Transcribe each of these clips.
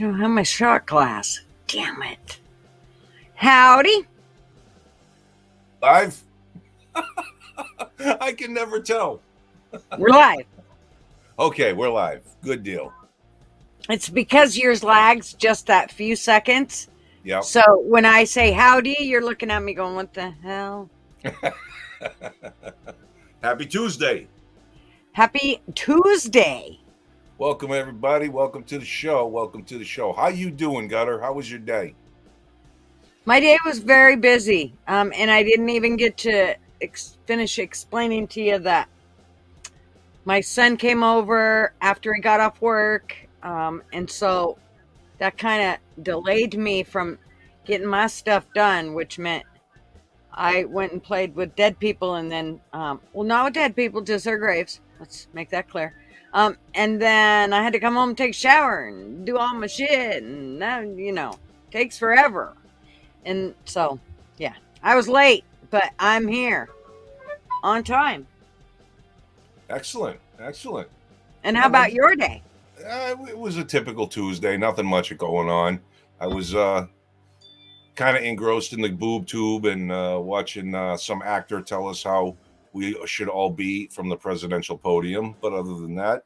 don't have my shot glass. Damn it. Howdy. Live? I can never tell. We're live. Okay, we're live. Good deal. It's because yours lags just that few seconds. Yep. So when I say howdy, you're looking at me going, what the hell? Happy Tuesday. Happy Tuesday. Welcome, everybody. Welcome to the show. Welcome to the show. How you doing, Gutter? How was your day? My day was very busy, and I didn't even get to finish explaining to you that my son came over after he got off work, and so that kind of delayed me from getting my stuff done, which meant I went and played with dead people, and then, well, not with dead people, just their graves. Let's make that clear. And then I had to come home and take a shower and do all my shit, and that, takes forever. And so, yeah, I was late, but I'm here on time. Excellent. Excellent. And how about your day? It was a typical Tuesday. Nothing much going on. I was kind of engrossed in the boob tube and watching some actor tell us how we should all be from the presidential podium. But other than that,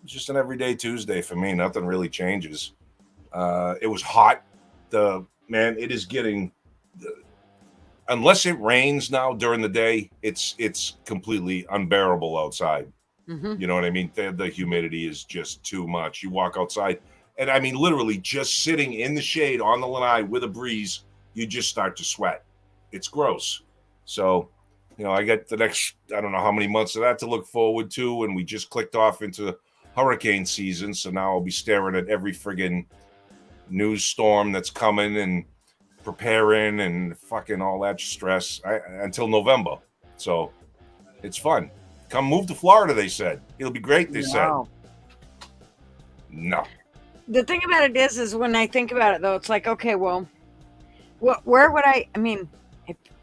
it's just an everyday Tuesday for me. Nothing really changes. It was hot. It is getting, unless it rains now during the day, it's completely unbearable outside. Mm-hmm. You know what I mean? The humidity is just too much. You walk outside, and I mean, literally just sitting in the shade on the lanai with a breeze, you just start to sweat. It's gross. So, I got the next, I don't know how many months of that to look forward to, and we just clicked off into hurricane season, so now I'll be staring at every friggin' news storm that's coming and preparing and fucking all that stress until November. So it's fun. Come move to Florida, they said. It'll be great, they said. No. The thing about it is when I think about it, though, it's like, okay, well, where would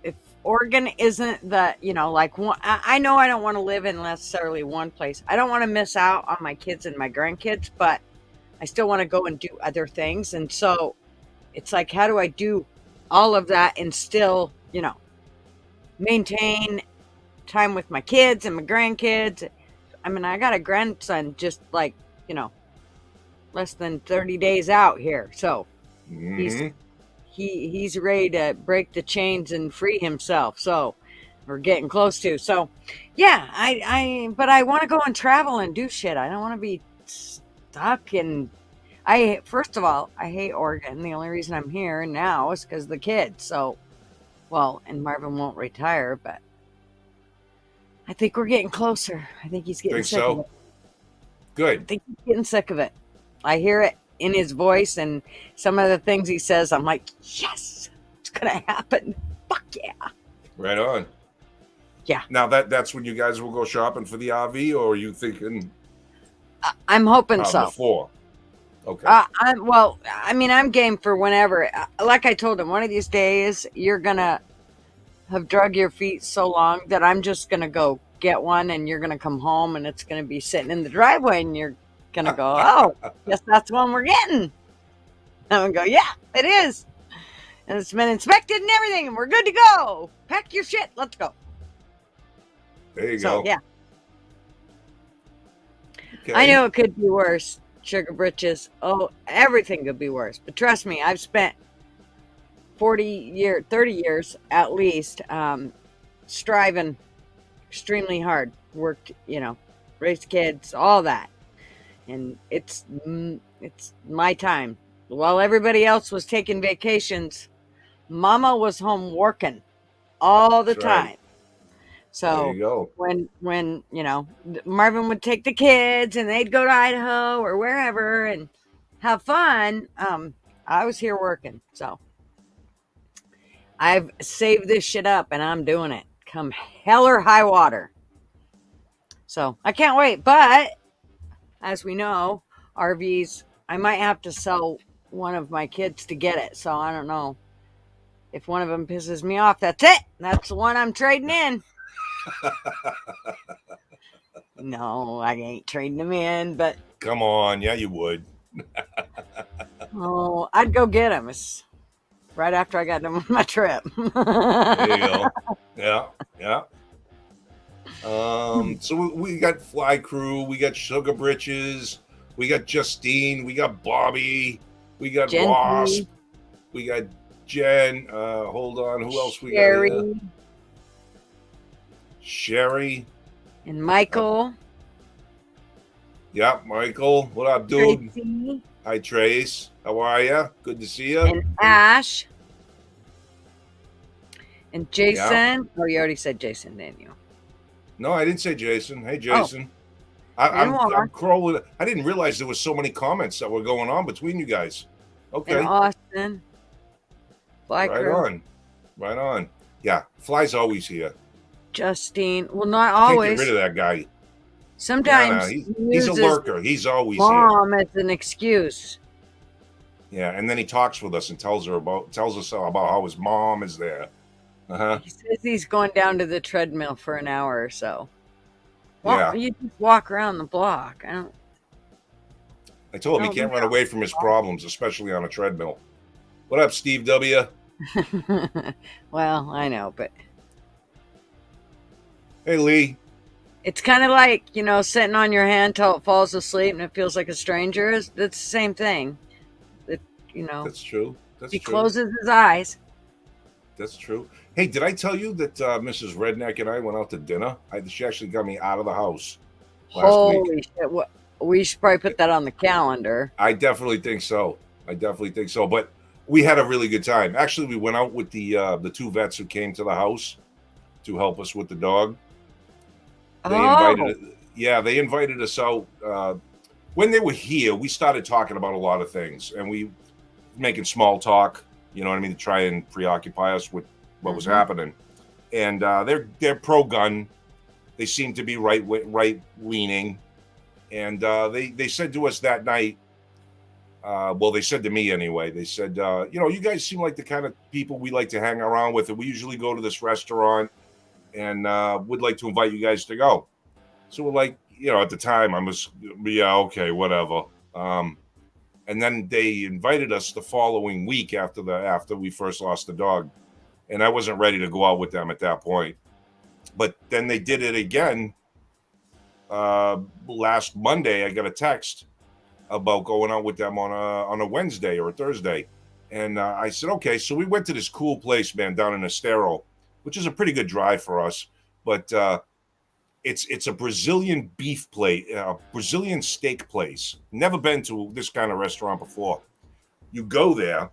if Oregon isn't the, like, one, I know I don't want to live in necessarily one place. I don't want to miss out on my kids and my grandkids, but I still want to go and do other things. And so it's like, how do I do all of that and still, maintain time with my kids and my grandkids? I mean, I got a grandson just like, less than 30 days out here. So he's ready to break the chains and free himself. So we're getting close to. So yeah, but I want to go and travel and do shit. I don't want to be stuck in. First of all, I hate Oregon. The only reason I'm here now is because of the kids. So, and Marvin won't retire, but I think we're getting closer. I think he's getting sick of it. Good. I think he's getting sick of it. I hear it in his voice and some of the things he says. I'm like, yes, it's gonna happen. Fuck yeah. Right on. Yeah. Now that's when you guys will go shopping for the RV, or are you thinking? I'm hoping so. Before. Okay. I'm game for whenever. Like I told him, one of these days you're gonna have drug your feet so long that I'm just gonna go get one, and you're gonna come home, and it's gonna be sitting in the driveway, and you're gonna go, oh, guess that's the one we're getting. And I'm gonna go, yeah, it is, and it's been inspected and everything, and we're good to go. Pack your shit, let's go. There you go. Yeah. Okay. I know it could be worse. Sugar britches. Oh, everything could be worse. But trust me, I've spent 30 years at least, striving extremely hard. Worked, raised kids, all that. And it's my time. While everybody else was taking vacations, Mama was home working all the time. Right. So there you go. when Marvin would take the kids and they'd go to Idaho or wherever and have fun, I was here working. So I've saved this shit up and I'm doing it come hell or high water. So I can't wait. But as we know, RVs, I might have to sell one of my kids to get it. So I don't know. If one of them pisses me off, that's it. That's the one I'm trading in. No, I ain't trading them in, but come on, yeah, you would. Oh, I'd go get him. It's right after I got done with my trip. There you go. Yeah, yeah. So we got Fly Crew, we got Sugar Britches, we got Justine, we got Bobby, we got Genty, Wasp, we got Jen. Hold on, who else we got here? Sherry, Sherry. and Michael, Yeah, Michael. What up, dude? Tracy, Hi, Trace. How are you? Good to see you. and Ash, and Yeah. Jason. Oh, you already said Jason, didn't you? No, I didn't say Jason. Hey, Oh, Jason. and I'm Juan, crawling. I didn't realize there was so many comments that were going on between you guys. and Okay, Austin, Fly right Crew, on, right on. Yeah, Fly's always here. Justine. Well, not Can't get rid always. of that guy. No, Sometimes he's he a uses lurker. He's always here. mom as an excuse. Yeah, and then he talks with us and tells us about how his mom is there. Uh-huh. He says he's going down to the treadmill for an hour or so. Well, Yeah, you just walk around the block. I told him he can't run away from his problems, especially on a treadmill. What up, Steve W? Well, I know, but Hey, Lee. it's kind of like, sitting on your hand till it falls asleep and it feels like a stranger. It's the same thing. That, That's true. That's he true. closes his eyes. That's true. Hey, did I tell you that Mrs. Redneck and I went out to dinner? She actually got me out of the house last week. Holy shit. We should probably put that on the calendar. I definitely think so. But we had a really good time. Actually, we went out with the two vets who came to the house to help us with the dog. They invited us out. When they were here, we started talking about a lot of things, and we making small talk. You know what I mean, to try and preoccupy us with what was happening. And they're pro gun. They seem to be right leaning. And they said to us that night. Well, they said to me anyway. They said, you guys seem like the kind of people we like to hang around with, and we usually go to this restaurant, and would like to invite you guys to go. So we're like, at the time, okay, whatever. And then they invited us the following week after we first lost the dog, and I wasn't ready to go out with them at that point. But then they did it again. Last Monday, I got a text about going out with them on a Wednesday or a Thursday, and I said, okay. So we went to this cool place, man, down in Estero, which is a pretty good drive for us, but it's a Brazilian beef plate, Brazilian steak place. Never been to this kind of restaurant before. You go there,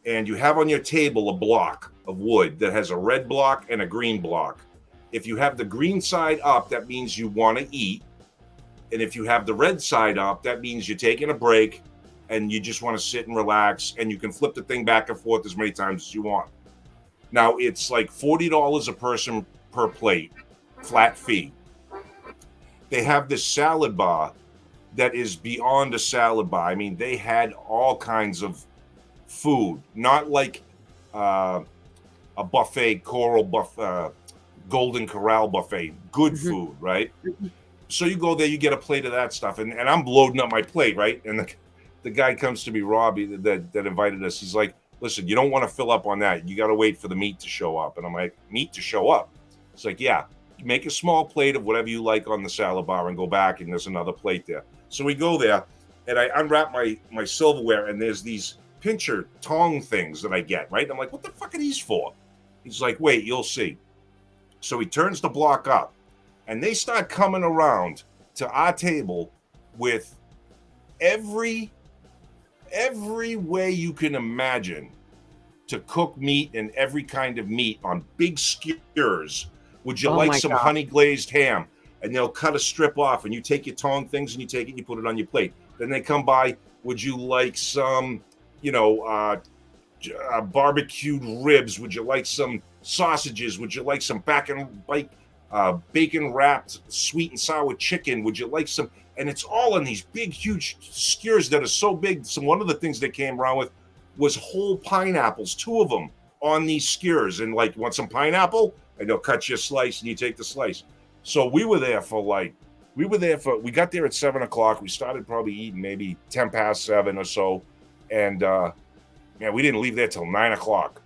and you have on your table a block of wood that has a red block and a green block. If you have the green side up, that means you want to eat. And if you have the red side up, that means you're taking a break and you just want to sit and relax, and you can flip the thing back and forth as many times as you want. Now, it's like $40 a person per plate, flat fee. They have this salad bar that is beyond a salad bar. I mean, they had all kinds of food, not like a buffet, Golden Corral buffet, good food, right? So you go there, you get a plate of that stuff, and I'm loading up my plate, right? And the guy comes to me, Robbie, that invited us. He's like, listen, you don't want to fill up on that. You got to wait for the meat to show up. And I'm like, meat to show up? It's like, yeah, make a small plate of whatever you like on the salad bar and go back, and there's another plate there. So we go there, and I unwrap my silverware, and there's these pincher tong things that I get, right? And I'm like, what the fuck are these for? He's like, wait, you'll see. So he turns the block up, and they start coming around to our table with every way you can imagine to cook meat, and every kind of meat on big skewers. Would you like some honey glazed ham? And they'll cut a strip off, and you take your tong things and you take it and you put it on your plate. Then they come by, would you like some, barbecued ribs? Would you like some sausages? Would you like some bacon wrapped sweet and sour chicken? Would you like some? And it's all in these big, huge skewers that are so big. So one of the things they came around with was whole pineapples, 2 of them on these skewers. And like, you want some pineapple? And they'll cut you a slice and you take the slice. So we got there at 7:00. We started probably eating maybe 7:10 or so. And man, we didn't leave there till 9 o'clock.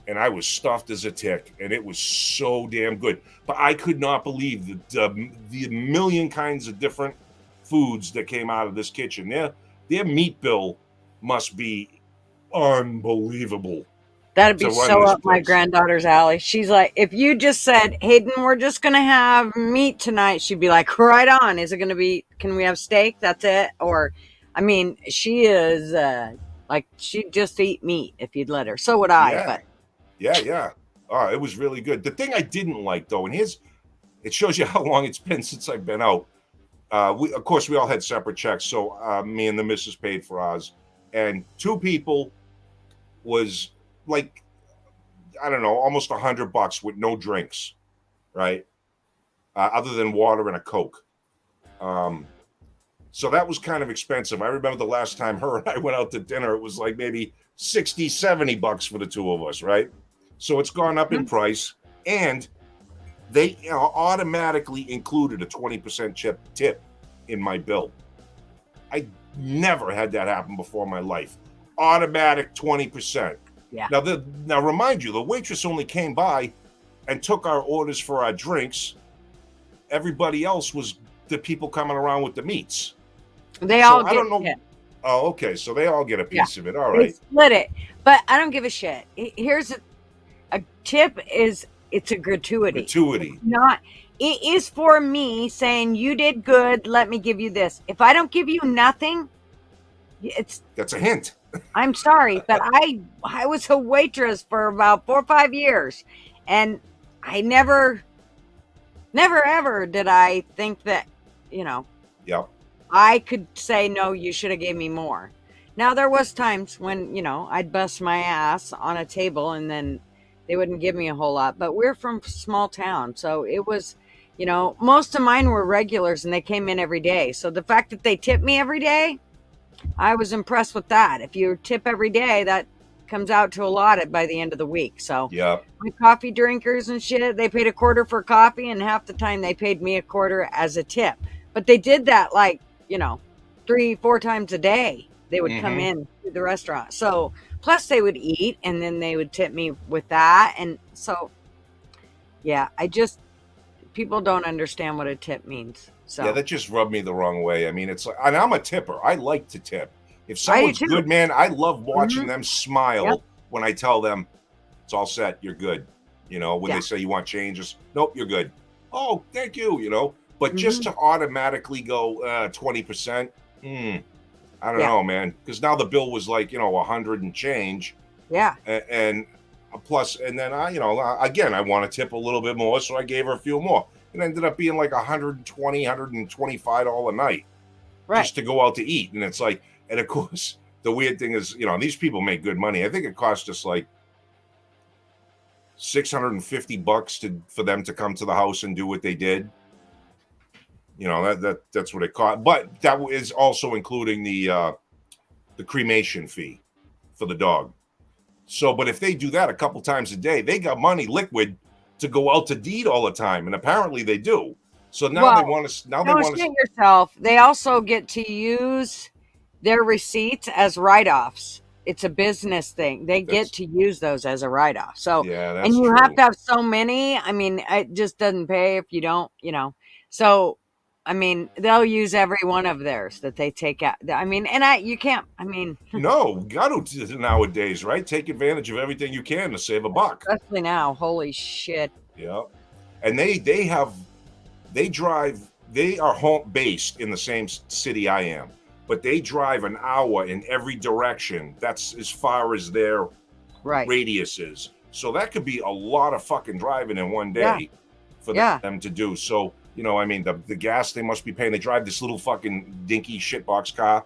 And I was stuffed as a tick, and it was so damn good. But I could not believe the million kinds of different foods that came out of this kitchen. Their meat bill must be unbelievable. That'd be To run so this up my place. granddaughter's alley. She's like, if you just said, Hayden, we're just going to have meat tonight, she'd be like, right on. Is it going to be, can we have steak? That's it. Or, I mean, she is like, she'd just eat meat if you'd let her. So would I. Yeah, But yeah. Oh, it was really good. The thing I didn't like, though, and it shows you how long it's been since I've been out. Of course, we all had separate checks, so me and the missus paid for ours. And two people was like, I don't know, almost $100 with no drinks, right? Other than water and a Coke. So that was kind of expensive. I remember the last time her and I went out to dinner, it was like maybe $60-$70 for the two of us, right? So it's gone up in price, and they automatically included a 20% tip in my bill. I never had that happen before in my life. Automatic 20%. yeah. Now remind you, the waitress only came by and took our orders for our drinks. Everybody else was the people coming around with the meats. They So all I get don't know. it. Oh, okay. So they all get a piece of it. All They right. split it. But I don't give a shit. Here's a tip is it's a gratuity. Gratuity. It is for me saying you did good, let me give you this. If I don't give you nothing, That's a hint. I'm sorry, but I was a waitress for about 4 or 5 years, and I never ever did I think that, Yep. I could say no, you should have gave me more. Now there was times when, I'd bust my ass on a table and then they wouldn't give me a whole lot, but we're from a small town, so it was, most of mine were regulars and they came in every day. So the fact that they tipped me every day, I was impressed with that. If you tip every day, that comes out to a lot by the end of the week. So Yeah. my coffee drinkers and shit, they paid a quarter for coffee, and half the time they paid me a quarter as a tip. But they did that 3-4 times a day. They would come in to the restaurant. So plus they would eat and then they would tip me with that. And so, yeah, people don't understand what a tip means. So Yeah, that just rubbed me the wrong way. I mean, it's like, and I'm a tipper. I like to tip. If someone's good, man, I love watching them smile when I tell them it's all set, you're good. When they say you want changes, nope, you're good. Oh, thank you, But just to automatically go 20%, I don't know, man. Because now the bill was like, 100 and change. Yeah. And plus, and then again, I want to tip a little bit more, so I gave her a few more. It ended up being like $120, $125 a night, just to go out to eat. And it's like, and of course, the weird thing is, these people make good money. I think it cost us like $650 for them to come to the house and do what they did. That's what it cost. But that is also including the cremation fee for the dog. So, but if they do that a couple times a day, they got money liquid to go out to eat all the time, and apparently they do. So now they want to. Now they want to. Yourself. They also get to use their receipts as write-offs. It's a business thing. They get to use those as a write-off. So, yeah, and you have to have so many. I mean, it just doesn't pay if you don't. So. I mean, they'll use every one of theirs that they take out. I mean, and you can't, No, got to nowadays, right? Take advantage of everything you can to save a buck. Especially now. Holy shit. Yeah. And they are home based in the same city I am, but they drive an hour in every direction. That's as far as their radius is. So that could be a lot of fucking driving in one day for them to do. So, the gas they must be paying. They drive this little fucking dinky shitbox car.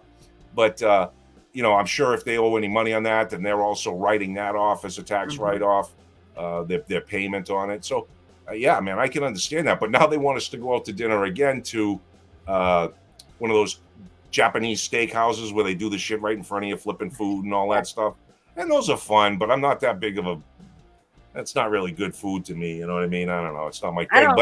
But, I'm sure if they owe any money on that, then they're also writing that off as a tax write-off, their payment on it. So, man, I can understand that. But now they want us to go out to dinner again to one of those Japanese steakhouses where they do the shit right in front of you, flipping food and all that stuff. And those are fun, but I'm not that big of a... That's not really good food to me, you know what I mean? I don't know. It's not my thing,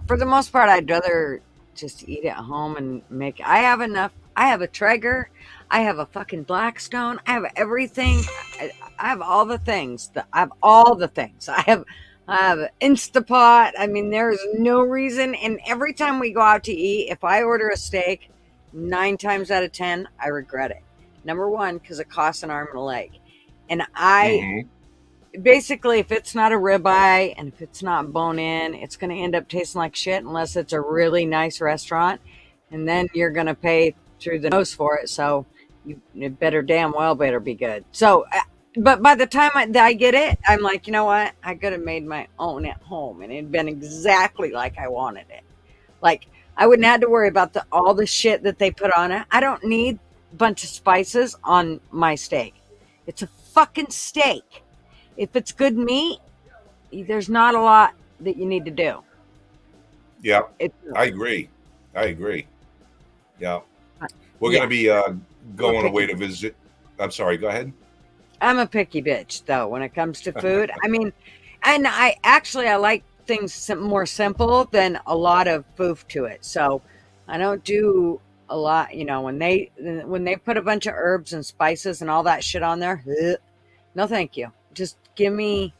for the most part, I'd rather just eat at home and I have enough I have a Traeger. I have a fucking Blackstone. I have everything. I have all the things. I have all the things. I have an Instapot. I mean, there's no reason. And every time we go out to eat, if I order a steak, 9 times out of 10, I regret it. Number one, because it costs an arm and a leg. And I Mm-hmm. basically, if it's not a ribeye and if it's not bone in, it's going to end up tasting like shit unless it's a really nice restaurant. And then you're going to pay through the nose for it. So it better damn well better be good. So, but by the time I get it, I'm like, you know what? I could have made my own at home and it'd been exactly like I wanted it. Like, I wouldn't have to worry about all the shit that they put on it. I don't need a bunch of spices on my steak. It's a fucking steak. If it's good meat, there's not a lot that you need to do. Yeah, It's I agree. I agree. Yeah. We're yeah, going to be I'm a going away picky. to visit. I'm sorry, go ahead. I'm a picky bitch though when it comes to food. I mean, and I like things more simple than a lot of foof to it. So I don't do a lot. You know, when they put a bunch of herbs and spices and all that shit on there, ugh, no, thank you. Just give me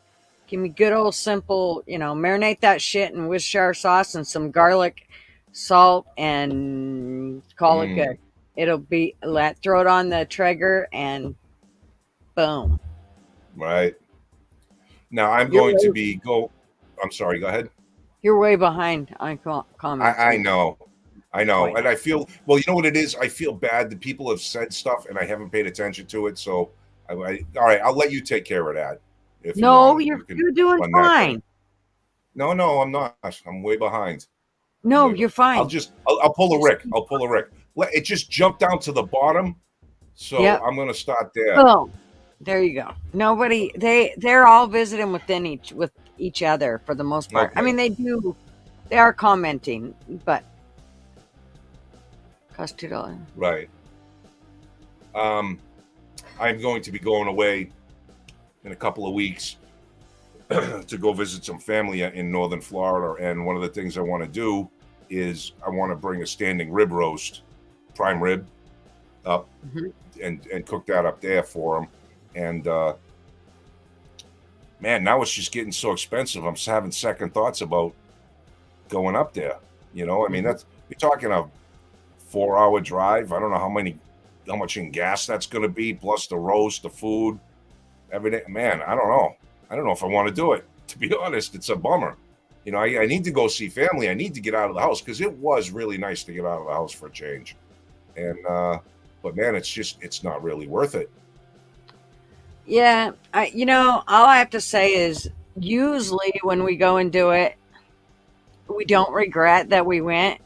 good old simple. You know, marinate that shit in Worcestershire sauce and some garlic, salt, and call it good. Mm, It'll be let throw it on the Traeger and boom. right. Now I'm You're going to way, be go. I'm sorry, go ahead. you're way behind on comments. I know. I know. Way And I feel, well, you know what it is? I feel bad that people have said stuff and I haven't paid attention to it. So, all right, I'll let you take care of that if you no, want. You can you're doing run that thing. fine. No, no, I'm not. I'm way behind. I'm No, way. you're fine. I'll pull a Just Rick. I'll pull a Rick. It just jumped down to the bottom. So yep. I'm going to start there. Boom. There you go. Nobody they're all visiting with each other for the most part. I Okay. mean they are commenting, but cost $2. Right. Um, I'm going to be going away in a couple of weeks to go visit some family in northern Florida. And one of the things I want to do is I want to bring a standing rib roast, prime rib, up Mhm. and cook that up there for them. And man, now it's just getting so expensive. I'm having second thoughts about going up there. You know, I mean, Mhm. that's you're talking a 4 hour drive. I don't know how much in gas that's going to be, plus the roast, the food, everything. Man, I don't know. I don't know if I want to do it. To be honest, it's a bummer. You know, I need to go see family. I need to get out of the house because it was really nice to get out of the house for a change. And but man, it's not really worth it. Yeah, all I have to say is usually when we go and do it, we don't regret that we went.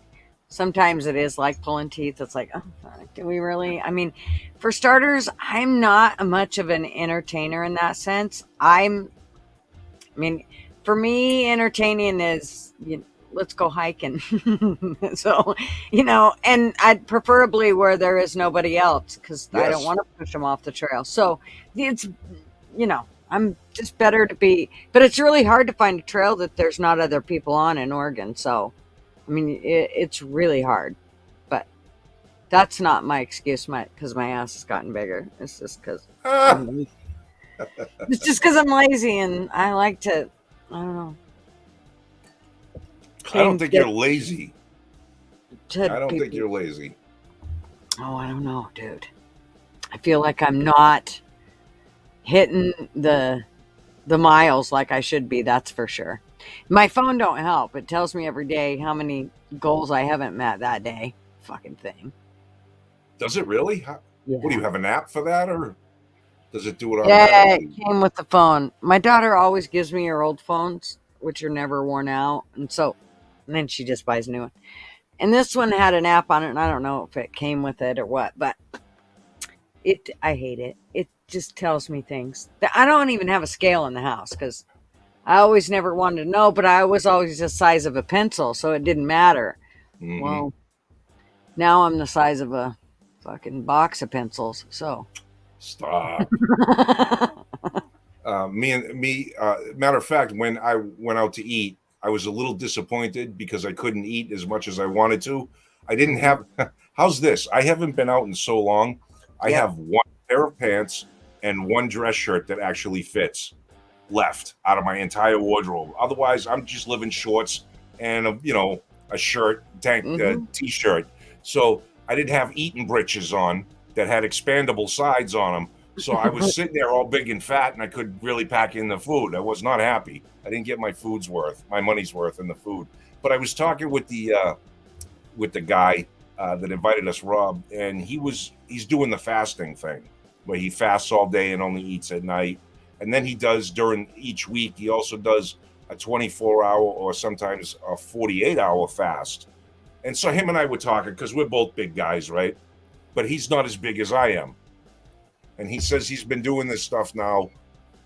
Sometimes it is like pulling teeth. It's like, oh, fuck, do we really? I mean, for starters, I'm not much of an entertainer in that sense. I mean, for me, entertaining is let's go hiking. So, and I'd preferably where there is nobody else because I don't Yes. want to push them off the trail. So it's, I'm just better to be, but it's really hard to find a trail that there's not other people on in Oregon. So, I mean, it's really hard, but that's not my excuse. Because my ass has gotten bigger. It's just because Ah, I'm. It's just because I'm lazy and I like to. I don't know. I don't Clean think get you're lazy. to I don't think people. you're lazy. Oh, I don't know, dude. I feel like I'm not hitting the miles like I should be. That's for sure. My phone don't help. It tells me every day how many goals I haven't met that day. Fucking thing. Does it really? What do Yeah. you have an app for that, or does it do it Yeah, it automatically? came with the phone. My daughter always gives me her old phones, which are never worn out, and then she just buys a new one. And this one had an app on it, and I don't know if it came with it or what, but I hate it. It just tells me things. I don't even have a scale in the house because I always never wanted to know, but I was always the size of a pencil, so it didn't matter. Mm-hmm. Well, now I'm the size of a fucking box of pencils, so. Stop. Matter of fact, when I went out to eat, I was a little disappointed because I couldn't eat as much as I wanted to. I didn't Mhm. have How's this? I haven't been out in so long. I Yep. have one pair of pants and one dress shirt that actually fits left out of my entire wardrobe. Otherwise, I'm just living shorts and a shirt, t-shirt. So I didn't have eating breeches on that had expandable sides on them. So I was sitting there all big and fat, and I could really pack in the food. I was not happy. I didn't get my money's worth in the food. But I was talking with the guy that invited us, Rob, and he's doing the fasting thing, where he fasts all day and only eats at night. And then he does during each week, he also does a 24-hour or sometimes a 48-hour fast. And so him and I were talking, because we're both big guys, right? But he's not as big as I am. And he says he's been doing this stuff now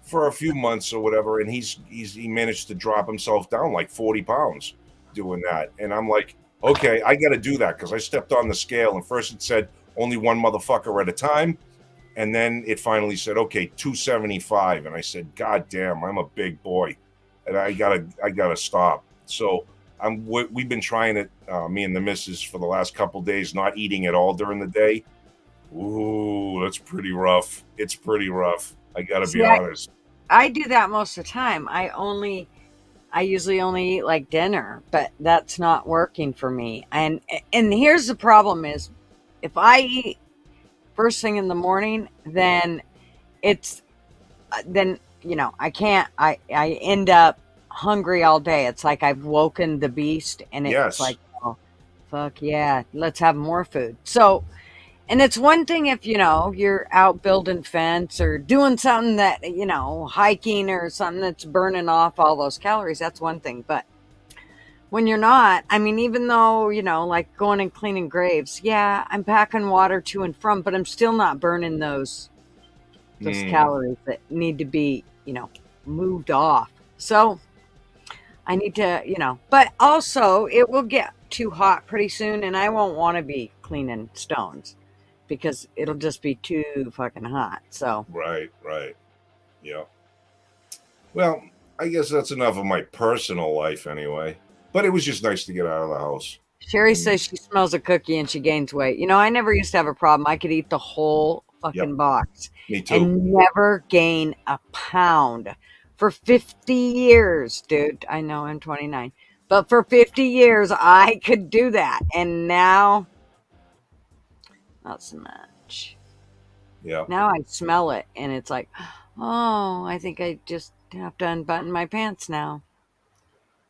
for a few months or whatever, and he managed to drop himself down like 40 pounds doing that. And I'm like, okay, I got to do that, because I stepped on the scale, and first it said only one motherfucker at a time. And then it finally said, okay, 275. And I said, God damn, I'm a big boy, and I gotta stop. So we've been trying it, me and the missus, for the last couple days, not eating at all during the day. Ooh, that's pretty rough. It's pretty rough. I gotta be honest. I do that most of the time. I usually only eat like dinner, but that's not working for me. And here's the problem is, if I eat first thing in the morning, then I can't, I end up hungry all day. It's like I've woken the beast, and it's like, oh, fuck yeah, let's have more food. So, and it's one thing if, you're out building fence or doing something that, hiking or something that's burning off all those calories, that's one thing. But when you're not, I mean, even though, like going and cleaning graves, yeah, I'm packing water to and from, but I'm still not burning those calories that need to be, moved off. So I need to, but also it will get too hot pretty soon, and I won't want to be cleaning stones, because it'll just be too fucking hot. So Right. Yeah. Well, I guess that's enough of my personal life anyway. But it was just nice to get out of the house. Sherry says she smells a cookie and she gains weight. I never used to have a problem. I could eat the whole fucking box. Me too. And never gain a pound. For 50 years, dude. I know I'm 29. But for 50 years, I could do that. And now, not so much. Yeah. Now I smell it, and it's like, oh, I think I just have to unbutton my pants now.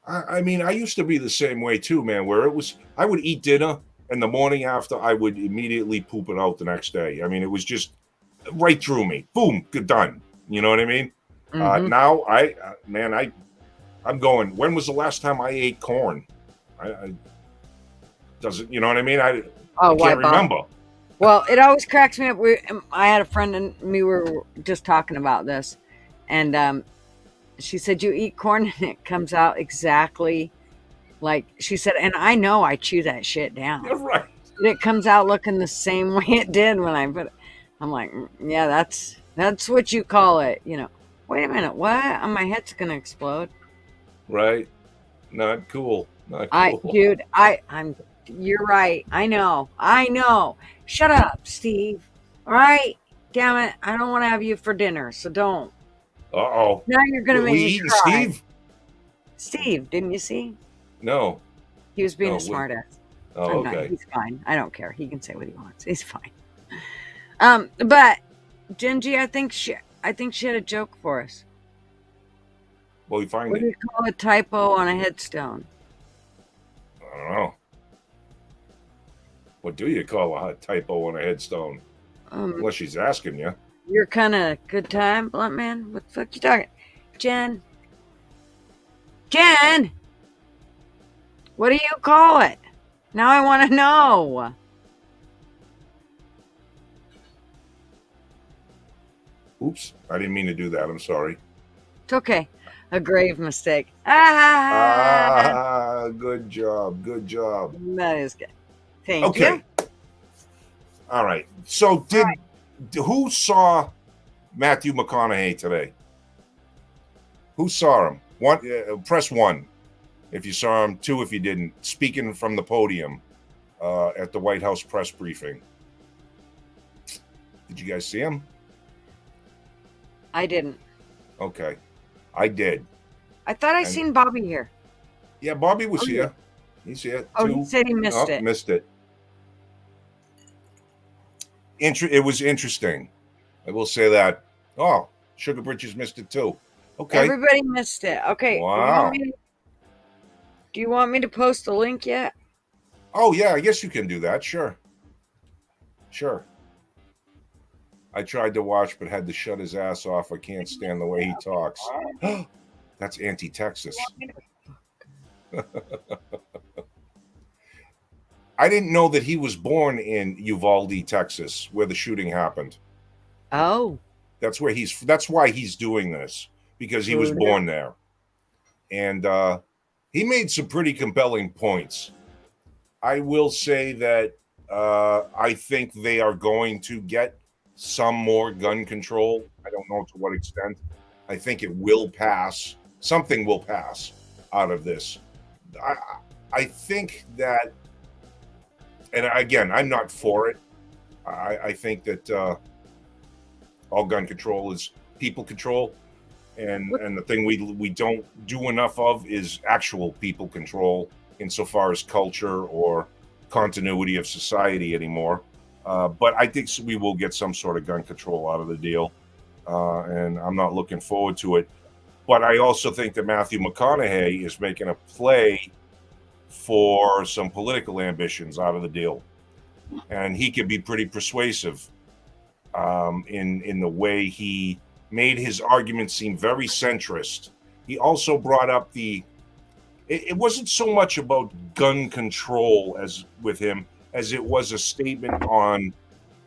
I mean, I used to be the same way too, man, where I would eat dinner, and the morning after, I would immediately poop it out the next day. I mean, it was just right through me. Boom, good, done. You know what I mean? Now, I'm going, when was the last time I ate corn? Doesn't, you know what I mean? I can't remember. Well, it always cracks me up. I had a friend, and we were just talking about this, and she said, you eat corn and it comes out exactly like she said, and I know I chew that shit down. You're right. It comes out looking the same way it did when I put it. I'm like, yeah, that's what you call it. Wait a minute, what? My head's gonna explode. Right. Not cool. Not cool. You're right. I know. Shut up, Steve. All right? Damn it. I don't want to have you for dinner, so don't. Uh-oh. Now you're going to make me cry. Steve? Steve, didn't you see? No. He was being a smartass. Oh, okay. He's fine. I don't care. He can say what he wants. He's fine. But Gingy, I think she had a joke for us. Well, you find What do you call a typo on a headstone? I don't know. What do you call a typo on a headstone? Unless she's asking you. You're kind of good time, blunt man. What the fuck you talking? Jen? What do you call it? Now I want to know. Oops, I didn't mean to do that. I'm sorry. It's okay. A grave mistake. Good job. That is good. Thank you. All right. So who saw Matthew McConaughey today? Who saw him? One, press 1 if you saw him. 2 if you didn't. Speaking from the podium at the White House press briefing. Did you guys see him? I didn't. Okay, I did. I thought I seen Bobby here. Yeah, Bobby was here. Yeah. He's here. Oh, he said he missed it. Missed it. It was interesting. I will say that. Oh, Sugar Bridges missed it too. Okay. Everybody missed it. Okay. Wow. Do you want me to post the link yet? Oh, yeah, I guess you can do that. Sure. I tried to watch, but had to shut his ass off. I can't stand the way he talks. That's anti-Texas. I didn't know that he was born in Uvalde, Texas, where the shooting happened. Oh. That's why he's doing this, because he was born there. And he made some pretty compelling points. I will say that I think they are going to get some more gun control. I don't know to what extent. I think it will pass. Something will pass out of this. I think that, and again, I'm not for it. I think that all gun control is people control, and the thing we don't do enough of is actual people control insofar as culture or continuity of society anymore. But I think we will get some sort of gun control out of the deal, and I'm not looking forward to it. But I also think that Matthew McConaughey is making a play for some political ambitions out of the deal, and he can be pretty persuasive in the way he made his argument seem very centrist. He also brought up it wasn't so much about gun control as with him as it was a statement on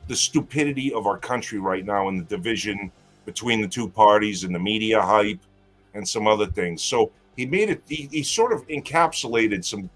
the stupidity of our country right now and the division between the two parties and the media hype and some other things. So he made it, he sort of encapsulated some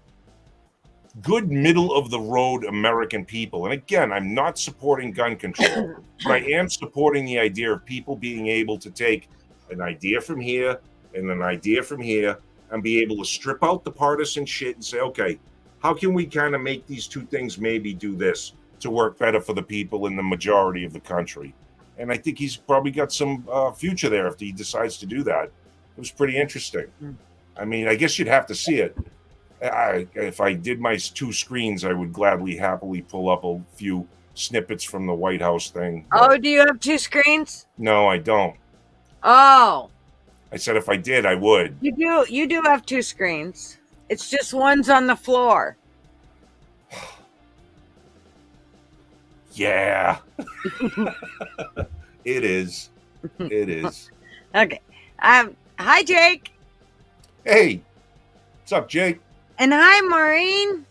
good middle of the road American people. And again, I'm not supporting gun control, but I am supporting the idea of people being able to take an idea from here and an idea from here and be able to strip out the partisan shit and say, okay, how can we kind of make these two things maybe do this to work better for the people in the majority of the country? And I think he's probably got some future there if he decides to do that. It was pretty interesting. I mean, I guess you'd have to see it. If I did my two screens, I would gladly, happily pull up a few snippets from the White House thing. Oh, do you have two screens? No, I don't. Oh. I said if I did, I would. You do have two screens. It's just one's on the floor. Yeah. It is. It is. Okay. Hi, Jake. Hey. What's up, Jake? And hi, Maureen.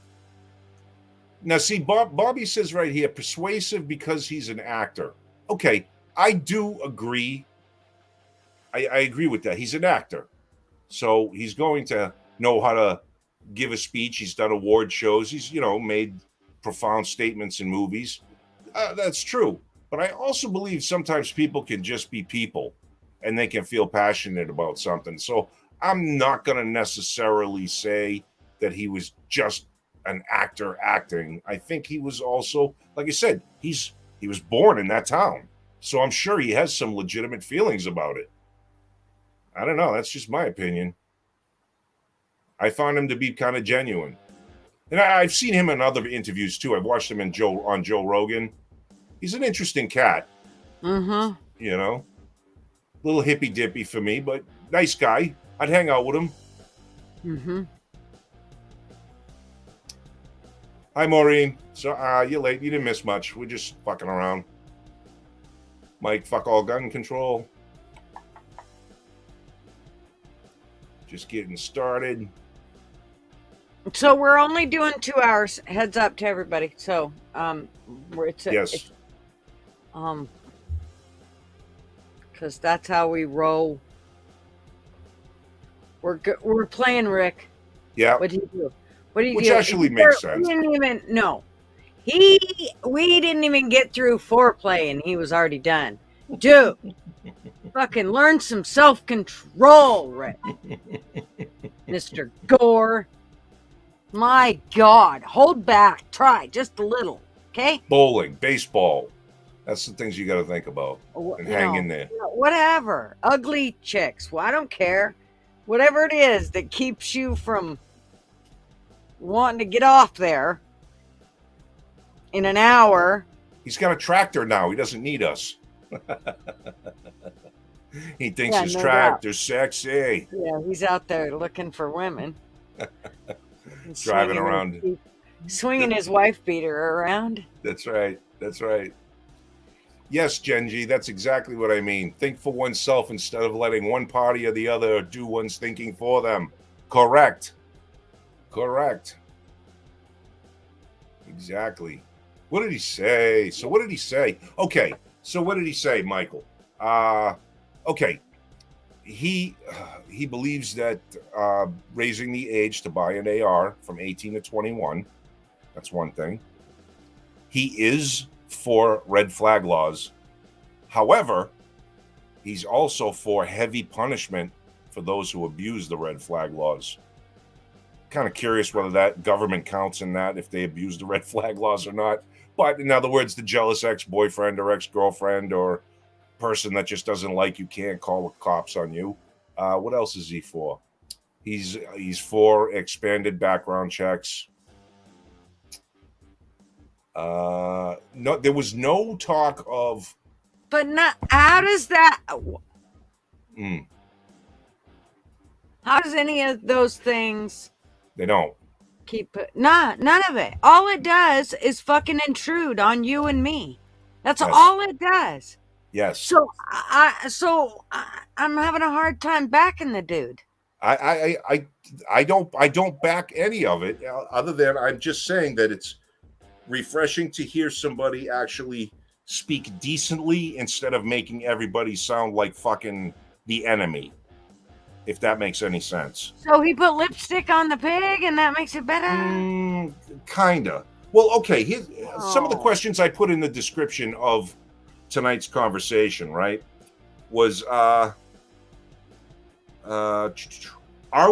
Now, see, Bobby says right here, persuasive because he's an actor. Okay, I do agree. I agree with that. He's an actor. So he's going to know how to give a speech. He's done award shows. He's, made profound statements in movies. That's true. But I also believe sometimes people can just be people and they can feel passionate about something. So I'm not going to necessarily say that he was just an actor acting. I think he was also, like I said, he was born in that town. So I'm sure he has some legitimate feelings about it. I don't know. That's just my opinion. I found him to be kind of genuine. And I've seen him in other interviews too. I've watched him on Joe Rogan. He's an interesting cat. Mm-hmm. Little hippy dippy for me, but nice guy. I'd hang out with him. Mm-hmm. Hi, Maureen. So you're late. You didn't miss much. We're just fucking around. Mike, fuck all gun control. Just getting started. So we're only doing 2 hours. Heads up to everybody. So yes. Because that's how we roll. We're playing Rick. Yeah. What do you do? Which actually makes sense. We didn't even we didn't even get through foreplay and he was already done. Dude, fucking learn some self-control, Rick. Mr. Gore. My God, hold back. Try just a little, okay? Bowling, baseball. That's the things you got to think about and You hang know, in there. whatever. Ugly chicks. Well, I don't care. Whatever it is that keeps you from wanting to get off there in an hour. He's got a tractor now. He doesn't need us. He thinks Yeah, his no doubt. tractor's sexy. Yeah, he's out there looking for women. And Driving around. swinging his wife beater around. That's right. That's right. Yes, Genji, that's exactly what I mean. Think for oneself instead of letting one party or the other do one's thinking for them. Correct. Correct. Exactly. What did he say? So what did he say? Okay. So what did he say, Michael? Okay. He believes that raising the age to buy an AR from 18 to 21, that's one thing. He is for red flag laws. However, he's also for heavy punishment for those who abuse the red flag laws. Kind of curious whether that government counts in that, if they abuse the red flag laws or not. But in other words, the jealous ex-boyfriend or ex-girlfriend or person that just doesn't like you can't call the cops on you. What else is he for? He's for expanded background checks. No, there was no talk of. But not. How does that? How does any of those things? They don't. Keep it. Nah, none of it. All it does is fucking intrude on you and me. That's Yes. all it does. Yes. So I'm having a hard time backing the dude. I don't back any of it, other than I'm just saying that it's refreshing to hear somebody actually speak decently instead of making everybody sound like fucking the enemy, if that makes any sense. So he put lipstick on the pig and that makes it better? Kinda. Well, okay, some of the questions I put in the description of tonight's conversation, right, was are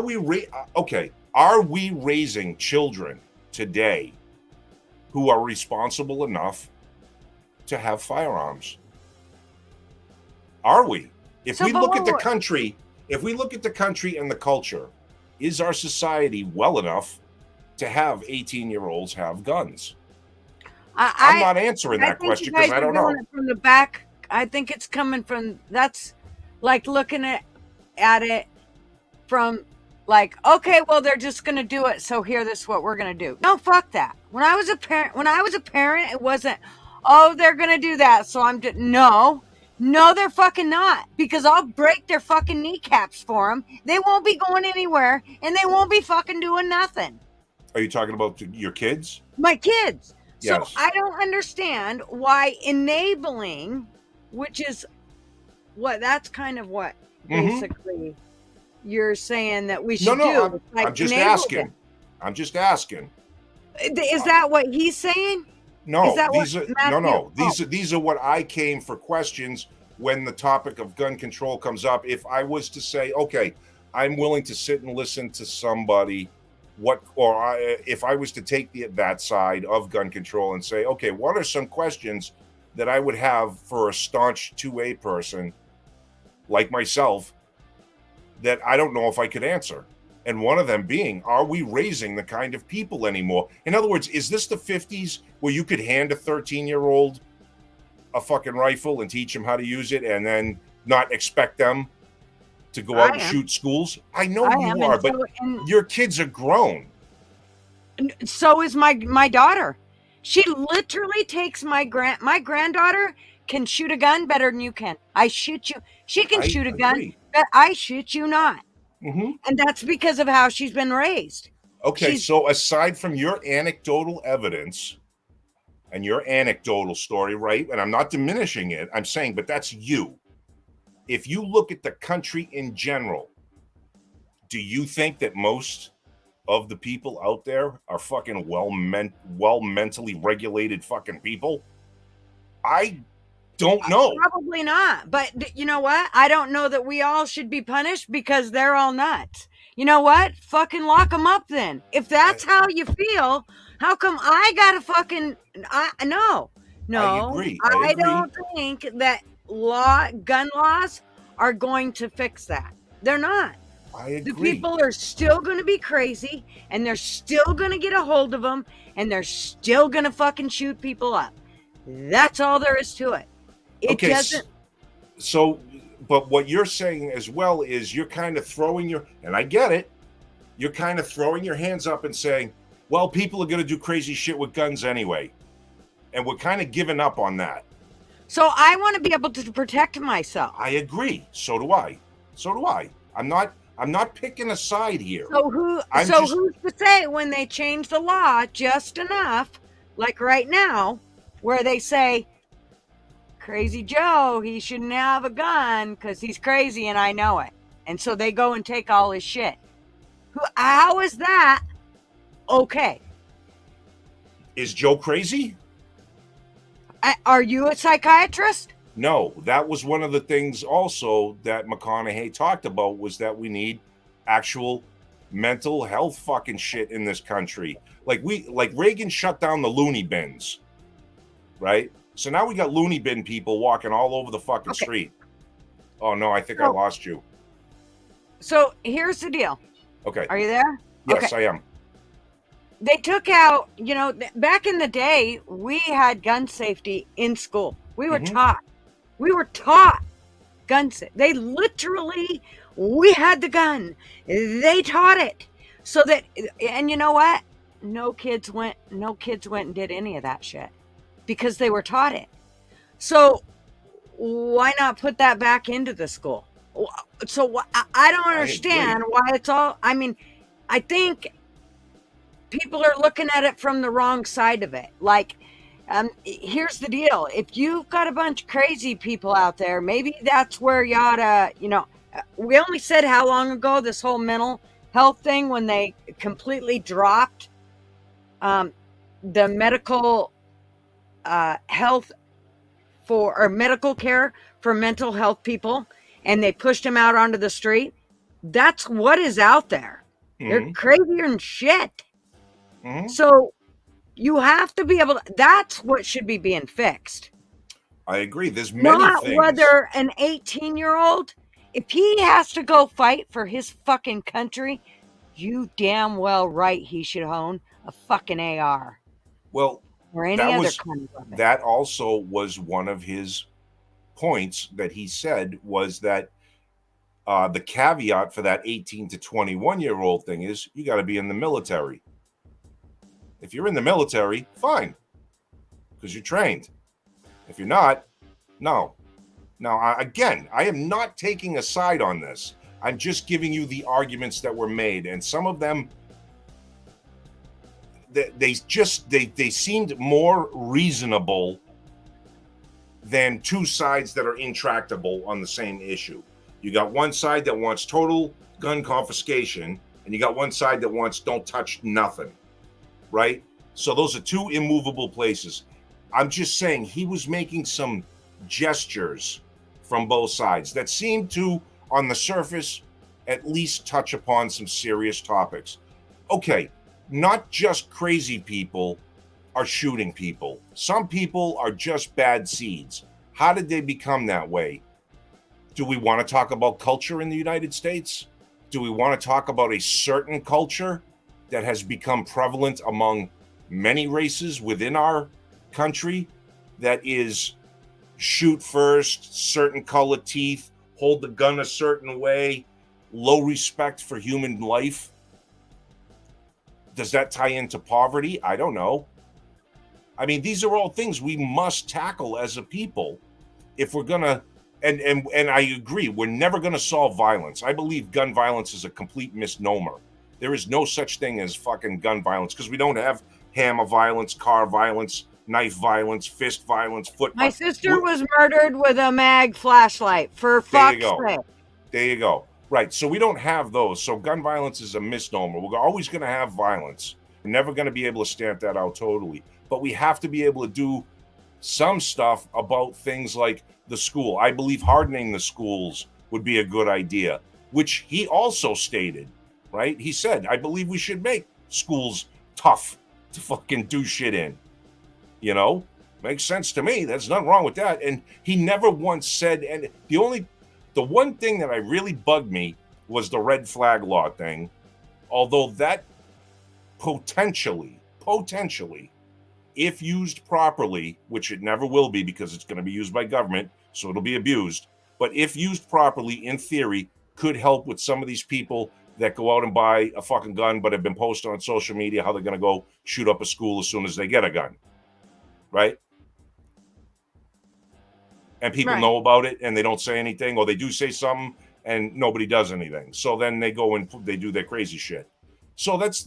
we raising children today who are responsible enough to have firearms? Are we? If we look at the country and the culture, is our society well enough to have 18-year-olds have guns? I'm not answering that question because I don't know. From the back, I think it's coming from, that's like looking at it from like, okay, well, they're just going to do it. So here, this is what we're going to do. No, fuck that. When I was a parent, it wasn't, oh, they're going to do that. So no, they're fucking not, because I'll break their fucking kneecaps for them. They won't be going anywhere and they won't be fucking doing nothing. Are you talking about your kids? My kids. Yes. So I don't understand why enabling, which is what, that's kind of what basically you're saying that we should do. I'm just asking. I'm just asking. Is that what he's saying? No, these are what I came for questions when the topic of gun control comes up. If I was to say, okay, I'm willing to sit and listen to somebody, if I was to take that side of gun control and say, okay, what are some questions that I would have for a staunch 2A person like myself that I don't know if I could answer? And one of them being, are we raising the kind of people anymore? In other words, is this the 50s where you could hand a 13-year-old a fucking rifle and teach them how to use it and then not expect them to go out and shoot schools? I know you are, but your kids are grown. So is my daughter. She literally takes my granddaughter can shoot a gun better than you can. I shoot you. She can shoot a gun, but I shoot you not. And that's because of how she's been raised. Okay, so aside from your anecdotal evidence and your anecdotal story, right? And I'm not diminishing it. I'm saying, but that's you. If you look at the country in general, do you think that most of the people out there are fucking well mentally regulated fucking people? I don't know. Probably not. But you know what? I don't know that we all should be punished because they're all nuts. You know what? Fucking lock them up then. If that's how you feel, how come I gotta fucking no. I No, agree. I don't think that gun laws are going to fix that. They're not. I The agree. people are still going to be crazy, and they're still going to get a hold of them, and they're still going to fucking shoot people up. That's all there is to it. It doesn't. So, but what you're saying as well is you're kind of throwing and I get it, you're kind of throwing your hands up and saying, well, people are going to do crazy shit with guns anyway. And we're kind of giving up on that. So I want to be able to protect myself. I agree. So do I. I'm not picking a side here. So who's to say when they change the law just enough, like right now, where they say, Crazy Joe, he shouldn't have a gun because he's crazy and I know it. And so they go and take all his shit. How is that okay? Is Joe crazy? Are you a psychiatrist? No, that was one of the things also that McConaughey talked about, was that we need actual mental health fucking shit in this country. Like Reagan shut down the loony bins, right? So now we got loony bin people walking all over the fucking street. Oh no, I think I lost you. So here's the deal. Okay. Are you there? Yes, okay. I am. They took out, back in the day, we had gun safety in school. We were taught. We were taught gun safety. They literally, we had the gun. They taught it. So that, and you know what? No kids went and did any of that shit because they were taught it. So why not put that back into the school? So I don't understand why it's all, I think people are looking at it from the wrong side of it. Like, here's the deal. If you've got a bunch of crazy people out there, maybe that's where you ought to, we only said how long ago this whole mental health thing, when they completely dropped the medical health or medical care for mental health people, and they pushed them out onto the street. That's what is out there. They're crazier than shit. So you have to be able to, that's what should be being fixed. I agree. There's many Not things. Whether an 18-year-old, if he has to go fight for his fucking country, you damn well right he should own a fucking AR. Well, or any other kind of weapon. That also was one of his points that he said, was that the caveat for that 18 to 21-year-old thing is you got to be in the military. If you're in the military, fine, because you're trained. If you're not, no. Now, again, I am not taking a side on this. I'm just giving you the arguments that were made, and some of them, they seemed more reasonable than two sides that are intractable on the same issue. You got one side that wants total gun confiscation, and you got one side that wants don't touch nothing. Right? So those are two immovable places. I'm just saying he was making some gestures from both sides that seemed to, on the surface, at least touch upon some serious topics. Okay, not just crazy people are shooting people. Some people are just bad seeds. How did they become that way? Do we want to talk about culture in the United States? Do we want to talk about a certain culture that has become prevalent among many races within our country, that is shoot first, certain color teeth, hold the gun a certain way, low respect for human life? Does that tie into poverty? I don't know. I mean, these are all things we must tackle as a people if we're gonna, and I agree, we're never gonna solve violence. I believe gun violence is a complete misnomer. There is no such thing as fucking gun violence, because we don't have hammer violence, car violence, knife violence, fist violence, foot violence. My sister was murdered with a mag flashlight, for fuck's sake. There you go. Right. So we don't have those. So gun violence is a misnomer. We're always going to have violence. We're never going to be able to stamp that out totally. But we have to be able to do some stuff about things like the school. I believe hardening the schools would be a good idea, which he also stated. right? He said, I believe we should make schools tough to fucking do shit in. You know, makes sense to me. There's nothing wrong with that. And he never once said, and the one thing that I really bugged me was the red flag law thing. Although that potentially, if used properly, which it never will be because it's going to be used by government, so it'll be abused. But if used properly, in theory, could help with some of these people that go out and buy a fucking gun, but have been posted on social media how they're going to go shoot up a school as soon as they get a gun. Right? And people know about it and they don't say anything, or they do say something and nobody does anything. So then they go and they do their crazy shit. So that's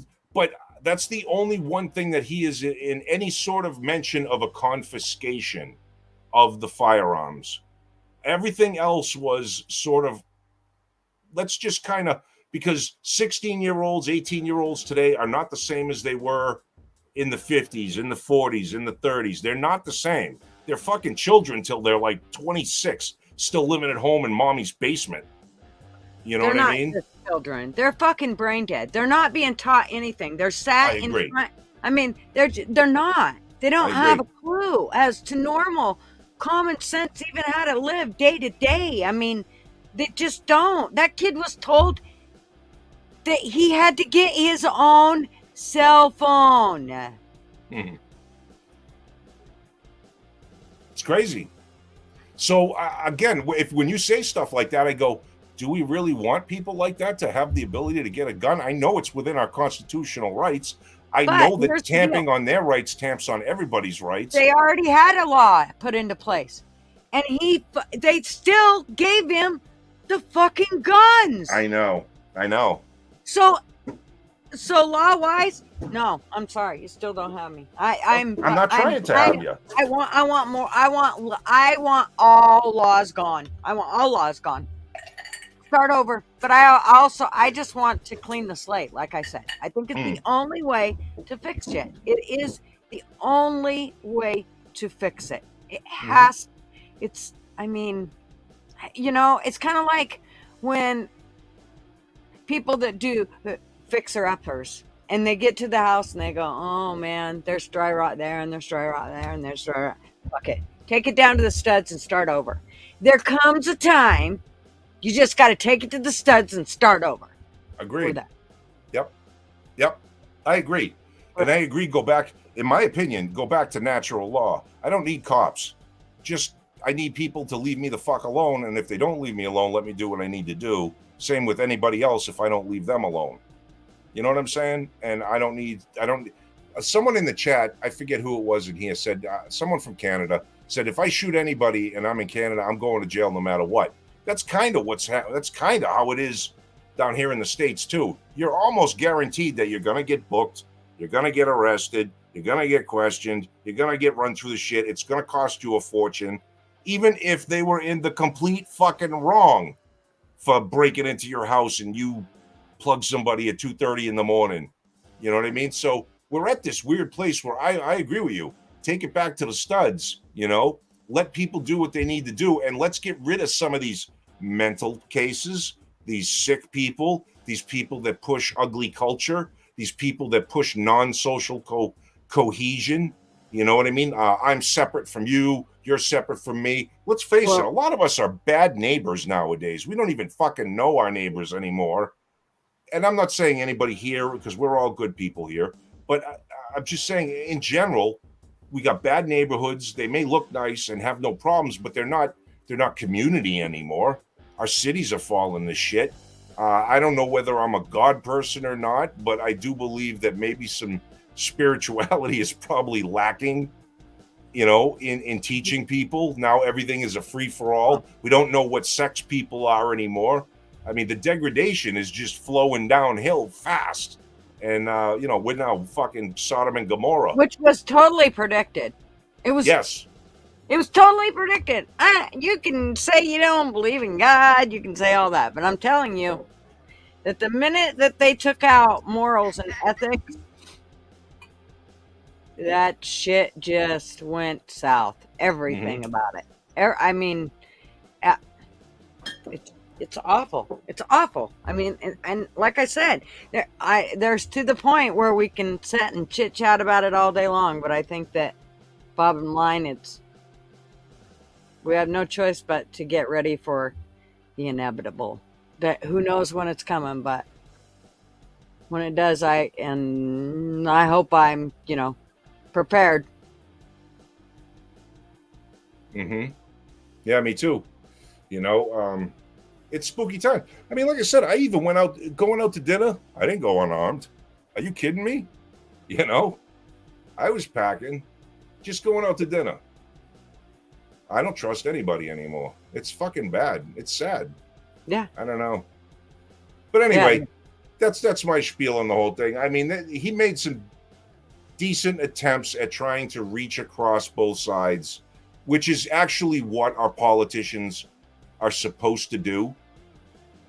the only one thing that he is in any sort of mention of a confiscation of the firearms. Everything else was sort of, let's just kind of, because 16-year-olds, 18-year-olds today are not the same as they were in the 50s, in the 40s, in the 30s. They're not the same. They're fucking children till they're like 26, still living at home in mommy's basement. You know what I mean? They're not just children. They're fucking brain dead. They're not being taught anything. They're sat in front. I mean, they're not. They don't have a clue as to normal common sense, even how to live day to day. I mean, they just don't. That kid was told that he had to get his own cell phone. Mm-hmm. It's crazy. So again, when you say stuff like that, I go, do we really want people like that to have the ability to get a gun? I know it's within our constitutional rights. I know that tamping on their rights tamps on everybody's rights. They already had a law put into place, and they still gave him the fucking guns. I know. So law-wise, no, I'm sorry, you still don't have me. I'm not trying to have you. I want more. I want all laws gone. I want all laws gone. Start over. But I just want to clean the slate. Like I said, I think it's the only way to fix it. It is the only way to fix it. It has. It's. I mean, you know, it's kind of like when people that do fixer-uppers, and they get to the house and they go, oh man, there's dry rot there, and there's dry rot there, and there's dry rot. Fuck it. Take it down to the studs and start over. There comes a time you just got to take it to the studs and start over. Agreed. Yep. I agree. And I agree, in my opinion, go back to natural law. I don't need cops. I need people to leave me the fuck alone, and if they don't leave me alone, let me do what I need to do. Same with anybody else if I don't leave them alone. You know what I'm saying? And someone in the chat, I forget who it was in here, said, someone from Canada said, if I shoot anybody and I'm in Canada, I'm going to jail no matter what. That's kind of that's kind of how it is down here in the States too. You're almost guaranteed that you're going to get booked. You're going to get arrested. You're going to get questioned. You're going to get run through the shit. It's going to cost you a fortune, even if they were in the complete fucking wrong for breaking into your house and you plug somebody at 2:30 in the morning. You know what I mean? So we're at this weird place where I agree with you. Take it back to the studs, you know, let people do what they need to do. And let's get rid of some of these mental cases, these sick people, these people that push ugly culture, these people that push non-social cohesion. You know what I mean? I'm separate from you. You're separate from me. Let's face it. A lot of us are bad neighbors nowadays. We don't even fucking know our neighbors anymore. And I'm not saying anybody here, because we're all good people here, but I'm just saying in general, we got bad neighborhoods. They may look nice and have no problems, but they're not community anymore. Our cities are falling to shit. I don't know whether I'm a God person or not, but I do believe that maybe some spirituality is probably lacking, you know, in teaching people. Now everything is a free-for-all. We don't know what sex people are anymore. I mean, the degradation is just flowing downhill fast. And, you know, we're now fucking Sodom and Gomorrah. Which was totally predicted. Yes. It was totally predicted. You can say you don't believe in God. You can say all that. But I'm telling you that the minute that they took out morals and ethics, that shit just went south. Everything about it. I mean, It's awful. It's awful. I mean, and like I said, there's to the point where we can sit and chit chat about it all day long. But I think that bottom line, it's we have no choice but to get ready for the inevitable. That who knows when it's coming, but when it does, I hope I'm prepared. Mm-hmm. Yeah, me too. You know, it's spooky time. I mean, like I said, I even went out going out to dinner. I didn't go unarmed. Are you kidding me? You know, I was packing, just going out to dinner. I don't trust anybody anymore. It's fucking bad. It's sad. Yeah, I don't know. But yeah, anyway, that's my spiel on the whole thing. I mean, he made some decent attempts at trying to reach across both sides, which is actually what our politicians are supposed to do.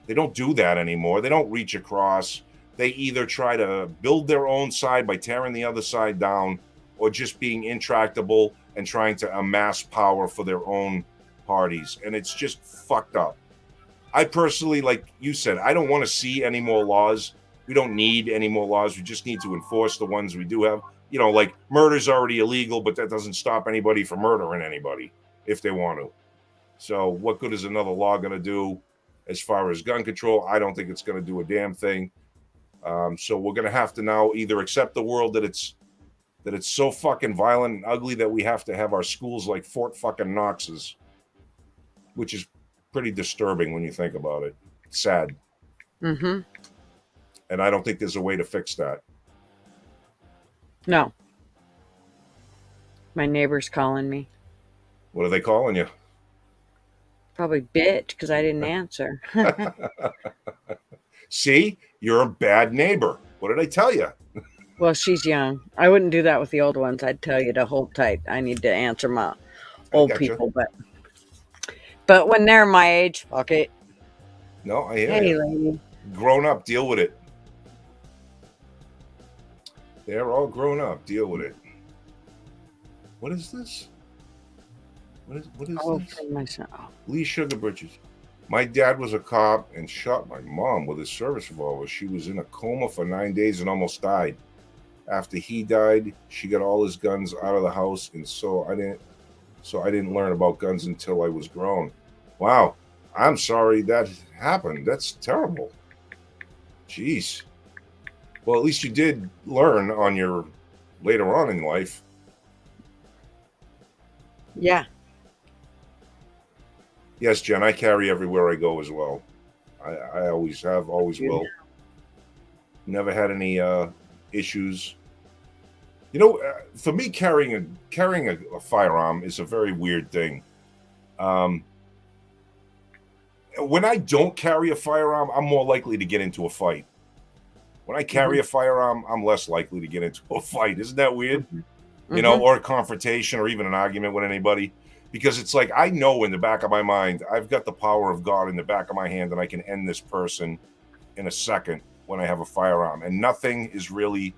They don't do that anymore. They don't reach across. They either try to build their own side by tearing the other side down or just being intractable and trying to amass power for their own parties. And it's just fucked up. I personally, like you said, I don't want to see any more laws. We don't need any more laws. We just need to enforce the ones we do have. You know, like murder's already illegal, but that doesn't stop anybody from murdering anybody if they want to. So what good is another law going to do as far as gun control? I don't think it's going to do a damn thing. So we're going to have to now either accept the world that it's so fucking violent and ugly that we have to have our schools like Fort fucking Knox's, which is pretty disturbing when you think about it. It's sad. Mm-hmm. And I don't think there's a way to fix that. No. My neighbor's calling me. What are they calling you? Probably bitch because I didn't answer. See, you're a bad neighbor. What did I tell you? Well, she's young. I wouldn't do that with the old ones. I'd tell you to hold tight. I need to answer my old people, but when they're my age, fuck it. No, I hear Hey, you. lady. Grown up, deal with it. They're all grown up. Deal with it. What is this? What is Oh, this? for myself. Lee Sugar Bridges. My dad was a cop and shot my mom with his service revolver. She was in a coma for 9 days and almost died. After he died, she got all his guns out of the house, and so I didn't learn about guns until I was grown. Wow. I'm sorry that happened. That's terrible. Jeez. Well, at least you did learn on your later on in life. Yeah. Yes, Jen, I carry everywhere I go as well. I always have, always will. Never had any issues. You know, for me, carrying a firearm is a very weird thing. When I don't carry a firearm, I'm more likely to get into a fight. When I carry a firearm, I'm less likely to get into a fight. Isn't that weird? You know, or a confrontation or even an argument with anybody. Because it's like, I know in the back of my mind, I've got the power of God in the back of my hand and I can end this person in a second when I have a firearm. And nothing is really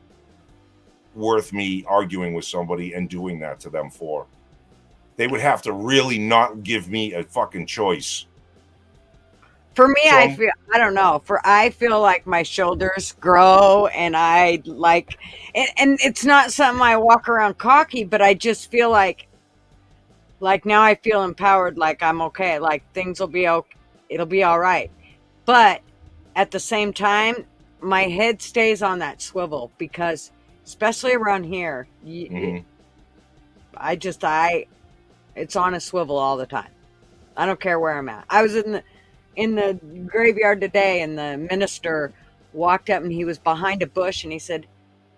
worth me arguing with somebody and doing that to them for. They would have to really not give me a fucking choice. For me, I don't know. I feel like my shoulders grow and and it's not something I walk around cocky, but I just feel like now I feel empowered, like I'm okay, like things will be okay, it'll be all right. But at the same time, my head stays on that swivel because, especially around here, it's on a swivel all the time. I don't care where I'm at. I was in the graveyard today, and the minister walked up, and he was behind a bush, and he said,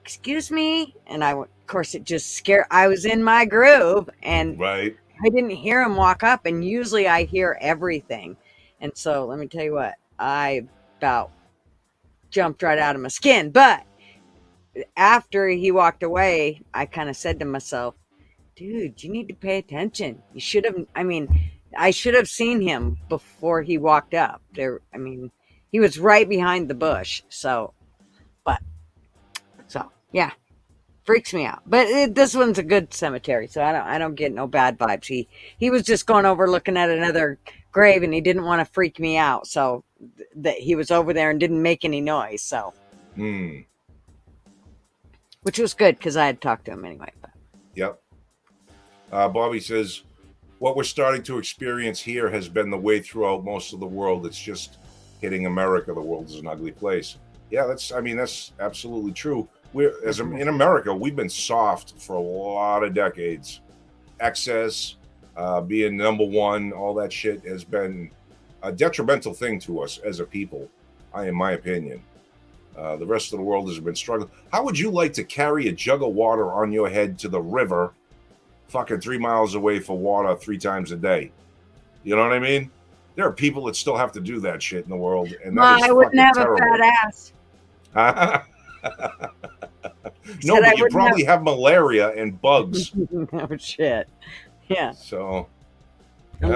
"Excuse me," and of course, it just scared. I was in my groove, and right. I didn't hear him walk up, and usually I hear everything. And so let me tell you what, I about jumped right out of my skin. But after he walked away, I kind of said to myself, dude, you need to pay attention. You should have, I should have seen him before he walked up there. He was right behind the bush. So yeah. Freaks me out, but this one's a good cemetery, so I don't get no bad vibes. He was just going over looking at another grave, and he didn't want to freak me out, so that he was over there and didn't make any noise. So, which was good because I had talked to him anyway. But. Yep. Bobby says, what we're starting to experience here has been the way throughout most of the world. It's just hitting America. The world is an ugly place. Yeah, that's absolutely true. In America, we've been soft for a lot of decades. Excess, being number one, all that shit has been a detrimental thing to us as a people, in my opinion. The rest of the world has been struggling. How would you like to carry a jug of water on your head to the river, fucking 3 miles away for water 3 times a day? You know what I mean? There are people that still have to do that shit in the world, and that is I wouldn't have terrible. a fat ass. No, but you probably have malaria and bugs. No shit. Yeah. So, a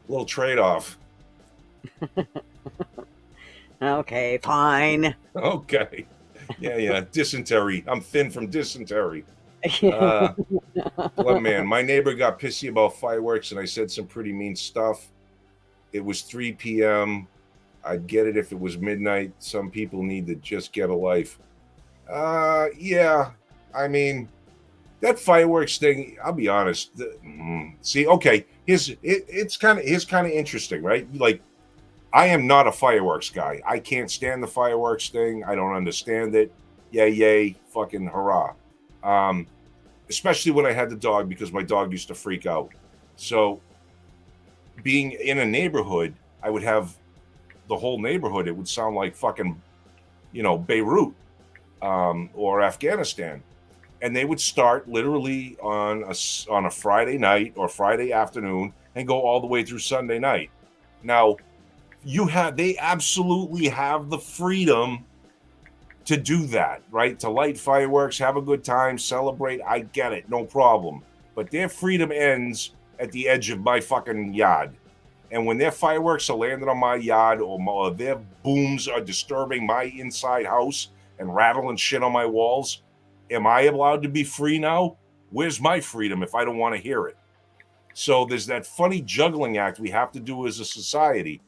little trade-off. Okay, fine. Okay. Yeah. Dysentery. I'm thin from dysentery. Well, man, my neighbor got pissy about fireworks, and I said some pretty mean stuff. It was 3 p.m. I'd get it if it was midnight. Some people need to just get a life. Yeah. I mean, that fireworks thing, I'll be honest. See, okay, it's kind of interesting, right? Like, I am not a fireworks guy. I can't stand the fireworks thing. I don't understand it. Yay, fucking hurrah. Especially when I had the dog, because my dog used to freak out. So being in a neighborhood, I would have the whole neighborhood. It would sound like fucking, Beirut or Afghanistan. And they would start literally on a Friday night or Friday afternoon and go all the way through Sunday night. Now, they absolutely have the freedom to do that, right? To light fireworks, have a good time, celebrate. I get it, no problem. But their freedom ends at the edge of my fucking yard. And when their fireworks are landing on my yard, or their booms are disturbing my inside house and rattling shit on my walls, am I allowed to be free now? Where's my freedom if I don't want to hear it? So there's that funny juggling act we have to do as a society.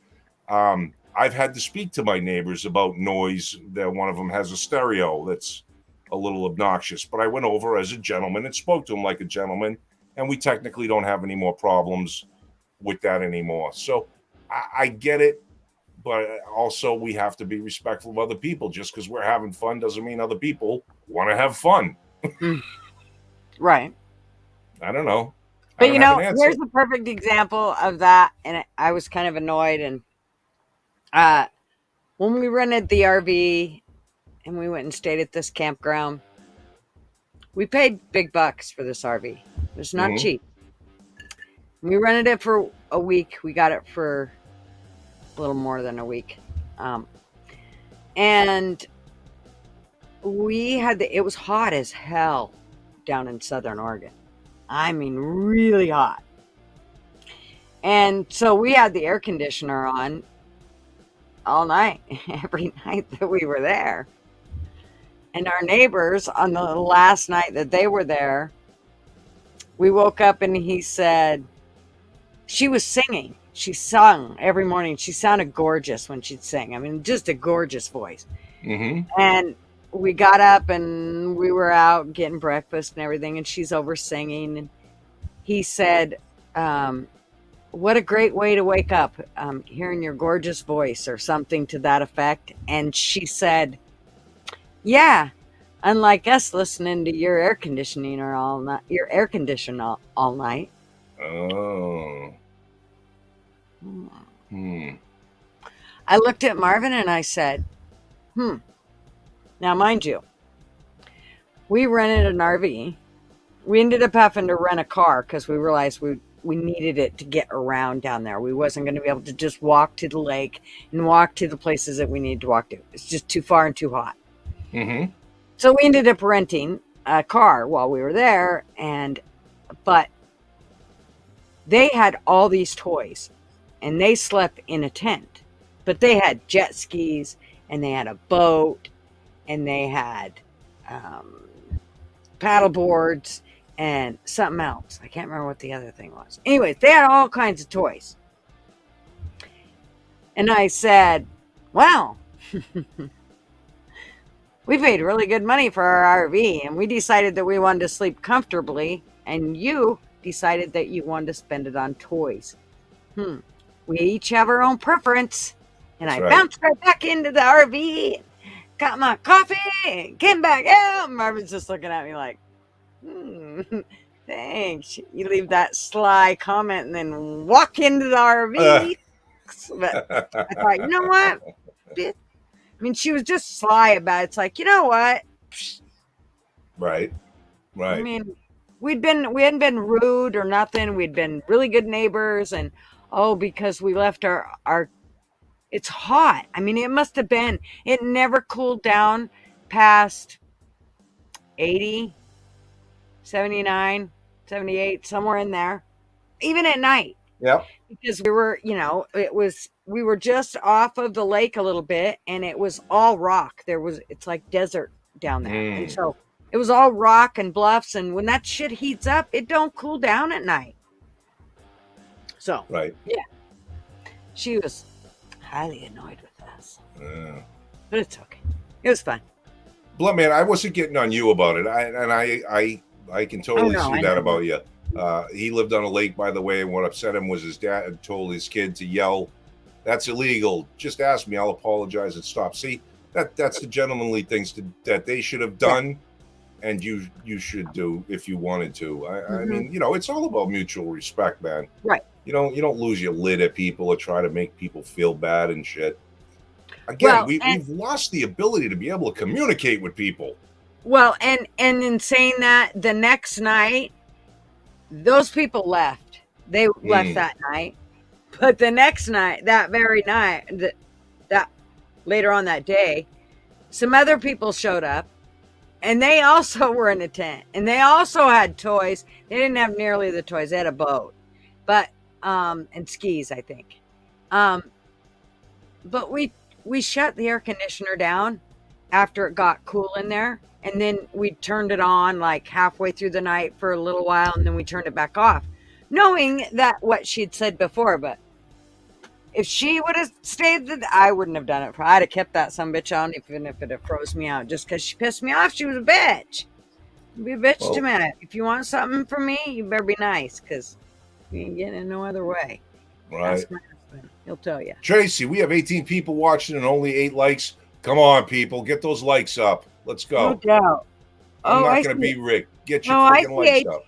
I've had to speak to my neighbors about noise. That one of them has a stereo that's a little obnoxious, but I went over as a gentleman and spoke to him like a gentleman, and we technically don't have any more problems with that anymore. So I get it, but also we have to be respectful of other people. Just because we're having fun doesn't mean other people want to have fun. Right. I don't know. But here's a perfect example of that, and I was kind of annoyed. And when we rented the RV and we went and stayed at this campground, we paid big bucks for this RV. It's not cheap. We rented it for a week. We got it for a little more than a week. And it was hot as hell down in Southern Oregon. I mean, really hot. And so we had the air conditioner on all night, every night that we were there. And our neighbors, on the last night that they were there, we woke up and he said, she was singing. She sung every morning. She sounded gorgeous when she'd sing. I mean, just a gorgeous voice. And we got up and we were out getting breakfast and everything, and she's over singing. And he said, what a great way to wake up, hearing your gorgeous voice, or something to that effect. And she said, yeah, unlike us listening to your air conditioning all night. Oh. I looked at Marvin and I said, Now, mind you, we rented an RV. We ended up having to rent a car because we realized we needed it to get around down there. We wasn't going to be able to just walk to the lake and walk to the places that we needed to walk to. It's just too far and too hot. So we ended up renting a car while we were there. But they had all these toys, and they slept in a tent. But they had jet skis, and they had a boat, and they had paddle boards and something else. I can't remember what the other thing was. Anyways, they had all kinds of toys. And I said, well, we paid really good money for our RV, and we decided that we wanted to sleep comfortably, and you decided that you wanted to spend it on toys. We each have our own preference. And That's I right. bounced right back into the RV, got my coffee, and came back out. Marvin's just looking at me like, thanks. You leave that sly comment and then walk into the Uh, RV. But I thought, you know what? I mean, she was just sly about it. It's like, you know what? right. I Right. mean, we hadn't been rude or nothing. We'd been really good neighbors, and because we left our it's hot. I mean, it must have been. It never cooled down past 80, 79, 78, somewhere in there, even at night. Yep. Because we were, we were just off of the lake a little bit, and it was all rock. It's like desert down there. And Mm, so it was all rock and bluffs. And when that shit heats up, it don't cool down at night. So, right. yeah, she was highly annoyed with us, Uh, but it's okay. It was fun. Blunt man, I wasn't getting on you about it. I can totally No, see I that know. about you. He lived on a lake, by the way, and what upset him was his dad had told his kid to yell, "That's illegal. Just ask me. I'll apologize and stop." See, that's the gentlemanly things that they should have done, and you should do if you wanted to. I mean, it's all about mutual respect, man. Right. You don't lose your lid at people or try to make people feel bad and shit. Again, Well, we've lost the ability to be able to communicate with people. and in saying that, the next night, those people left. They left Mm, that night, but the next night, that very night, that later on that day, some other people showed up, and they also were in a tent, and they also had toys. They didn't have nearly the toys. They had a boat, but and skis, I think. Um, but we shut the air conditioner down after it got cool in there, and then we turned it on like halfway through the night for a little while, and then we turned it back off, knowing that what she'd said before. But if she would have stayed, I wouldn't have done it. I'd have kept that some bitch on, even if it had froze me out, just because she pissed me off. She was a bitch. Be a bitch to well, me. If you want something from me, you better be nice, because you ain't getting it no other way. right. Ask my husband; he'll tell you. Tracy, we have 18 people watching and only 8 likes. Come on, people, get those likes up. Let's No go. doubt. I'm Oh, not I going to see. be Rick. Get your No, I freaking see likes 18. up.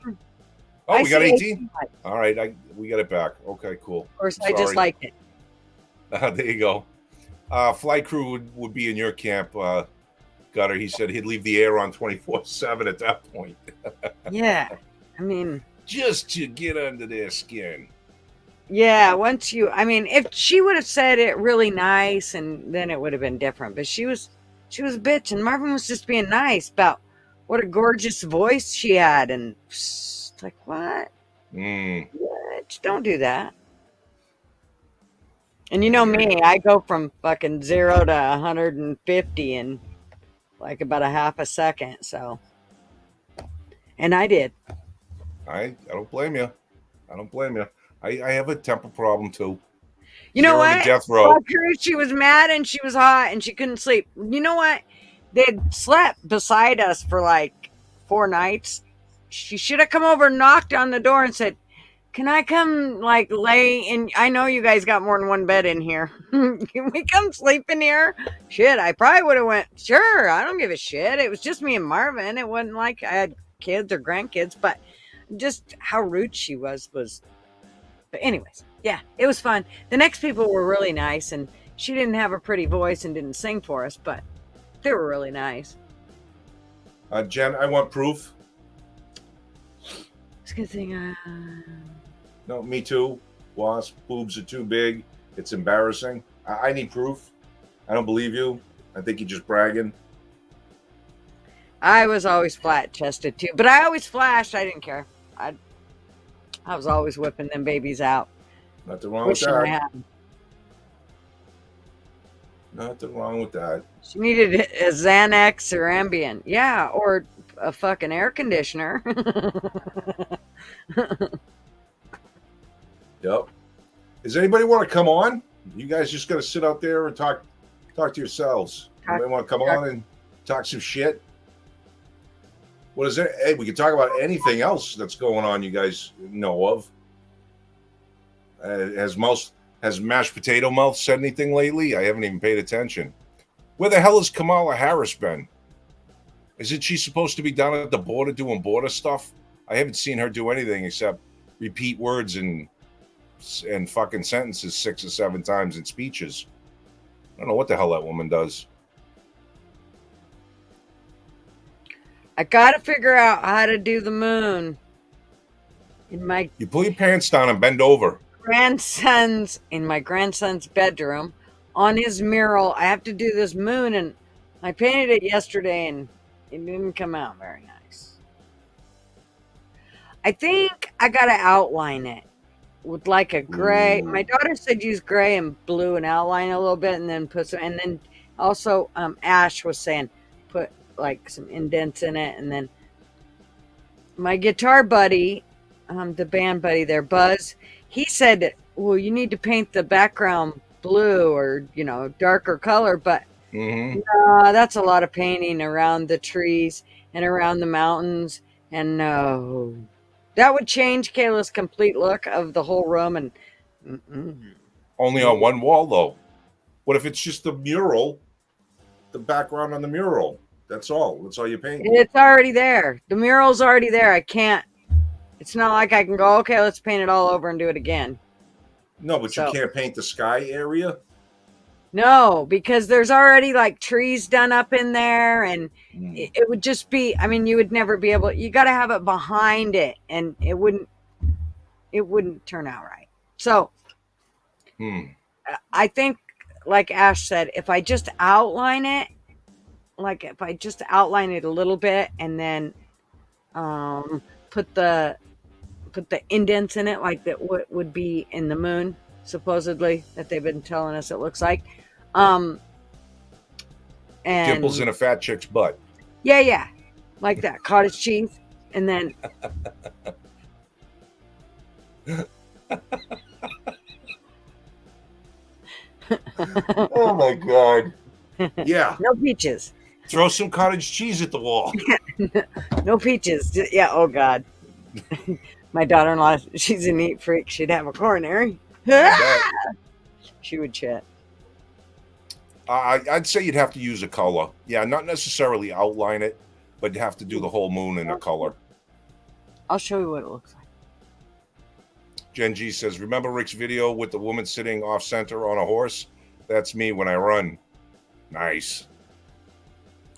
Oh, I we got see 18? 18 likes. All right, we got it back. Okay, cool. Of course, I'm I just sorry. liked it. There you go. Flight crew would be in your camp, Gutter. He said he'd leave the air on 24/7 at that point. Yeah. I mean, Just to get under their skin. yeah, if she would have said it really nice, and then it would have been different. But she was a bitch, and Marvin was just being nice about what a gorgeous voice she had. And it's like, what? Mm, Bitch, don't do that. And you I know hear me, you. I go from fucking 0 to 150 in like about a half a second. So, and I did. I don't blame you. I don't blame you. I have a temper problem too. You know 0 to what? death row. Fuck her. She was mad and she was hot and she couldn't sleep. You know what? They'd slept beside us for like 4 nights. She should have come over and knocked on the door and said, "Can I come like lay in? I know you guys got more than one bed in here. Can we come sleep in here?" Shit, I probably would have went, "Sure, I don't give a shit." It was just me and Marvin. It wasn't like I had kids or grandkids, but just how rude she was. But anyways, yeah, it was fun. The next people were really nice, and she didn't have a pretty voice and didn't sing for us, but they were really nice. Jen, I want proof. It's a good thing. No, me too. Wasp boobs are too big. It's embarrassing. I need proof. I don't believe you. I think you're just bragging. I was always flat chested too, but I always flashed. I didn't care. I was always whipping them babies out. Nothing wrong with Wishing I that. had them. Nothing wrong with that. She needed a Xanax or Ambien. Yeah, or a fucking air conditioner. Yep. Does anybody want to come on? You guys just got to sit out there and talk to yourselves. Anybody want to come on and talk some shit? What is there? Hey, we can talk about anything else that's going on. You guys know of? Has Mashed Potato Mouth said anything lately? I haven't even paid attention. Where the hell has Kamala Harris been? Isn't she supposed to be down at the border doing border stuff? I haven't seen her do anything except repeat words and fucking sentences 6 or 7 times in speeches. I don't know what the hell that woman does. I gotta figure out how to do the moon. You pull your pants down and bend over. In my grandson's bedroom, on his mural. I have to do this moon, and I painted it yesterday, and it didn't come out very nice. I think I gotta outline it with like a gray. My daughter said use gray and blue and outline a little bit, and then put some. And then also, Ash was saying put like some indents in it, and then my guitar buddy, the band buddy there, Buzz, he said, well, you need to paint the background blue or, darker color, but that's a lot of painting around the trees and around the mountains. And no, that would change Kayla's complete look of the whole room. And only on one wall, though. What if it's just the mural, the background on the mural? That's all. That's all you paint. It's already there. The mural's already there. I can't. It's not like I can go, okay, let's paint it all over and do it again. No, but you can't paint the sky area? No, because there's already like trees done up in there, and it would just be, you would never be able, you got to have it behind it, and it wouldn't turn out right. So I think, like Ash said, if I just outline it, a little bit, and then put the indents in it, like that would be in the moon, supposedly, that they've been telling us it looks like. And dimples in a fat chick's butt. Yeah, like that, cottage cheese, and then oh my god. Yeah. No peaches. Throw some cottage cheese at the wall. No peaches. Yeah, oh god. My daughter-in-law, she's a neat freak. She'd have a coronary. She would shit. I'd say you'd have to use a color. Yeah, not necessarily outline it, but you have to do the whole moon in a color. I'll show you what it looks like. Jen G says, remember Rick's video with the woman sitting off center on a horse? That's me when I run. Nice.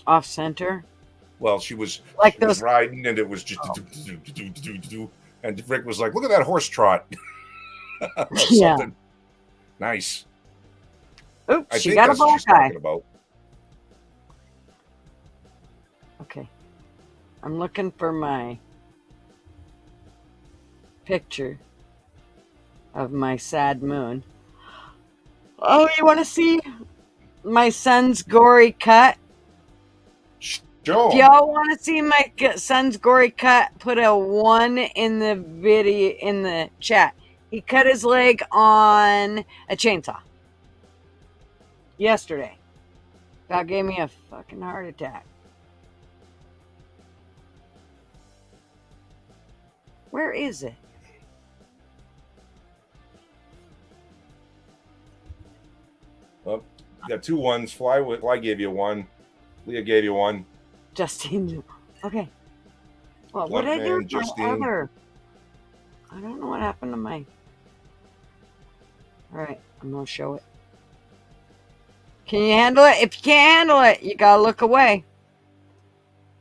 Off center? Well, she was riding, and it was just and Rick was like, look at that horse trot. Yeah. Nice. Oops, she got a black eye. Okay. I'm looking for my picture of my sad moon. Oh, you want to see my son's gory cut? Sure. If y'all want to see my son's gory cut, put a 1 in the video, in the chat. He cut his leg on a chainsaw yesterday. That gave me a fucking heart attack. Where is it? Well, you got 2 1s. Fly gave you 1. Leah gave you 1. Justine. Okay. Well, what did I do with my other? I don't know what happened to my. All right, I'm gonna show it. Can you handle it? If you can't handle it, you gotta look away.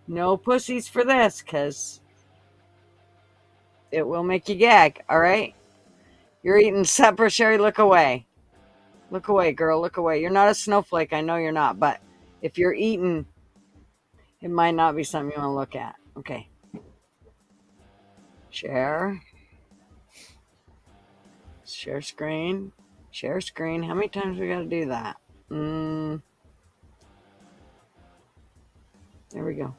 No pussies for this, because it will make you gag. All right. You're eating supper, Sherry. Look away. Look away, girl. Look away. You're not a snowflake. I know you're not, but if you're eating, it might not be something you want to look at. Okay. Share. Share screen. Share screen. How many times we got to do that? There we go.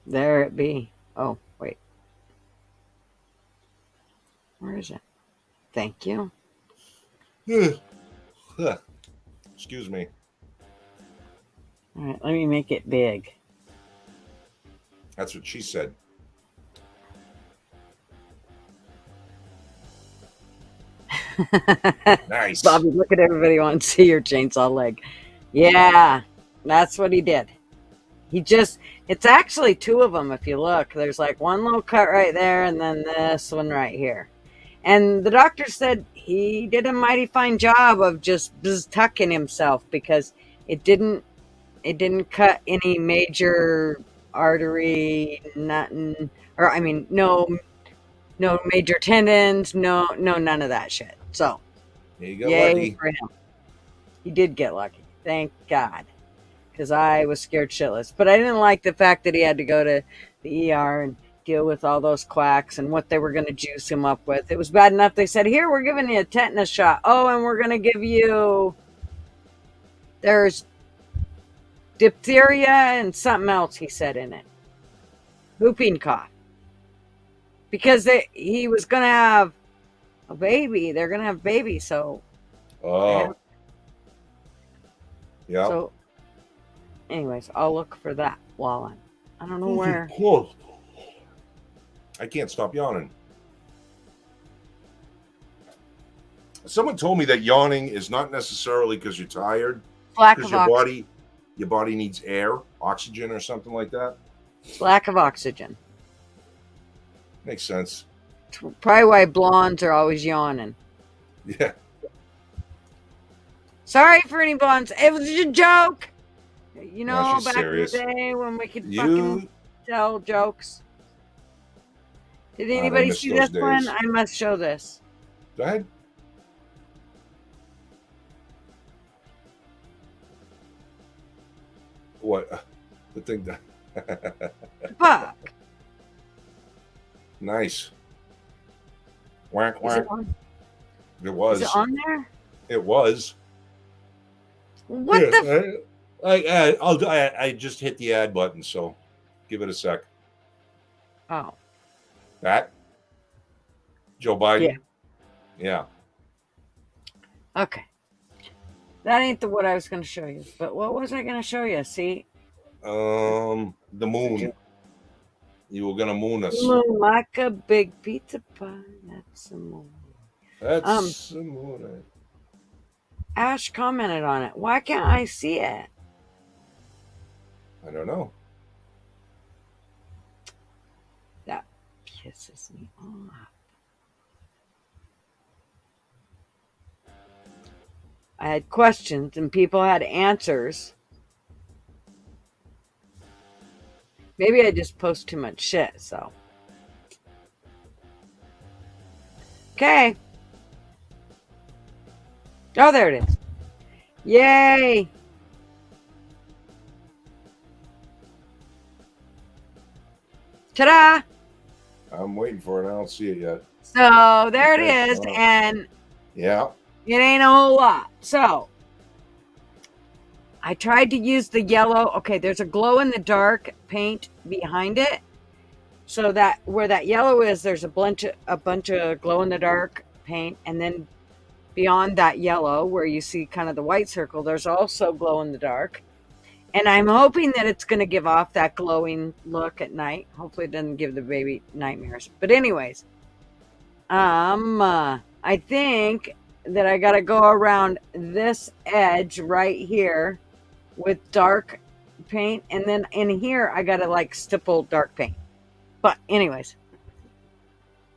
There it be. Oh, wait. Where is it? Thank you. Excuse me. All right, let me make it big. That's what she said. Nice. Bobby, look at everybody want to see your chainsaw leg. Yeah, that's what he did. It's actually two of them if you look. There's like one little cut right there and then this one right here. And the doctor said he did a mighty fine job of just tucking himself because it didn't cut any major artery, nothing, or I mean, no major tendons, no none of that shit. So, There you go, yay lucky. for him. He did get lucky. Thank God. Because I was scared shitless. But I didn't like the fact that he had to go to the ER and deal with all those quacks and what they were going to juice him up with. It was bad enough they said, here, we're giving you a tetanus shot. Oh, and we're going to give you, there's diphtheria and something else he said in it. Whooping cough. Because he was going to have a baby. They're going to have babies, so. Oh. Yeah. So, anyways, I'll look for that while I don't know where. I can't stop yawning. Someone told me that yawning is not necessarily because you're tired. Lack Because of your body needs air, oxygen, or something like that. lack of oxygen. Makes sense. It's probably why blondes are always yawning. Yeah. Sorry for any blondes. It was a joke. You know, she's back serious. in the day when we could fucking tell jokes. Did anybody miss see those this one? days. I must show this. Go ahead. What? The thing that. Fuck. Nice. Whack, Is whack. it on, It was. is it on there? It was. What the? I just hit the add button, so give it a sec. Oh. That? Joe Biden? Yeah. Okay. That ain't what I was going to show you. But what was I going to show you? See? The moon. You were gonna moon us. Moon like a big pizza pie. That's the moon. That's the moon. Ash commented on it. Why can't I see it? I don't know. That pisses me off. I had questions and people had answers. Maybe I just post too much shit, so. Okay. Oh, there it is. Yay! Ta-da! I'm waiting for it. I don't see it yet. So there it Okay, is, and yeah. it ain't a whole lot. So I tried to use the yellow. Okay, there's a glow-in-the-dark paint behind it. So that where that yellow is, there's a bunch of glow-in-the-dark paint, and then beyond that yellow, where you see kind of the white circle, there's also glow-in-the-dark. And I'm hoping that it's going to give off that glowing look at night. Hopefully it doesn't give the baby nightmares. But anyways, I think that I got to go around this edge right here with dark paint. And then in here, I got to like stipple dark paint. But anyways,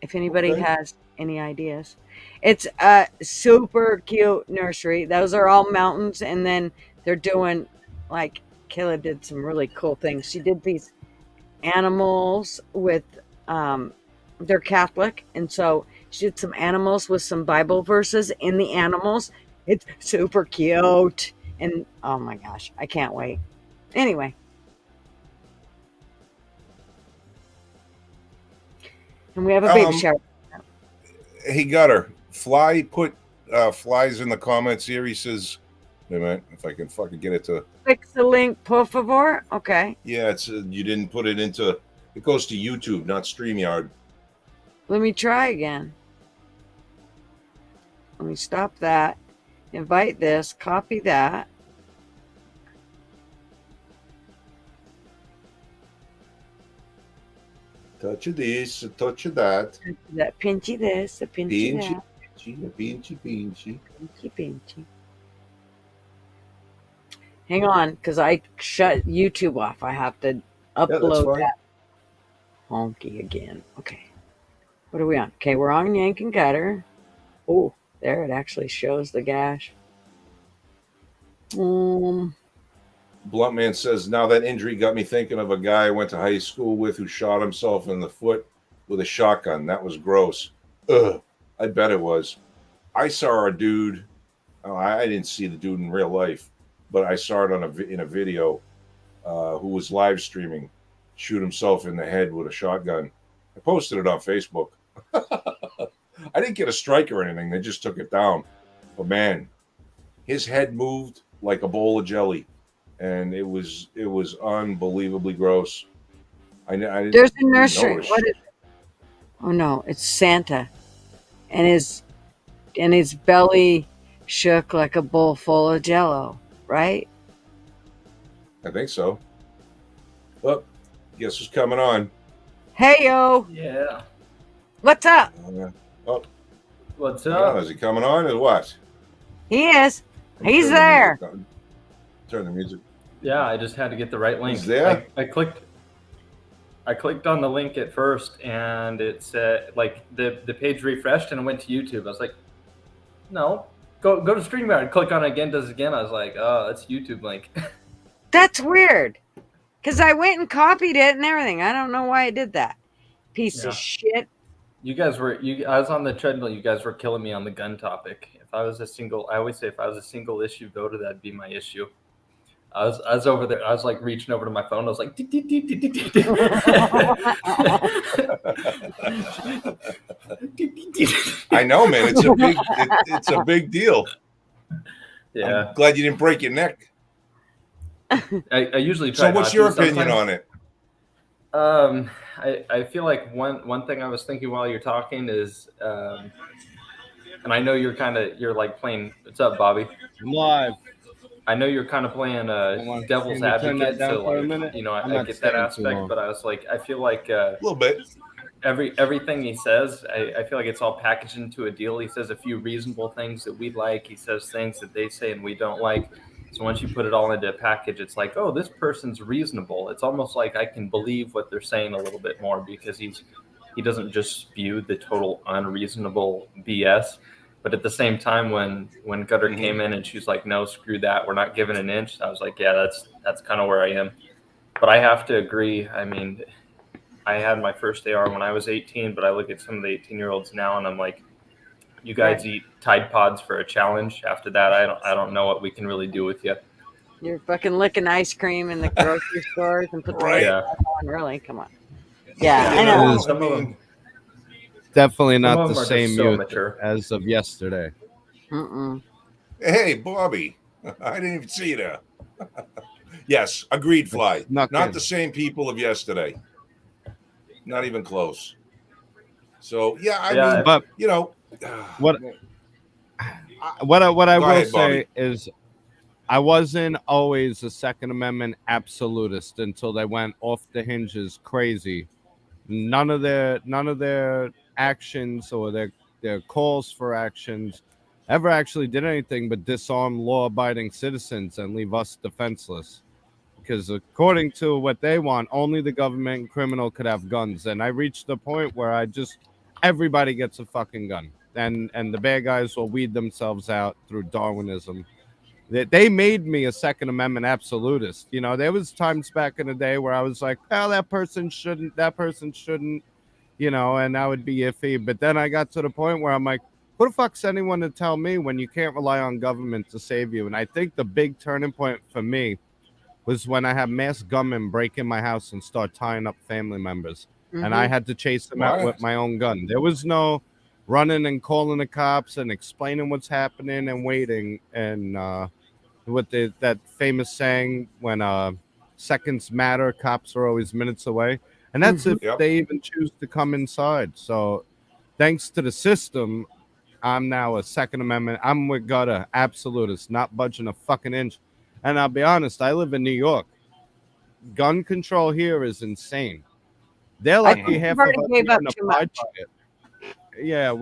if anybody has any ideas, it's a super cute nursery. Those are all mountains. And then they're doing like Kayla did some really cool things. She did these animals with, they're Catholic. And so she did some animals with some Bible verses in the animals. It's super cute. And oh my gosh, I can't wait. Anyway. And we have a baby shower. He got her. Fly put flies in the comments here. He says, wait a minute, if I can fucking get it to Fix the link, por favor. Okay. Yeah, it's you didn't put it into it goes to YouTube, not StreamYard. Let me try again. you stop that? Invite this, copy that. Touch of this, a touch of that. That pinchy this, a pinchy Pinchy, that. pinchy, pinchy. Pinchy, pinchy. Hang on, because I shut YouTube off. I have to Yeah, that's upload fine. that honky again. Okay. What are we on? Okay, we're on Yank and Gutter. Oh, there it actually shows the gash. Bluntman says, now that injury got me thinking of a guy I went to high school with who shot himself in the foot with a shotgun. That was gross. Ugh, I bet it was. I saw a dude. I didn't see the dude in real life, but I saw it in a video who was live streaming shoot himself in the head with a shotgun. I posted it on Facebook. I didn't get a strike or anything. They just took it down. But man, his head moved like a bowl of jelly, and it was unbelievably gross. There's a nursery. What is it? Oh no, it's Santa, and his belly shook like a bowl full of Jello. Right? I think so. Well, guess who's coming on? Hey yo, Yeah. what's up? Oh, What's I don't know, up? is he coming on or what? He is. Let me He's turn the there. music on. Turn the music. Yeah, I just had to get the right link. He's there? I clicked on the link at first, and it said like the page refreshed, and it went to YouTube. I was like, no, go to StreamYard. Click on it again, does it again. I was like, oh, that's YouTube link. That's weird. Because I went and copied it and everything. I don't know why I did that. Piece Yeah. of shit. I was on the treadmill. You guys were killing me on the gun topic. I always say if I was a single issue voter, that'd be my issue. I was over there. I was like reaching over to my phone. I was like, I know, man. It's a big deal. Yeah. I'm glad you didn't break your neck. I usually try. So, what's your opinion on it? I feel like one thing I was thinking while you're talking is, and I know you're like playing. What's up, Bobby? I'm live. I know you're kind of playing devil's advocate, so like, you know, I get that aspect, but I was like, I feel like a little bit. Everything he says, I feel like it's all packaged into a deal. He says a few reasonable things that we like. He says things that they say and we don't like. So once you put it all into a package, it's like, oh, this person's reasonable. It's almost like I can believe what they're saying a little bit more because he doesn't just spew the total unreasonable BS. But at the same time, when Gutter came in and she's like, no, screw that, we're not giving an inch. I was like, yeah, that's kind of where I am. But I have to agree. I mean, I had my first AR when I was 18, but I look at some of the 18-year-olds now and I'm like, you guys eat Tide Pods for a challenge. After that, I don't know what we can really do with you. You're fucking licking ice cream in the grocery stores and put the Right. on. Really? Come on. Yeah, I know. Some of them, Definitely some not of the them are same just so youth mature. as of yesterday. Mm-mm. Hey, Bobby. I didn't even see you there. Yes, agreed, Fly. Not Not good. the same people of yesterday. Not even close. So, yeah, I mean, But you know. what I Go will ahead, say Bobby. is I wasn't always a Second Amendment absolutist until they went off the hinges crazy. None of their actions or their calls for actions ever actually did anything but disarm law-abiding citizens and leave us defenseless. Because according to what they want, only the government and criminal could have guns. And I reached the point where everybody gets a fucking gun. And the bad guys will weed themselves out through Darwinism. They made me a Second Amendment absolutist. You know, there was times back in the day where I was like, oh, that person shouldn't, you know, and that would be iffy. But then I got to the point where I'm like, who the fuck's anyone to tell me when you can't rely on government to save you? And I think the big turning point for me was when I had masked gunmen break in my house and start tying up family members. And I had to chase them out with my own gun. There was no running and calling the cops and explaining what's happening and waiting. And with that famous saying, when seconds matter, cops are always minutes away. And that's if Yep. they even choose to come inside. So thanks to the system, I'm now a Second Amendment. I'm with gutter absolutist, not budging a fucking inch. And I'll be honest, I live in New York. Gun control here is insane. They're I lucky think half we've of already us gave up even too abide much. by it. Yeah,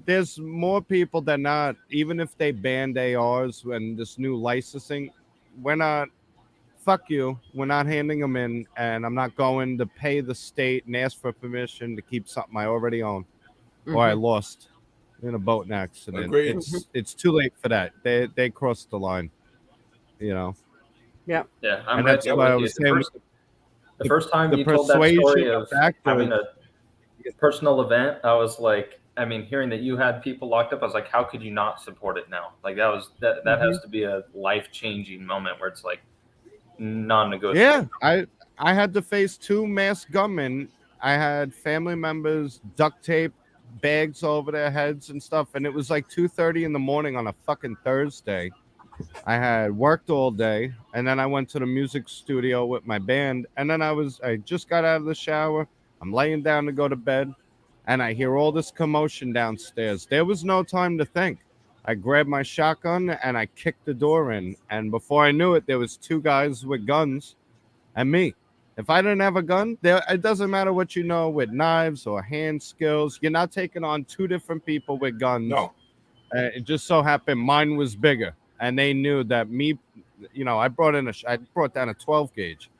there's more people that not, even if they banned ARs and this new licensing, we're not, fuck you, we're not handing them in, and I'm not going to pay the state and ask for permission to keep something I already own or I Mhm. lost in a boating accident. Agreed. It's too late for that. They crossed the line, you know. Yeah. Yeah, I'm And right that's there why I with you. was saying The first time the you told that persuasion story of factor. having a personal event, I was like, I mean, hearing that you had people locked up, I was like, how could you not support it now? Like that has to be a life-changing moment where it's like non-negotiable. Yeah, I had to face 2 masked gunmen. I had family members duct tape bags over their heads and stuff, and it was like 2:30 in the morning on a fucking Thursday. I had worked all day, and then I went to the music studio with my band, and then I just got out of the shower. I'm laying down to go to bed, and I hear all this commotion downstairs. There was no time to think. I grabbed my shotgun and I kicked the door in, and before I knew it, there was 2 guys with guns and me. If I didn't have a gun, it doesn't matter what you know with knives or hand skills. You're not taking on 2 different people with guns. No. It just so happened mine was bigger, and they knew that me, I brought down a 12 gauge,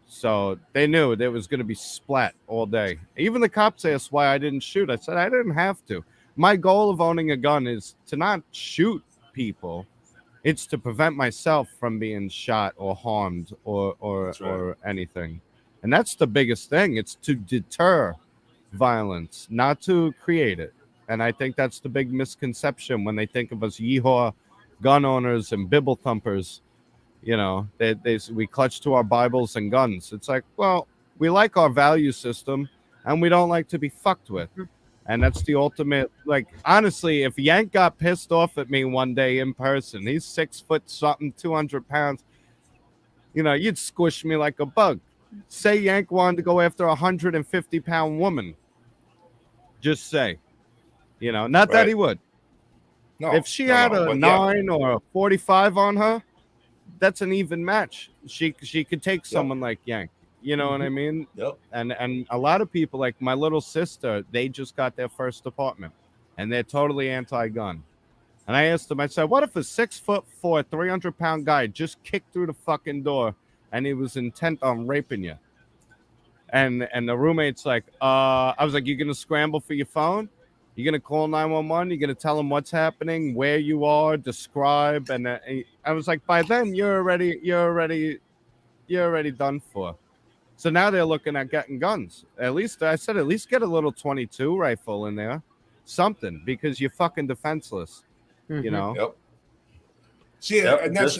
so they knew there was going to be splat all day. Even the cops asked why I didn't shoot. I said I didn't have to. My goal of owning a gun is to not shoot people. It's to prevent myself from being shot or harmed or anything. And that's the biggest thing. It's to deter violence, not to create it. And I think that's the big misconception when they think of us yeehaw gun owners and bibble thumpers. We clutch to our Bibles and guns. It's like, well, we like our value system and we don't like to be fucked with. And that's the ultimate, like, honestly, if Yank got pissed off at me one day in person, he's 6 foot something, 200 pounds, you'd squish me like a bug. Say Yank wanted to go after a 150-pound woman. Just say, not that he would. No. If she had a 9 or a 45 on her, that's an even match. She could take someone like Yank. You know what I mean? Yep. And a lot of people, like my little sister, they just got their first apartment, and they're totally anti-gun. And I asked them, I said, what if a 6'4", 300-pound guy just kicked through the fucking door and he was intent on raping you? And the roommate's like, I was like, you gonna scramble for your phone? You gonna call 911? You gonna tell them what's happening, where you are, describe? And I was like, by then you're already done for. So now they're looking at getting guns. At least get a little 22 rifle in there, something, because you're fucking defenseless. Yep. See, and that's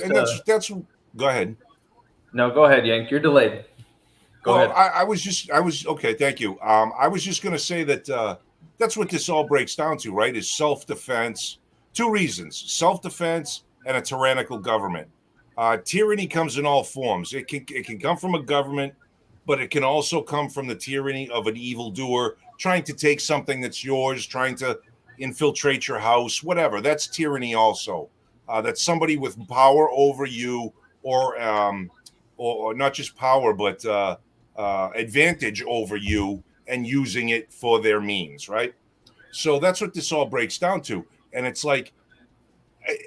go ahead. No, go ahead, Yank. You're delayed. Go ahead. I was okay. Thank you. I was just going to say that that's what this all breaks down to, right? Is self-defense. 2 reasons: self-defense and a tyrannical government. Tyranny comes in all forms. It can come from a government, but it can also come from the tyranny of an evildoer trying to take something that's yours, trying to infiltrate your house, whatever. That's tyranny also. That's somebody with power over you, or not just power, but advantage over you and using it for their means, right? So that's what this all breaks down to. And it's like,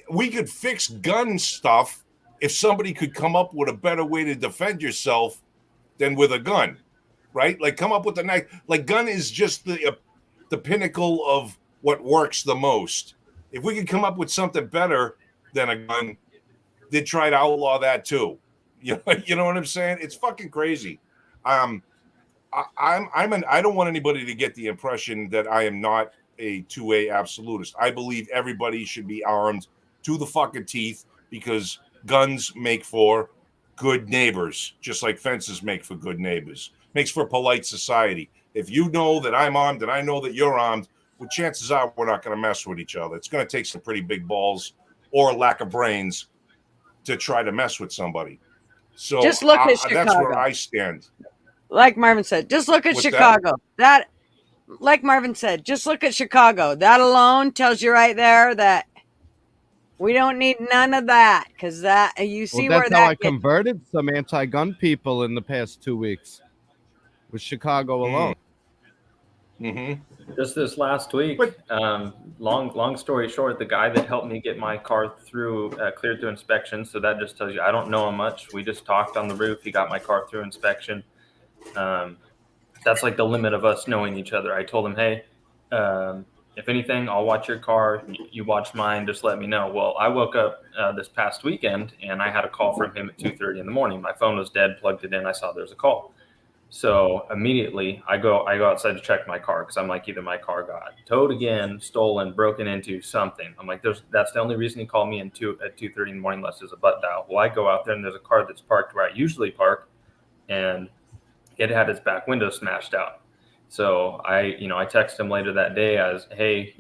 we could fix gun stuff if somebody could come up with a better way to defend yourself than with a gun, right? Like, come up with a knife. Like, gun is just the pinnacle of what works the most. If we could come up with something better than a gun, they'd try to outlaw that too. You know what I'm saying? It's fucking crazy. I don't want anybody to get the impression that I am not a 2A absolutist. I believe everybody should be armed to the fucking teeth, because guns make for good neighbors, just like fences make for good neighbors. Makes for polite society. If you know that I'm armed and I know that you're armed, well, chances are we're not going to mess with each other. It's going to take some pretty big balls or a lack of brains to try to mess with somebody. So just look at Chicago. That's where I stand. Like Marvin said, just look at What's Chicago. That like Marvin said, just look at Chicago. That alone tells you right there that we don't need none of that, because that you Well, see where that's how that I converted some anti-gun people in the past 2 weeks. With Chicago alone. Mm-hmm. Just this last week, long story short, the guy that helped me get my car through cleared through inspection. So that just tells you I don't know him much. We just talked on the roof. He got my car through inspection. That's like the limit of us knowing each other. I told him, hey, if anything, I'll watch your car. You watch mine. Just let me know. Well, I woke up this past weekend and I had a call from him at 2:30 in the morning. My phone was dead. Plugged it in. I saw there's a call. So immediately I go outside to check my car because I'm like, either my car got towed again, stolen, broken into, something. I'm like, that's the only reason he called me at 2:30 in the morning unless there's a butt dial. Well, I go out there and there's a car that's parked where I usually park, and it had its back window smashed out. So I text him later that day as, hey,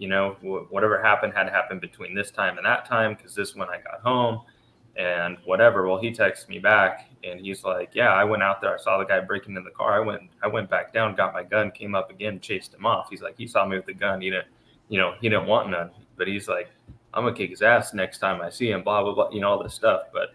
whatever happened had to happen between this time and that time because this is when I got home. And whatever. Well, he texted me back and he's like, yeah, I went out there. I saw the guy breaking in the car. I went back down, got my gun, came up again, chased him off. He's like, he saw me with the gun. He didn't want none, but he's like, I'm gonna kick his ass next time I see him, blah, blah, blah, all this stuff. But,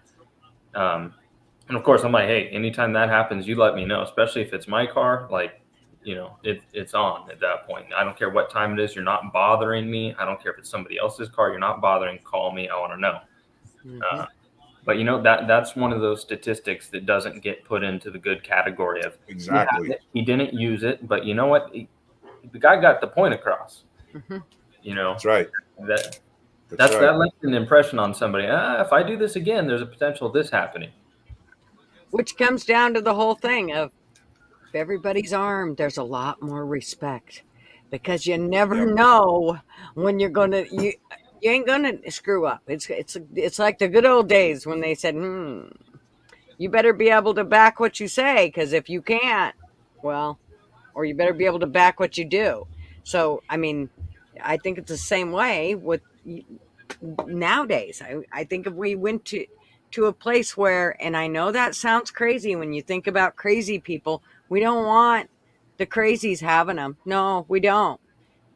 and of course I'm like, hey, anytime that happens, you let me know, especially if it's my car, like, it's on at that point. I don't care what time it is. You're not bothering me. I don't care if it's somebody else's car. You're not bothering. Call me. I want to know. Mm-hmm. But that's one of those statistics that doesn't get put into the good category of Exactly. He didn't use it, but you know what? The guy got the point across. Mm-hmm. That's right. That right. left an impression on somebody. If I do this again, there's a potential of this happening. Which comes down to the whole thing of if everybody's armed, there's a lot more respect because you never know when you're gonna you ain't gonna screw up. It's like the good old days when they said, you better be able to back what you say, because if you can't, well, or you better be able to back what you do. So, I mean, I think it's the same way with nowadays. I think if we went to a place where, and I know that sounds crazy when you think about crazy people, we don't want the crazies having them. No, we don't.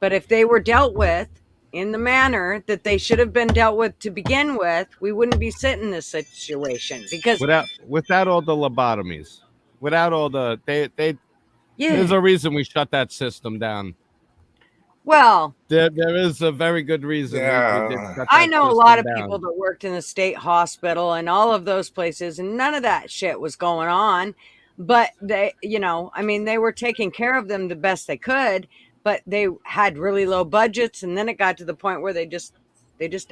But if they were dealt with in the manner that they should have been dealt with to begin with, we wouldn't be sitting in this situation. Because without all the lobotomies, without all the there's a reason we shut that system down. Well, there is a very good reason. Yeah. We did shut that I know a system lot of down. people that worked in the state hospital and all of those places, and none of that shit was going on. But they, they were taking care of them the best they could, but they had really low budgets, and then it got to the point where they just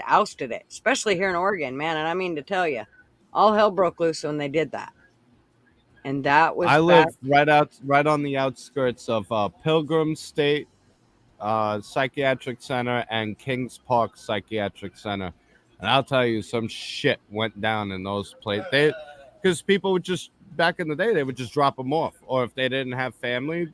ousted it, especially here in Oregon, man. And I mean to tell you, all hell broke loose when they did that. And that was I live right on the outskirts of Pilgrim State Psychiatric Center and Kings Park Psychiatric Center, and I'll tell you, some shit went down in those places. Because people would just, back in the day, they would just drop them off, or if they didn't have family,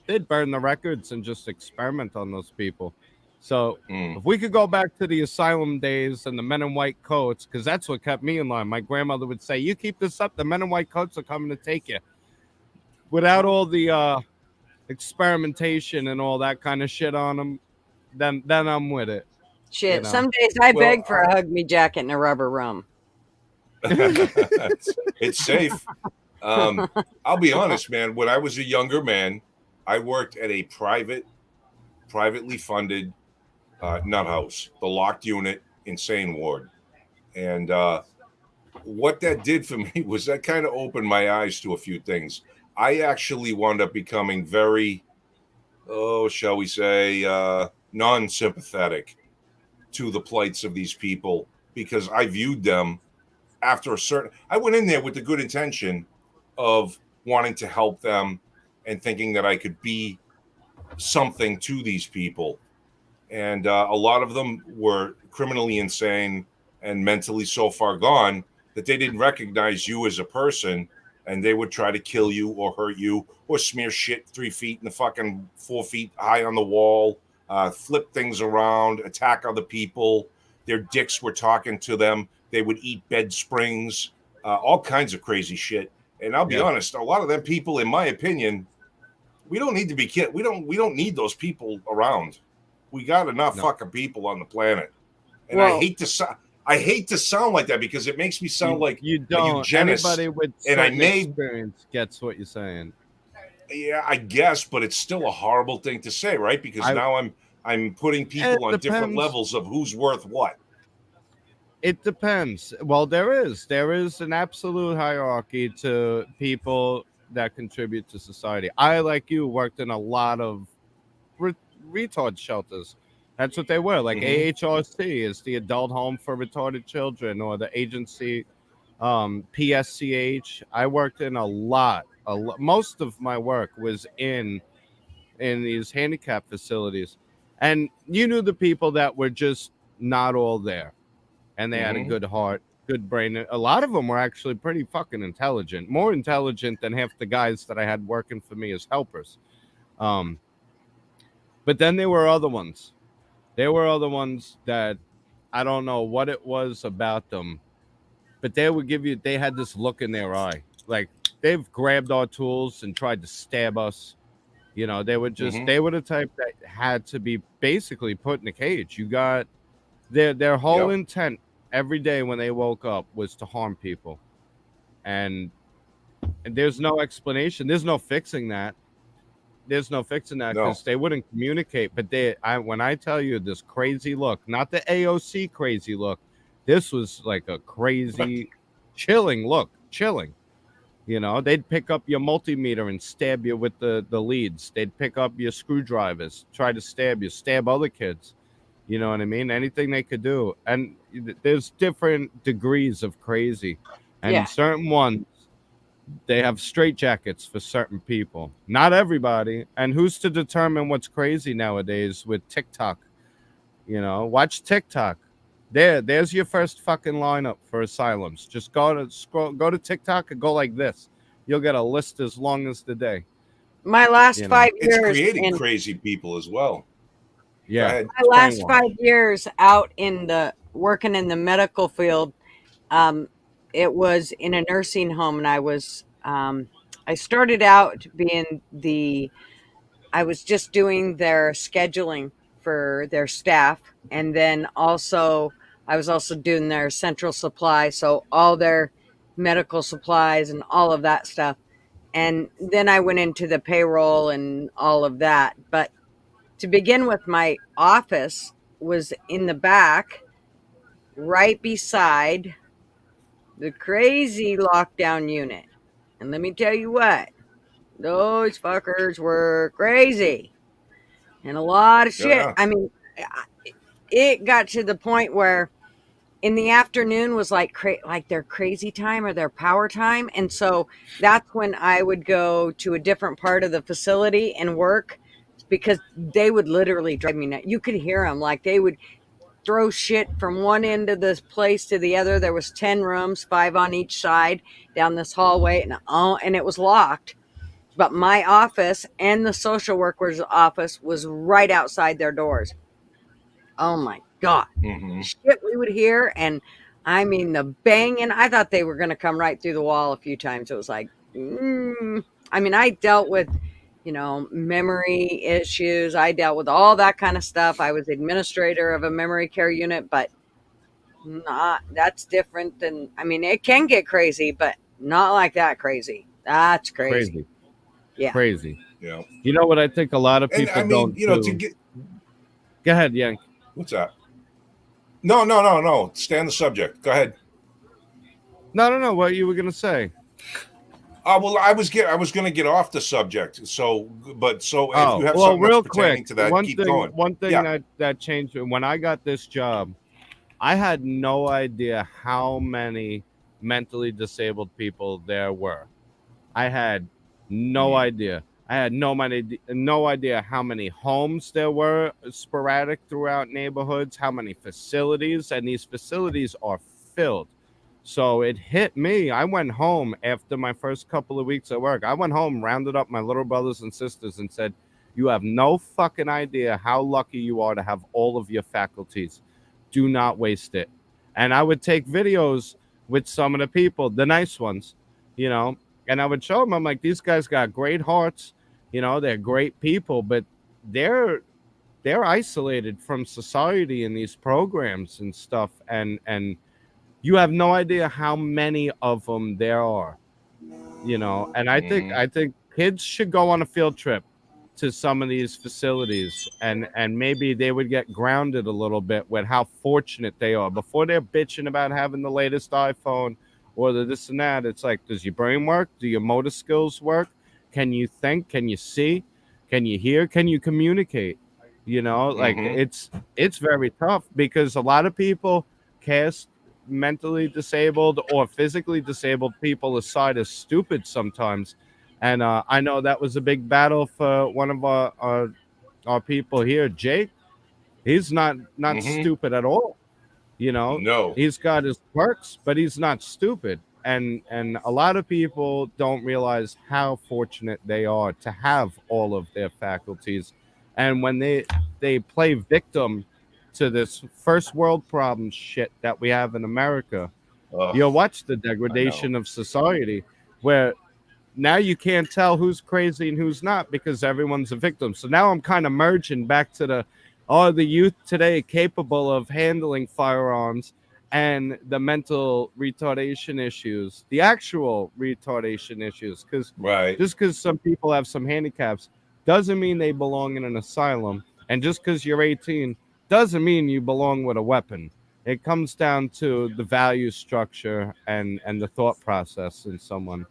they'd burn the records and just experiment on those people. So if we could go back to the asylum days and the men in white coats, because that's what kept me in line. My grandmother would say, you keep this up, the men in white coats are coming to take you. Without all the experimentation and all that kind of shit on them, then I'm with it. Shit, some days I beg for a hug me jacket and a rubber rum. It's safe. I'll be honest, man. When I was a younger man, I worked at a privately funded nut house, the locked unit, insane ward. And what that did for me was that kind of opened my eyes to a few things. I actually wound up becoming very, shall we say, non-sympathetic to the plights of these people, because I viewed them I went in there with the good intention of wanting to help them and thinking that I could be something to these people. And a lot of them were criminally insane and mentally so far gone that they didn't recognize you as a person, and they would try to kill you or hurt you or smear shit 3 feet in the fucking 4 feet high on the wall, flip things around, attack other people. Their dicks were talking to them. They would eat bed springs, all kinds of crazy shit. And I'll be honest, a lot of them people, in my opinion, We don't need to be kid. We don't need those people around. We got enough fucking people on the planet. And Well- I hate to sound like that because it makes me sound like you a don't. eugenist. Anybody with And I certain may- experience gets what you're saying. Yeah, I guess, but it's still a horrible thing to say, right? Because now I'm putting people on different levels of who's worth what. It depends. Well, there is an absolute hierarchy to people that contribute to society. I, like you, worked in a lot of retard shelters. That's what they were. Like AHRC is the Adult Home for Retarded Children, or the agency PSCH. I worked in a lot. Most of my work was in these handicap facilities, and you knew the people that were just not all there, and they had a good heart, good brain. A lot of them were actually pretty fucking intelligent, more intelligent than half the guys that I had working for me as helpers. But then there were other ones. There were other ones that I don't know what it was about them, but they had this look in their eye. Like, they've grabbed our tools and tried to stab us. You know, they were the type that had to be basically put in a cage. You got their whole intent every day when they woke up was to harm people. And there's no explanation. There's no fixing that. Because they wouldn't communicate. But when I tell you this crazy look, not the AOC crazy look, this was like a crazy, chilling look. Chilling. You know, they'd pick up your multimeter and stab you with the leads. They'd pick up your screwdrivers, try to stab you, stab other kids. You know what I mean? Anything they could do. And there's different degrees of crazy. And certain ones, they have straitjackets for certain people. Not everybody. And who's to determine what's crazy nowadays with TikTok? You know, watch TikTok. There's your first fucking lineup for asylums. Just go to TikTok and go like this. You'll get a list as long as the day. My last 5 years. It's creating crazy people as well. Yeah. My last 5 years out working in the medical field, it was in a nursing home, and I started out I was just doing their scheduling for their staff, and then I was also doing their central supply, so all their medical supplies and all of that stuff. And then I went into the payroll and all of that. But to begin with, my office was in the back, right beside the crazy lockdown unit. And let me tell you what, those fuckers were crazy and a lot of shit. Yeah. I mean, it got to the point where in the afternoon was like their crazy time or their power time. And so that's when I would go to a different part of the facility and work, because they would literally drive me nuts. You could hear them. Like, they would throw shit from one end of this place to the other. There was 10 rooms, 5 on each side down this hallway, and it was locked. But my office and the social worker's office was right outside their doors. Oh my God. Shit we would hear. And I mean, the banging, I thought they were going to come right through the wall a few times. It was like, I mean, I dealt with, memory issues. I dealt with all that kind of stuff. I was administrator of a memory care unit, but that's different than, I mean, it can get crazy, but not like that crazy. That's crazy. Yeah. Crazy. Yeah. You know what I think a lot of people don't do? Go ahead, Yank. What's that? No. Stay on the subject. Go ahead. No. What you were gonna say? Well, I was going to get off the subject. So if you have something real that's quick, pertaining to that, keep going. One thing that changed when I got this job, I had no idea how many mentally disabled people there were. I had no idea. I had no idea how many homes there were sporadic throughout neighborhoods, how many facilities, and these facilities are filled. So it hit me. I went home after my first couple of weeks at work. I went home, rounded up my little brothers and sisters, and said, you have no fucking idea how lucky you are to have all of your faculties. Do not waste it. And I would take videos with some of the people, the nice ones, and I would show them. I'm like, these guys got great hearts. They're great people, but they're they're isolated from society in these programs and stuff, and you have no idea how many of them there are. And I think kids should go on a field trip to some of these facilities, and maybe they would get grounded a little bit with how fortunate they are before they're bitching about having the latest iPhone or the this and that. It's like, does your brain work? Do your motor skills work? Can you think? Can you see? Can you hear? Can you communicate? Like it's very tough because a lot of people cast mentally disabled or physically disabled people aside as stupid sometimes. And I know that was a big battle for one of our people here, Jake. He's not stupid at all. No. He's got his quirks, but he's not stupid. And a lot of people don't realize how fortunate they are to have all of their faculties. And when they play victim to this first world problem shit that we have in America, Ugh, you'll watch the degradation of society where now you can't tell who's crazy and who's not because everyone's a victim. So now I'm kind of merging back to the youth today capable of handling firearms and the mental retardation issues, the actual retardation issues. Because right. just because some people have some handicaps doesn't mean they belong in an asylum. And just because you're 18 doesn't mean you belong with a weapon. It comes down to the value structure and the thought process in someone.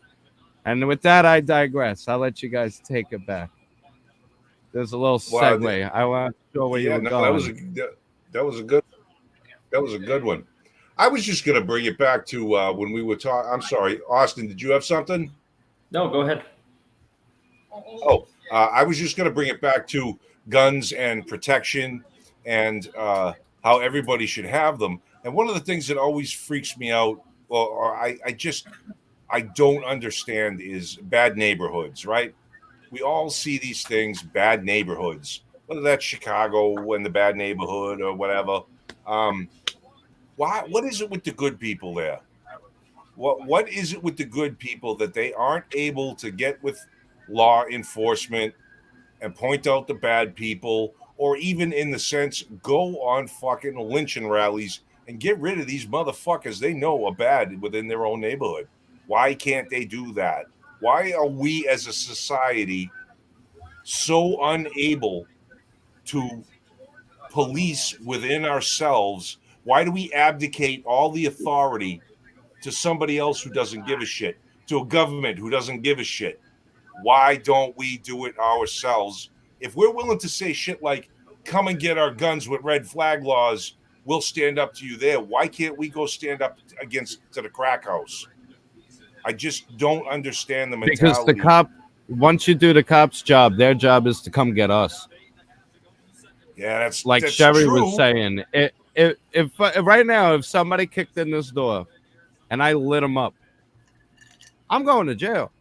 And with that, I digress. I'll let you guys take it back. There's a little segue. I want to show where you were going. That was a good one. I was just going to bring it back to when we were talking. I'm sorry, Austin. Did you have something? No, go ahead. Oh, I was just going to bring it back to guns and protection and how everybody should have them. And one of the things that always freaks me out, or I don't understand, is bad neighborhoods, right? We all see these things, bad neighborhoods, whether that's Chicago and the bad neighborhood or whatever. What is it with the good people there? What is it with the good people that they aren't able to get with law enforcement and point out the bad people, or even in the sense go on fucking lynching rallies and get rid of these motherfuckers they know are bad within their own neighborhood? Why can't they do that? Why are we as a society so unable to police within ourselves? Why do we abdicate all the authority to somebody else who doesn't give a shit, to a government who doesn't give a shit? Why don't we do it ourselves? If we're willing to say shit like, come and get our guns with red flag laws, we'll stand up to you there. Why can't we go stand up to the crack house? I just don't understand the mentality. Because the cop, once you do the cop's job, their job is to come get us. Yeah, that's like that's Sherry true. was saying. If right now, if somebody kicked in this door and I lit them up, I'm going to jail.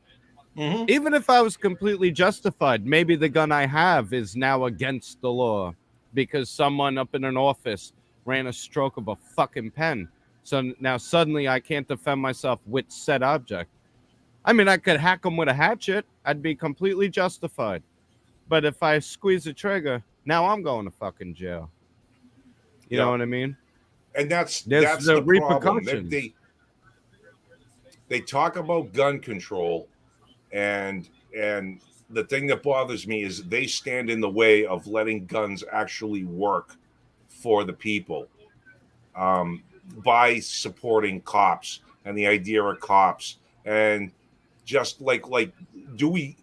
Mm-hmm. Even if I was completely justified, maybe the gun I have is now against the law because someone up in an office ran a stroke of a fucking pen. So now suddenly I can't defend myself with said object. I mean, I could hack them with a hatchet. I'd be completely justified. But if I squeeze the trigger, now I'm going to fucking jail. You know what I mean? And that's the problem. repercussions. They talk about gun control, and the thing that bothers me is they stand in the way of letting guns actually work for the people, by supporting cops and the idea of cops. And just like do we?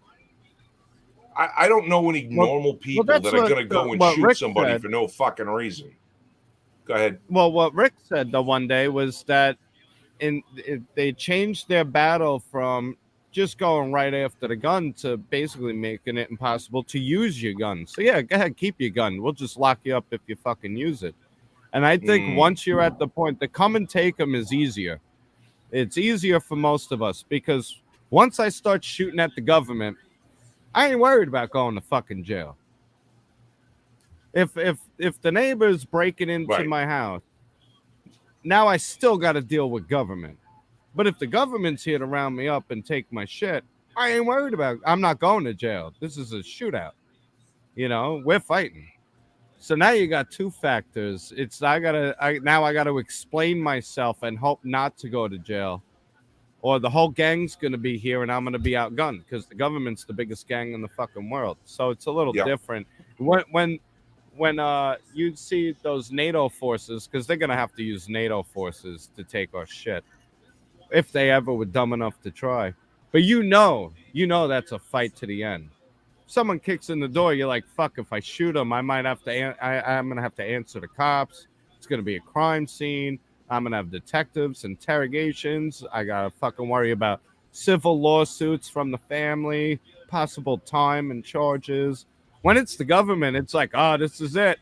I don't know any normal people that are going to go and shoot Rick somebody said, for no fucking reason. Go ahead. Well, what Rick said the one day was that they changed their battle from just going right after the gun to basically making it impossible to use your gun. So yeah, go ahead, keep your gun. We'll just lock you up if you fucking use it. And I think once you're at the point, the come and take them is easier. It's easier for most of us because once I start shooting at the government, I ain't worried about going to fucking jail. If the neighbor's breaking into my house, now I still got to deal with government. But if the government's here to round me up and take my shit, I ain't worried about. I'm not going to jail. This is a shootout. You know, we're fighting. So now you got two factors. It's now I gotta explain myself and hope not to go to jail, or the whole gang's gonna be here and I'm gonna be outgunned because the government's the biggest gang in the fucking world. So it's a little Yep. different. When you see those NATO forces, because they're gonna have to use NATO forces to take our shit if they ever were dumb enough to try. But you know that's a fight to the end. Someone kicks in the door, you're like, fuck, if I shoot him, I might have to, I'm going to have to answer the cops. It's going to be a crime scene. I'm going to have detectives, interrogations. I got to fucking worry about civil lawsuits from the family, possible time and charges. When it's the government, it's like, oh, this is it.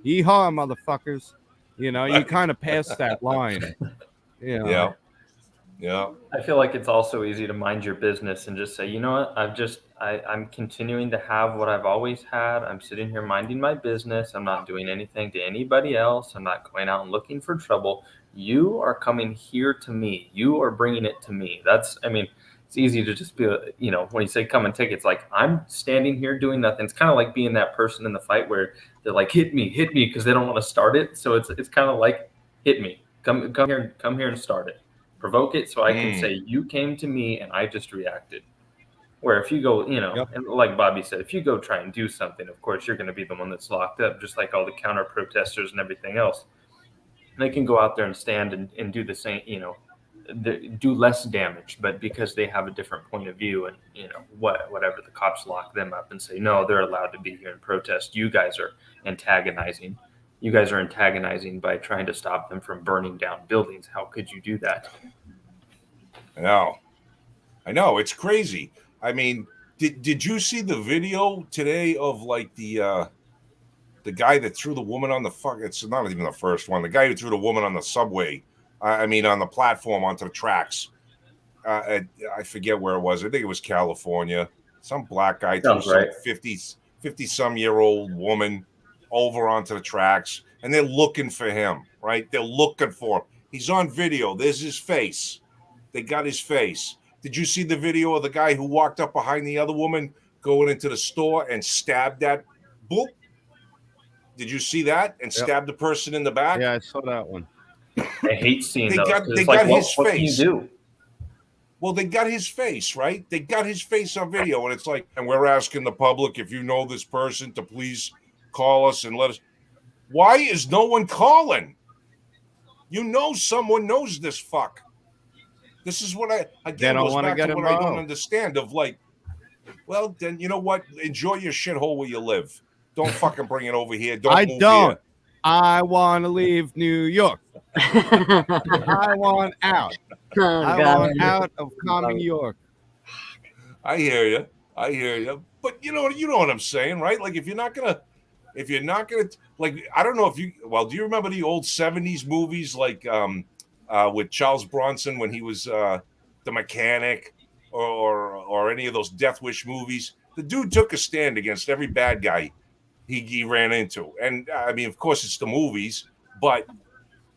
Yeehaw, motherfuckers. You know, you kind of pass that line. You know? Yeah. Yeah. I feel like it's also easy to mind your business and just say, you know what, I'm continuing to have what I've always had. I'm sitting here minding my business. I'm not doing anything to anybody else. I'm not going out and looking for trouble. You are coming here to me. You are bringing it to me. It's easy to just be, when you say come and take it, it's like, I'm standing here doing nothing. It's kind of like being that person in the fight where they're like, hit me, because they don't want to start it. So it's kind of like, hit me, come here and start it. Provoke it so I can say you came to me and I just reacted. Where if you go, Yep. and like Bobby said, if you go try and do something, of course you're going to be the one that's locked up, just like all the counter protesters and everything else. And they can go out there and stand and do the same, do less damage, but because they have a different point of view and whatever, the cops lock them up and say no, they're allowed to be here and protest. You guys are antagonizing. You guys are antagonizing by trying to stop them from burning down buildings. How could you do that? I know. It's crazy. I mean, did you see the video today of like the guy that threw the woman on the it's not even the first one. The guy who threw the woman on the subway, on the platform onto the tracks. I forget where it was. I think it was California. Some black guy threw some 50 some year old woman over onto the tracks, and they're looking for him, right? They're looking for him. He's on video. There's his face. They got his face. Did you see the video of the guy who walked up behind the other woman going into the store and stabbed that? Boop. Did you see that? And stabbed the person in the back? Yeah, I saw that one. I hate seeing those. They got his face. What can you do? Well, they got his face, right? They got his face on video, and it's like, and we're asking the public, if you know this person, to please call us and let us. Why is no one calling? Someone knows this fuck. This is what I goes back to what I don't understand. Of like, well, then you know what? Enjoy your shithole where you live. Don't fucking bring it over here. Don't move here. I want to leave New York. I want out. I want out of common York. I hear you. But you know what I'm saying, right? Like if you're not gonna like, I don't know if you, well, do you remember the old 70s movies like with Charles Bronson when he was the mechanic, or any of those Death Wish movies? The dude took a stand against every bad guy he ran into. And I mean, of course it's the movies, but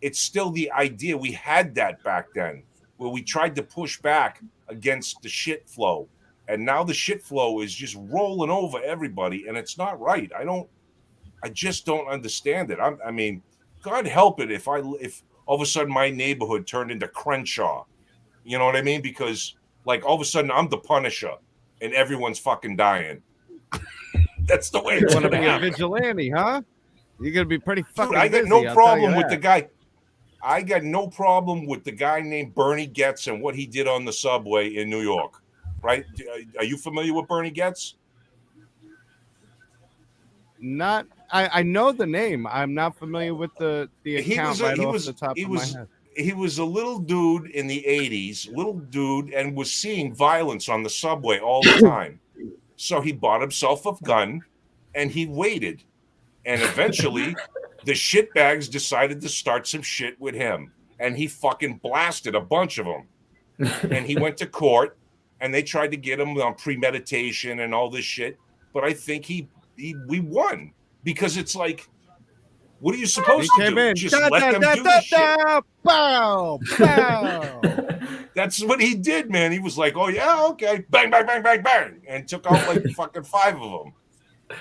it's still the idea. We had that back then where we tried to push back against the shit flow. And now the shit flow is just rolling over everybody, and it's not right. I just don't understand it. I mean, God help it if all of a sudden my neighborhood turned into Crenshaw. You know what I mean? Because like all of a sudden I'm the Punisher and everyone's fucking dying. That's the way it's going to be a vigilante, huh? You're going to be pretty fucking Dude, I got busy, no problem with the guy. I got no problem with the guy named Bernie Getz and what he did on the subway in New York. Right? Are you familiar with Bernie Getz? Not. I know the name. I'm not familiar with the account off the top of my head. He was a little dude in the 80s, and was seeing violence on the subway all the time. So he bought himself a gun, and he waited. And eventually, the shitbags decided to start some shit with him. And he fucking blasted a bunch of them. And he went to court, and they tried to get him on premeditation and all this shit. But I think we won. Because it's like, what are you supposed to do? Just let them do the shit. Bow, bow. That's what he did, man. He was like, "Oh yeah, okay, bang, bang, bang, bang, bang," and took out like fucking 5 of them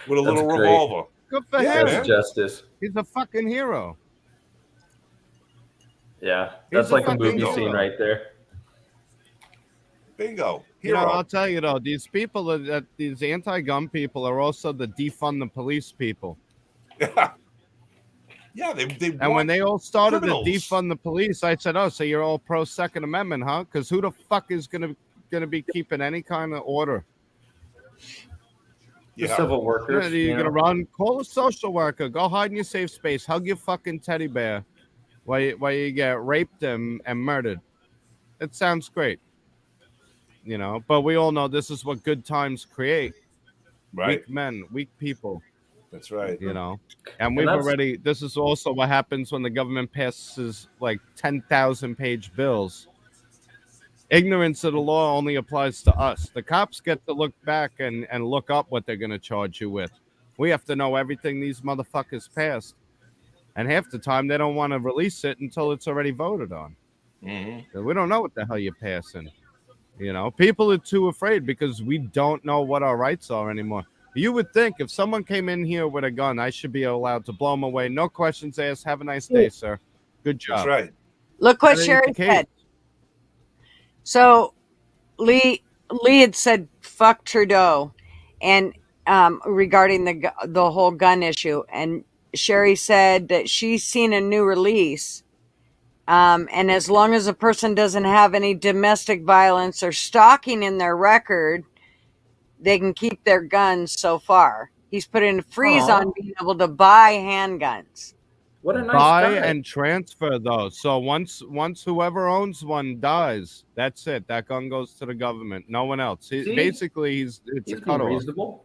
with a little That's great. revolver. Good for Yeah, him. That's man. justice. He's a fucking hero. Yeah, He's that's a like a fucking movie scene hero. right there. Bingo. You know, Hero. I'll tell you though, these people that these anti-gun people are also the defund the police people. Yeah. Yeah, they And want when they all started criminals. to defund the police, I said, "Oh, so you're all pro Second Amendment, huh? Because who the fuck is gonna be keeping any kind of order? The Yeah. civil workers. You're you gonna know? run, call a social worker, go hide in your safe space, hug your fucking teddy bear, while you get raped and murdered. It sounds great, you know. But we all know this is what good times create: Right. weak men, weak people. That's right. You know, and that's- this is also what happens when the government passes like 10,000 page bills. Ignorance of the law only applies to us. The cops get to look back and look up what they're going to charge you with. We have to know everything these motherfuckers passed, and half the time they don't want to release it until it's already voted on. Mm-hmm. We don't know what the hell you're passing. You know, people are too afraid because we don't know what our rights are anymore. You would think if someone came in here with a gun, I should be allowed to blow them away. No questions asked. Have a nice day, sir. Good job. That's right. Look what That ain't Sherry the case. said. So Lee had said fuck Trudeau, and regarding the whole gun issue, and Sherry said that she's seen a new release, and as long as a person doesn't have any domestic violence or stalking in their record, they can keep their guns so far. He's put in a freeze Aw. on being able to buy handguns. What a nice Buy guy. and transfer those. So once whoever owns one dies, that's it. That gun goes to the government. No one else. See? Basically, it's He's a being cutoff. reasonable.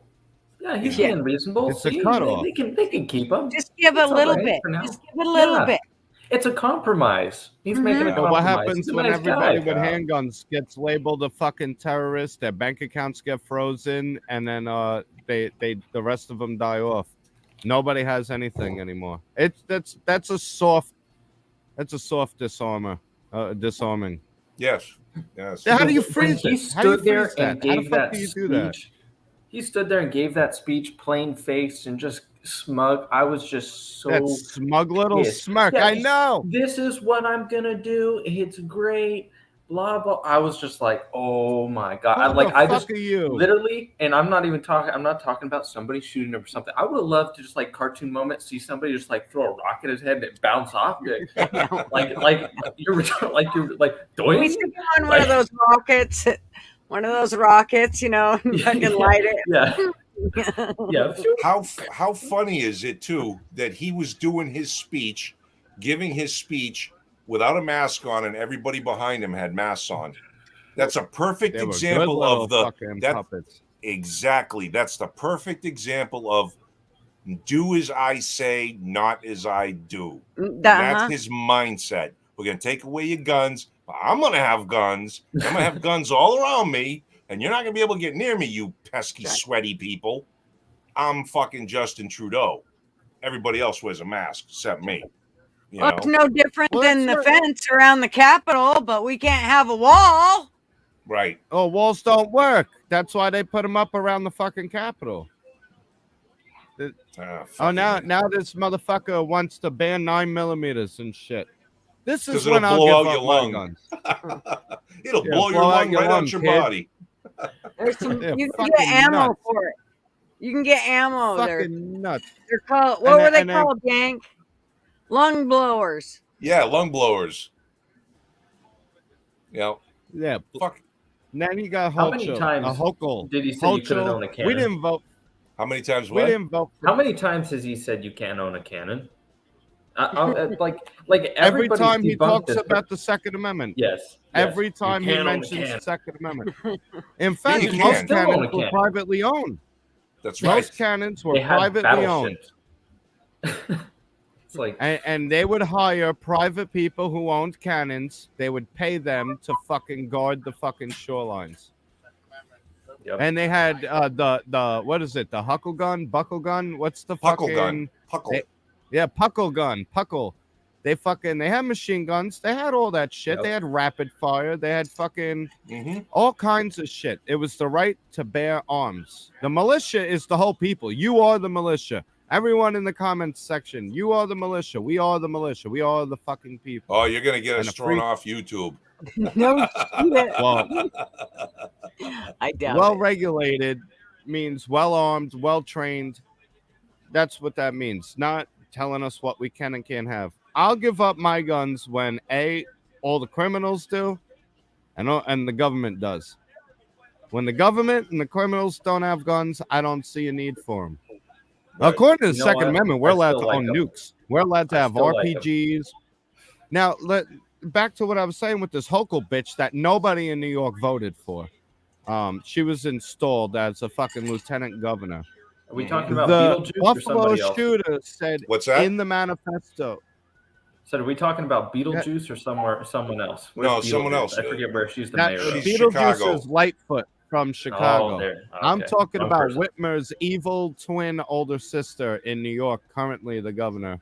Yeah, he's Yeah. being reasonable. It's a See, cutoff. they can keep him. Just give It's a little all right bit. for now. Just give it a little Yeah. bit. It's a compromise. He's making a Yeah. But compromise. what happens He's a when nice everybody guy. with Yeah. handguns gets labeled a fucking terrorist? Their bank accounts get frozen, and then the rest of them die off. Nobody has anything anymore. That's a soft disarming. Yes. Yes. How do you When freeze he it? How do you stood there freeze that? and How the gave fuck that do you do that? speech, he stood there and gave that speech plain faced and just smug. I was just so That smug little pissed. smirk. Yeah, I know. this is what I'm gonna do. It's great. Blah blah. I was just like, oh my god. Who the I fuck just are you? literally, and I'm not talking about somebody shooting him or something. I would have loved to just like cartoon moment see somebody just like throw a rock at his head and it bounce off. Like you're doing. We should go on one of those rockets, you know, and fucking light it. Yeah. How funny is it too that he was doing his speech, giving his speech without a mask on, and everybody behind him had masks on. That's a perfect They were example good little of the fucking that puppets. exactly. That's the perfect example of do as I say, not as I do. And that's his mindset. We're gonna take away your guns, but I'm gonna have guns. I'm gonna have guns all around me, and you're not gonna be able to get near me, you pesky, sweaty people. I'm fucking Justin Trudeau. Everybody else wears a mask except me. You Well, know? it's no different Well, than the that's right. fence around the Capitol, but we can't have a wall. Right. Oh, walls don't work. That's why they put them up around the fucking Capitol. Oh, now this motherfucker wants to ban 9mm and shit. This is 'Cause when it'll I'll blow give out up your my lung. guns. It'll Yeah, blow your blow out lung your right lung, out your kid. body. There's some. Yeah, You can fucking get ammo nuts. for it. You can get ammo. Fucking nuts. They're called. And What were then- they and then- called, Yank? Lung blowers. Yeah, lung blowers. Yeah. Yeah. Fuck. And then you got How many Hochul, times a Hochul. did he say you couldn't Hochul. own a cannon? We didn't vote. How many times We what? didn't vote. How many times has he said you can't own a cannon? Like Every everybody's time he debunked talks this, about the Second Amendment. yes. Every You time he can't own a mentions the cannon. Second Amendment. In fact, you most can. Still own a cannons were cannon. privately owned. That's right. Most cannons were They had privately owned. battleships. It's like And they would hire private people who owned cannons. They would pay them to fucking guard the fucking shorelines. yep. And they had the what is it? The buckle gun? What's the Puckle fucking gun. Puckle. Yeah, puckle gun. Puckle. They had machine guns. They had all that shit. Yep. They had rapid fire. They had fucking Mm-hmm. all kinds of shit. It was the right to bear arms. The militia is the whole people. You are the militia. Everyone in the comments section, you are the militia. We are the militia. We are the fucking people. Oh, you're gonna get And us a thrown free- off YouTube. No shit. Well, I doubt well it. regulated means well armed, well trained. That's what that means. Not telling us what we can and can't have. I'll give up my guns when all the criminals do, and the government does. When the government and the criminals don't have guns, I don't see a need for them. Right. According to the You know Second what? Amendment, we're I allowed still to like own 'em. nukes. We're allowed to I have still like 'em. RPGs. Now, back to what I was saying with this Hochul bitch that nobody in New York voted for. She was installed as a fucking lieutenant governor. Are we talking about The Beetlejuice or Buffalo somebody else? shooter said What's that? in the manifesto. So are we talking about Beetlejuice or someone else? No, Where's someone Beetlejuice? else. I forget where she's the That mayor. of. She's Beetlejuice Chicago. is Lightfoot from Chicago. Oh, there. I'm Okay. talking Wrong about person. Whitmer's evil twin older sister in New York, currently the governor,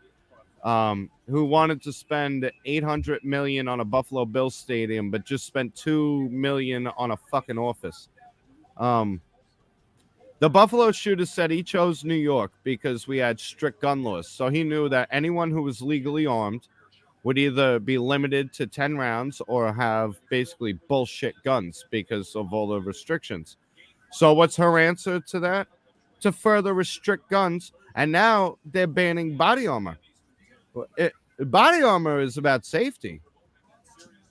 who wanted to spend $800 million on a Buffalo Bills stadium, but just spent $2 million on a fucking office. The Buffalo shooter said he chose New York because we had strict gun laws. So he knew that anyone who was legally armed would either be limited to 10 rounds or have basically bullshit guns because of all the restrictions. So what's her answer to that? To further restrict guns. And now they're banning body armor. Body armor is about safety.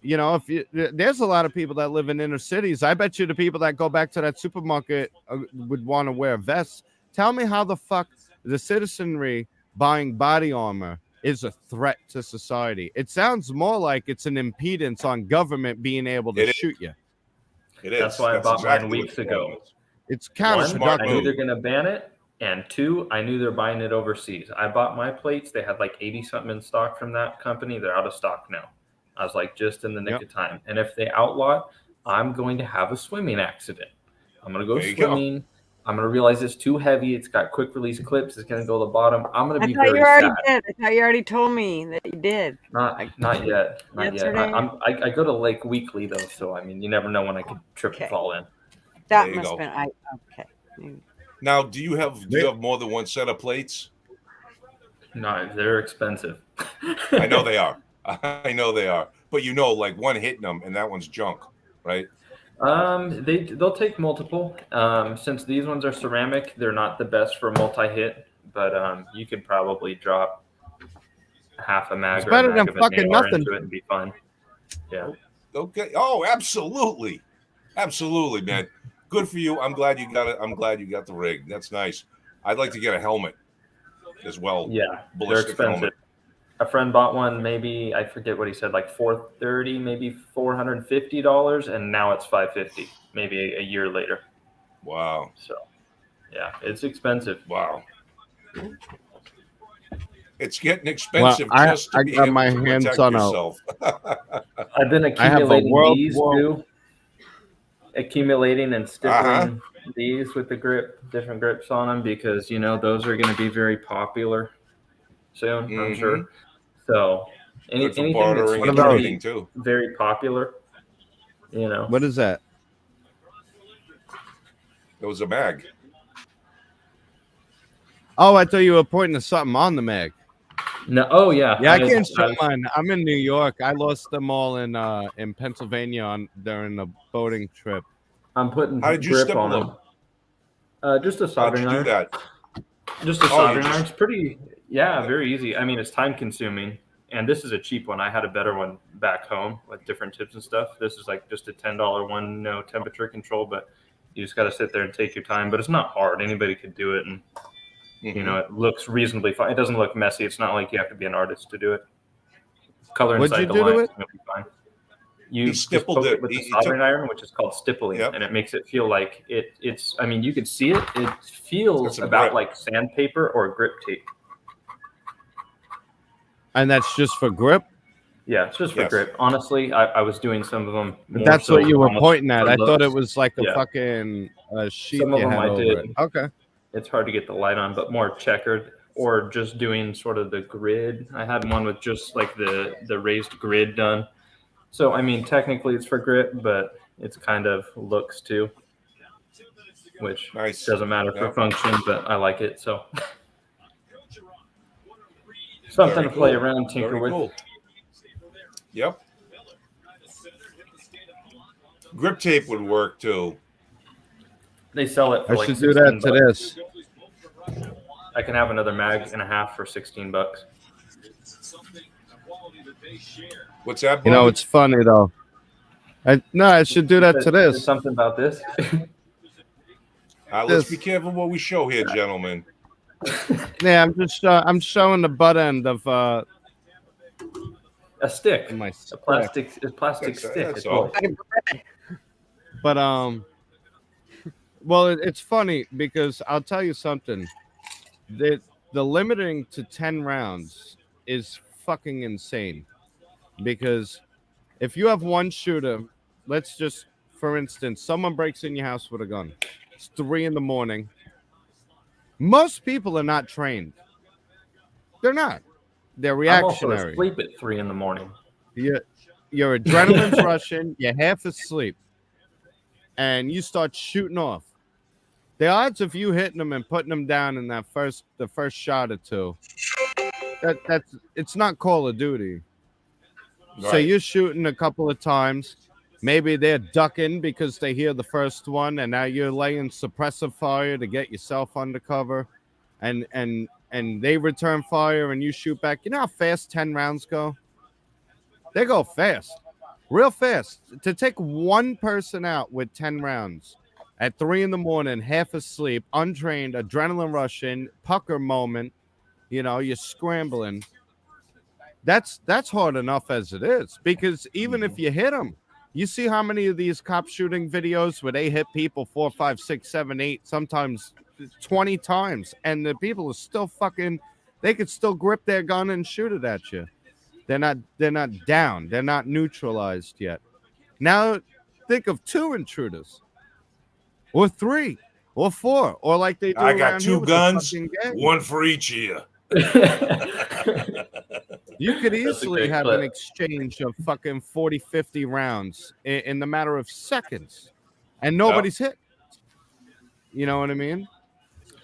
You know, there's a lot of people that live in inner cities. I bet you the people that go back to that supermarket would want to wear vests. Tell me how the fuck the citizenry buying body armor is a threat to society. It sounds more like it's an impedance on government being able to shoot you. It is. That's why I bought mine weeks what ago. It's One, counterproductive. I knew they're going to ban it. And two, I knew they're buying it overseas. I bought my plates. They had like 80 something in stock from that company. They're out of stock now. I was like, just in the nick of time. And if they outlaw it, I'm going to have a swimming accident. I'm going to go There you go. swimming. I'm going to realize it's too heavy. It's got quick release clips. It's going to go to the bottom. I'm going to I be thought very you already sad. did. I thought you already told me that you did. Not yet. Not yet. Yesterday? I go to Lake weekly though, so I mean, you never know when I could trip and fall in. That There you must go. have been okay. Now, do you have more than one set of plates? No, they're expensive. I know they are. I know they are. But you know, like one hitting them and that one's junk, right? They'll take multiple. Since these ones are ceramic, they're not the best for multi-hit, but you could probably drop half a mag It's or better a mag than of an fucking AR nothing. into it and be fine. Yeah. Okay. Oh, absolutely. Absolutely, man. Good for you. I'm glad you got it. I'm glad you got the rig. That's nice. I'd like to get a helmet as well. Yeah, they're Ballistic expensive. helmet. A friend bought one, maybe I forget what he said, like $430, maybe $450, and now it's $550, maybe a year later. Wow. So, yeah, it's expensive. Wow. It's getting expensive Well, just to I be got able my to hands protect on yourself. I've been I have a accumulating World these War- too. Accumulating and stippling these with the different grips on them because those are going to be very popular soon. I'm Mhm. sure. So Good for anything that's bartering going and to trading be too. very popular, What is that? It was a mag. Oh, I thought you were pointing to something on the mag. No, oh yeah, Yeah, I can't show mine. I'm in New York. I lost them all in Pennsylvania during a boating trip. I'm putting How did you grip stipple on them. Just a How'd soldering you do iron. that? Just a Oh, you soldering just- iron. It's pretty, very easy. I mean, it's time consuming, and this is a cheap one. I had a better one back home with different tips and stuff. This is like just a $10 one, no temperature control, but you just got to sit there and take your time. But it's not hard. Anybody could do it, and it looks reasonably fine. It doesn't look messy. It's not like you have to be an artist to do it. Color What'd inside you the do to lines, it? it'll be fine. You He just stippled poke it. with the He soldering iron, which is called stippling, Yep. and it makes it feel like it's. I mean, you can see it. It feels It's a about grip. like sandpaper or grip tape. And that's just for grip? Yeah, it's just for Yes. grip. Honestly, I was doing some of them. more That's so what you were almost pointing at. for I thought it looks. was like a Yeah. fucking sheet Some of you them had I over did. it. Okay. It's hard to get the light on, but more checkered. or just doing sort of the grid. I had one with just like the raised grid done. So I mean, technically it's for grip, but it's kind of looks too, which Nice. doesn't matter for Yep. function, but I like it. So something Very to play cool. around, tinker Very with. cool. Yep. Grip tape would work too. They sell it for I like should do that 16 to bucks. this. I can have another mag and a half for $16. What's that? You know, Bobby? it's funny though. I should do that to There's this. something about this. Let's be careful what we show here, gentlemen. Yeah, I'm showing the butt end of A stick. my A stick. plastic That's stick. all. It's all. But well, it's funny because I'll tell you something. The limiting to 10 rounds is fucking insane. Because if you have one shooter, let's just, for instance, someone breaks in your house with a gun. It's 3 a.m. Most people are not trained. They're not. They're I'm also reactionary. asleep at 3 a.m. Your adrenaline's rushing. You're half asleep, and you start shooting off. The odds of you hitting them and putting them down in the first shot or two, it's not Call of Duty. Right. So you're shooting a couple of times. Maybe they're ducking because they hear the first one, and now you're laying suppressive fire to get yourself under cover, and they return fire and you shoot back. You know how fast 10 rounds go? They go fast, real fast. To take one person out with 10 rounds at 3 a.m, half asleep, untrained, adrenaline rushing, pucker moment, you're scrambling. That's hard enough as it is, because even if you hit them, you see how many of these cop shooting videos where they hit people 4, 5, 6, 7, 8, sometimes 20 times, and the people are still they could still grip their gun and shoot it at you. They're not down. They're not neutralized yet. Now think of 2 intruders, or 3, or 4, or like they do. I got around here 2 with the guns, fucking gang. 1 for each of you. You could That's a easily great have clip. an exchange of fucking 40, 50 rounds in the matter of seconds, and nobody's hit. You know what I mean?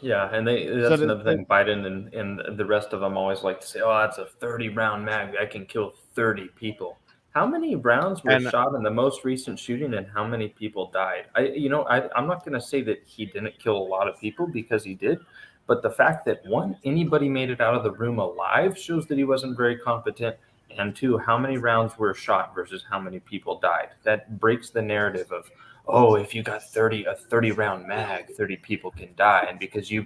Yeah, and that's another thing. Biden and the rest of them always like to say, "Oh, that's a 30-round mag. I can kill 30 people." How many rounds were shot in the most recent shooting, and how many people died? I'm not going to say that he didn't kill a lot of people, because he did, but the fact that, 1, anybody made it out of the room alive shows that he wasn't very competent, and 2, how many rounds were shot versus how many people died. That breaks the narrative of, oh, if you got a 30-round mag, 30 people can die. And because you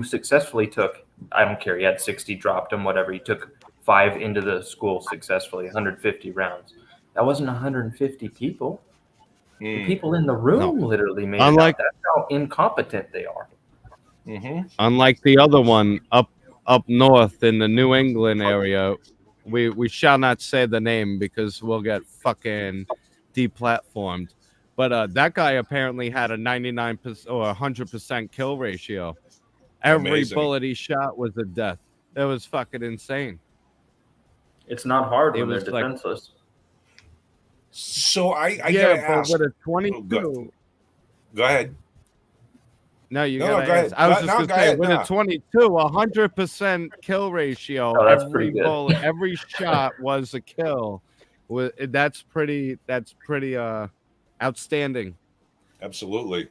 successfully took, I don't care, you had 60, dropped them, whatever, you took 5 into the school successfully, 150 rounds. That wasn't 150 people. The people in the room literally made it out. That's how incompetent they are. Mm-hmm. Unlike the other one up north in the New England area, we shall not say the name because we'll get fucking deplatformed. But that guy apparently had a 99% or 100% kill ratio. Every Amazing. bullet he shot was a death. It was fucking insane. It's not hard when they're defenseless. So I gotta ask. With a 22. Go ahead. No, you go gotta ahead. ask. I was just gonna say, ahead, with a 22, 100% kill ratio. Oh, that's pretty good. Bullet, every shot was a kill. That's pretty outstanding. Absolutely.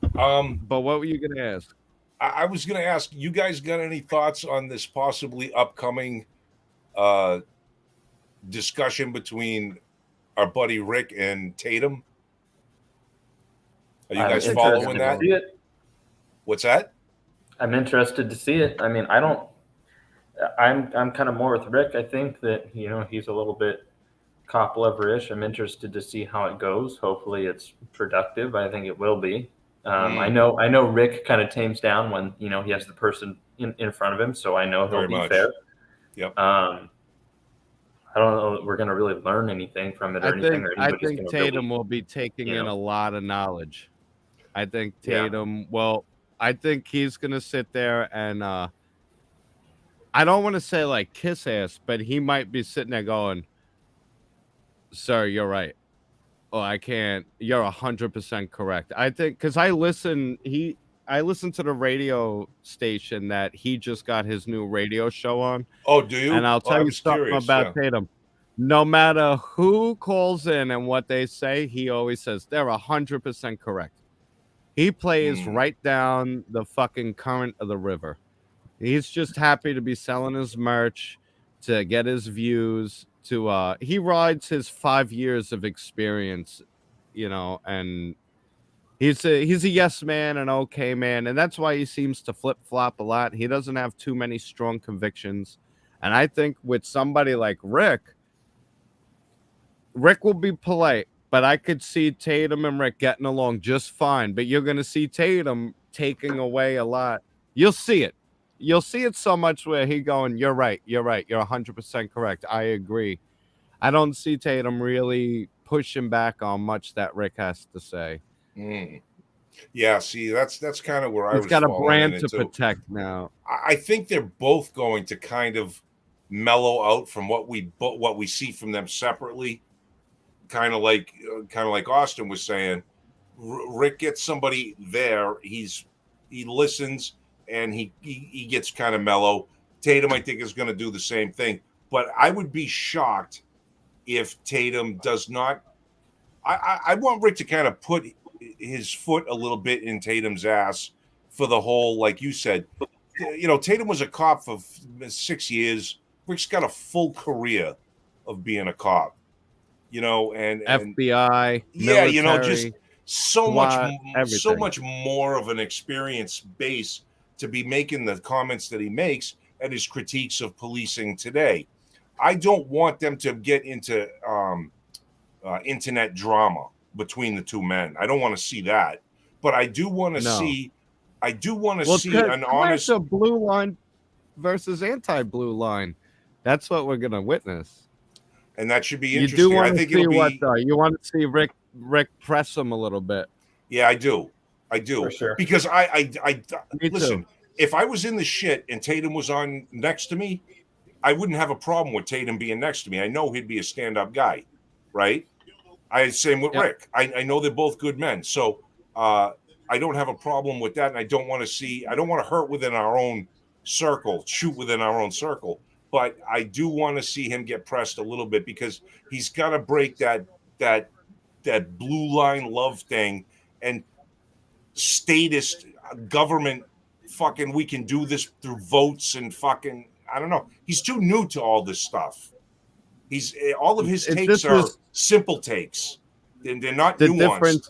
But what were you gonna ask? I was gonna ask, you guys got any thoughts on this possibly upcoming discussion between our buddy Rick and Tatum? Are you guys following that? What's that? I'm interested to see it. I mean, I'm kind of more with Rick. I think that, he's a little bit cop lover-ish. I'm interested to see how it goes. Hopefully it's productive. I think it will be. I know Rick kind of tames down when, he has the person in front of him. So I know he'll be fair. Yep. I don't know that we're going to really learn anything from it or anything. I think Tatum will be taking in a lot of knowledge. I think Tatum, I think he's going to sit there and I don't want to say like kiss ass, but he might be sitting there going, "Sir, you're right." Oh, I can't. You're 100% correct. I think because I listen to the radio station that he just got his new radio show on, Oh, do you? and I'll Oh, I tell you was something curious. about Yeah. Tatum. No matter who calls in and what they say, he always says they're 100% correct. He plays right down the fucking current of the river. He's just happy to be selling his merch, to get his views, to he rides his 5 years of experience, and he's a yes man, an okay man, and that's why he seems to flip-flop a lot. He doesn't have too many strong convictions. And I think with somebody like Rick will be polite, but I could see Tatum and Rick getting along just fine. But you're going to see Tatum taking away a lot. You'll see it. You'll see it so much where he going, you're right, you're 100% correct. I agree. I don't see Tatum really pushing back on much that Rick has to say. Yeah, see, that's kind of where I was. He's got a brand to too. protect now. I think they're both going to kind of mellow out from what we see from them separately. Kind of like Austin was saying, Rick gets somebody there. He listens and he gets kind of mellow. Tatum, I think, is going to do the same thing. But I would be shocked if Tatum does not. I want Rick to kind of put his foot a little bit in Tatum's ass for the whole, like you said. Tatum was a cop for 6 years. Rick's got a full career of being a cop. And FBI, yeah, military, just so SWAT, much more of an experience base to be making the comments that he makes and his critiques of policing today. I don't want them to get into internet drama between the two men. I don't want to see that, but I do want to see. I do want to see an honest blue line versus anti-blue line. That's what we're gonna witness. And that should be You interesting. do want I think to see it'll be. What though? You want to see Rick press him a little bit. Yeah, I do. For sure. Because I listen. Too. If I was in the shit and Tatum was on next to me, I wouldn't have a problem with Tatum being next to me. I know he'd be a stand-up guy, right? Same with Rick. I know they're both good men, so I don't have a problem with that. And I don't want to hurt within our own circle, shoot within our own circle. But I do want to see him get pressed a little bit because he's got to break that blue line love thing and statist government. Fucking, we can do this through votes and fucking. I don't know. He's too new to all this stuff. All of his takes are simple takes. They're not nuanced.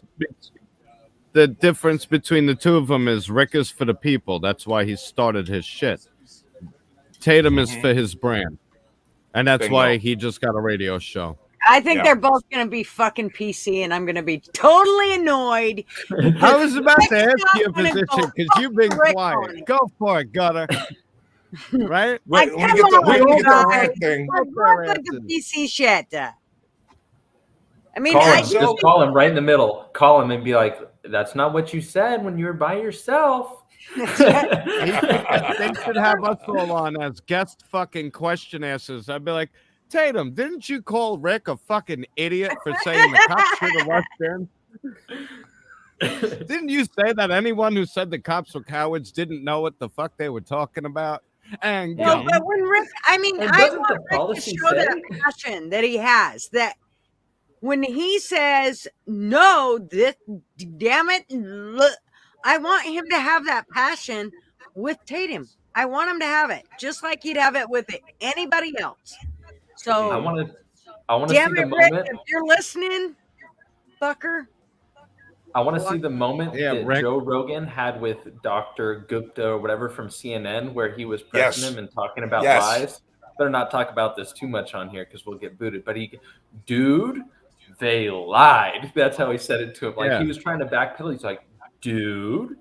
The difference between the two of them is Rick is for the people. That's why he started his shit. Tatum is for his brand. And that's why he just got a radio show. I think they're both going to be fucking PC, and I'm going to be totally annoyed. I was about to ask you a position because you've been quiet. Go for it, Gutter. Right? Wait, let me get the right thing. I love the PC shit. I mean, just call him right in the middle. Call him and be like, "That's not what you said when you were by yourself." They should have us all on as guest fucking question answers. I'd be like, Tatum, didn't you call Rick a fucking idiot for saying the cops should have rushed in? Didn't you say that anyone who said the cops were cowards didn't know what the fuck they were talking about? And but when Rick, I mean, I want Rick to show that passion that he has. That when he says no, this, damn it, look, I want him to have that passion with Tatum. I want him to have it just like he'd have it with anybody else. So I want to see the Rick, moment. if you're listening, fucker. I want to see the moment that Rick. Joe Rogan had with Dr. Gupta or whatever from CNN, where he was pressing him and talking about lies. Better not talk about this too much on here because we'll get booted. But dude, they lied. That's how he said it to him. Like he was trying to backpedal. He's like, dude,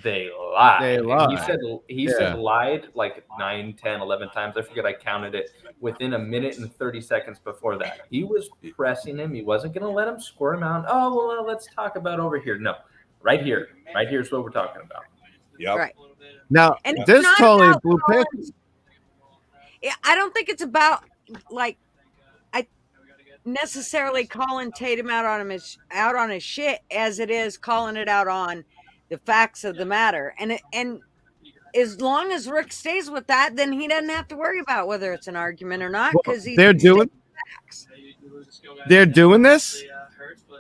they lied. They lied. And he said lied like 9, 10, 11 times. I forget, I counted it within a minute and 30 seconds before that. He was pressing him. He wasn't going to let him squirm out. Oh, well, let's talk about over here. No, right here. Right here is what we're talking about. Yep. Right. Now, this totally blew pick. I don't think it's about like I necessarily calling Tatum out on his shit as it is calling it out on the facts of the matter. And as long as Rick stays with that, then he doesn't have to worry about whether it's an argument or not Well, because he's they're doing this.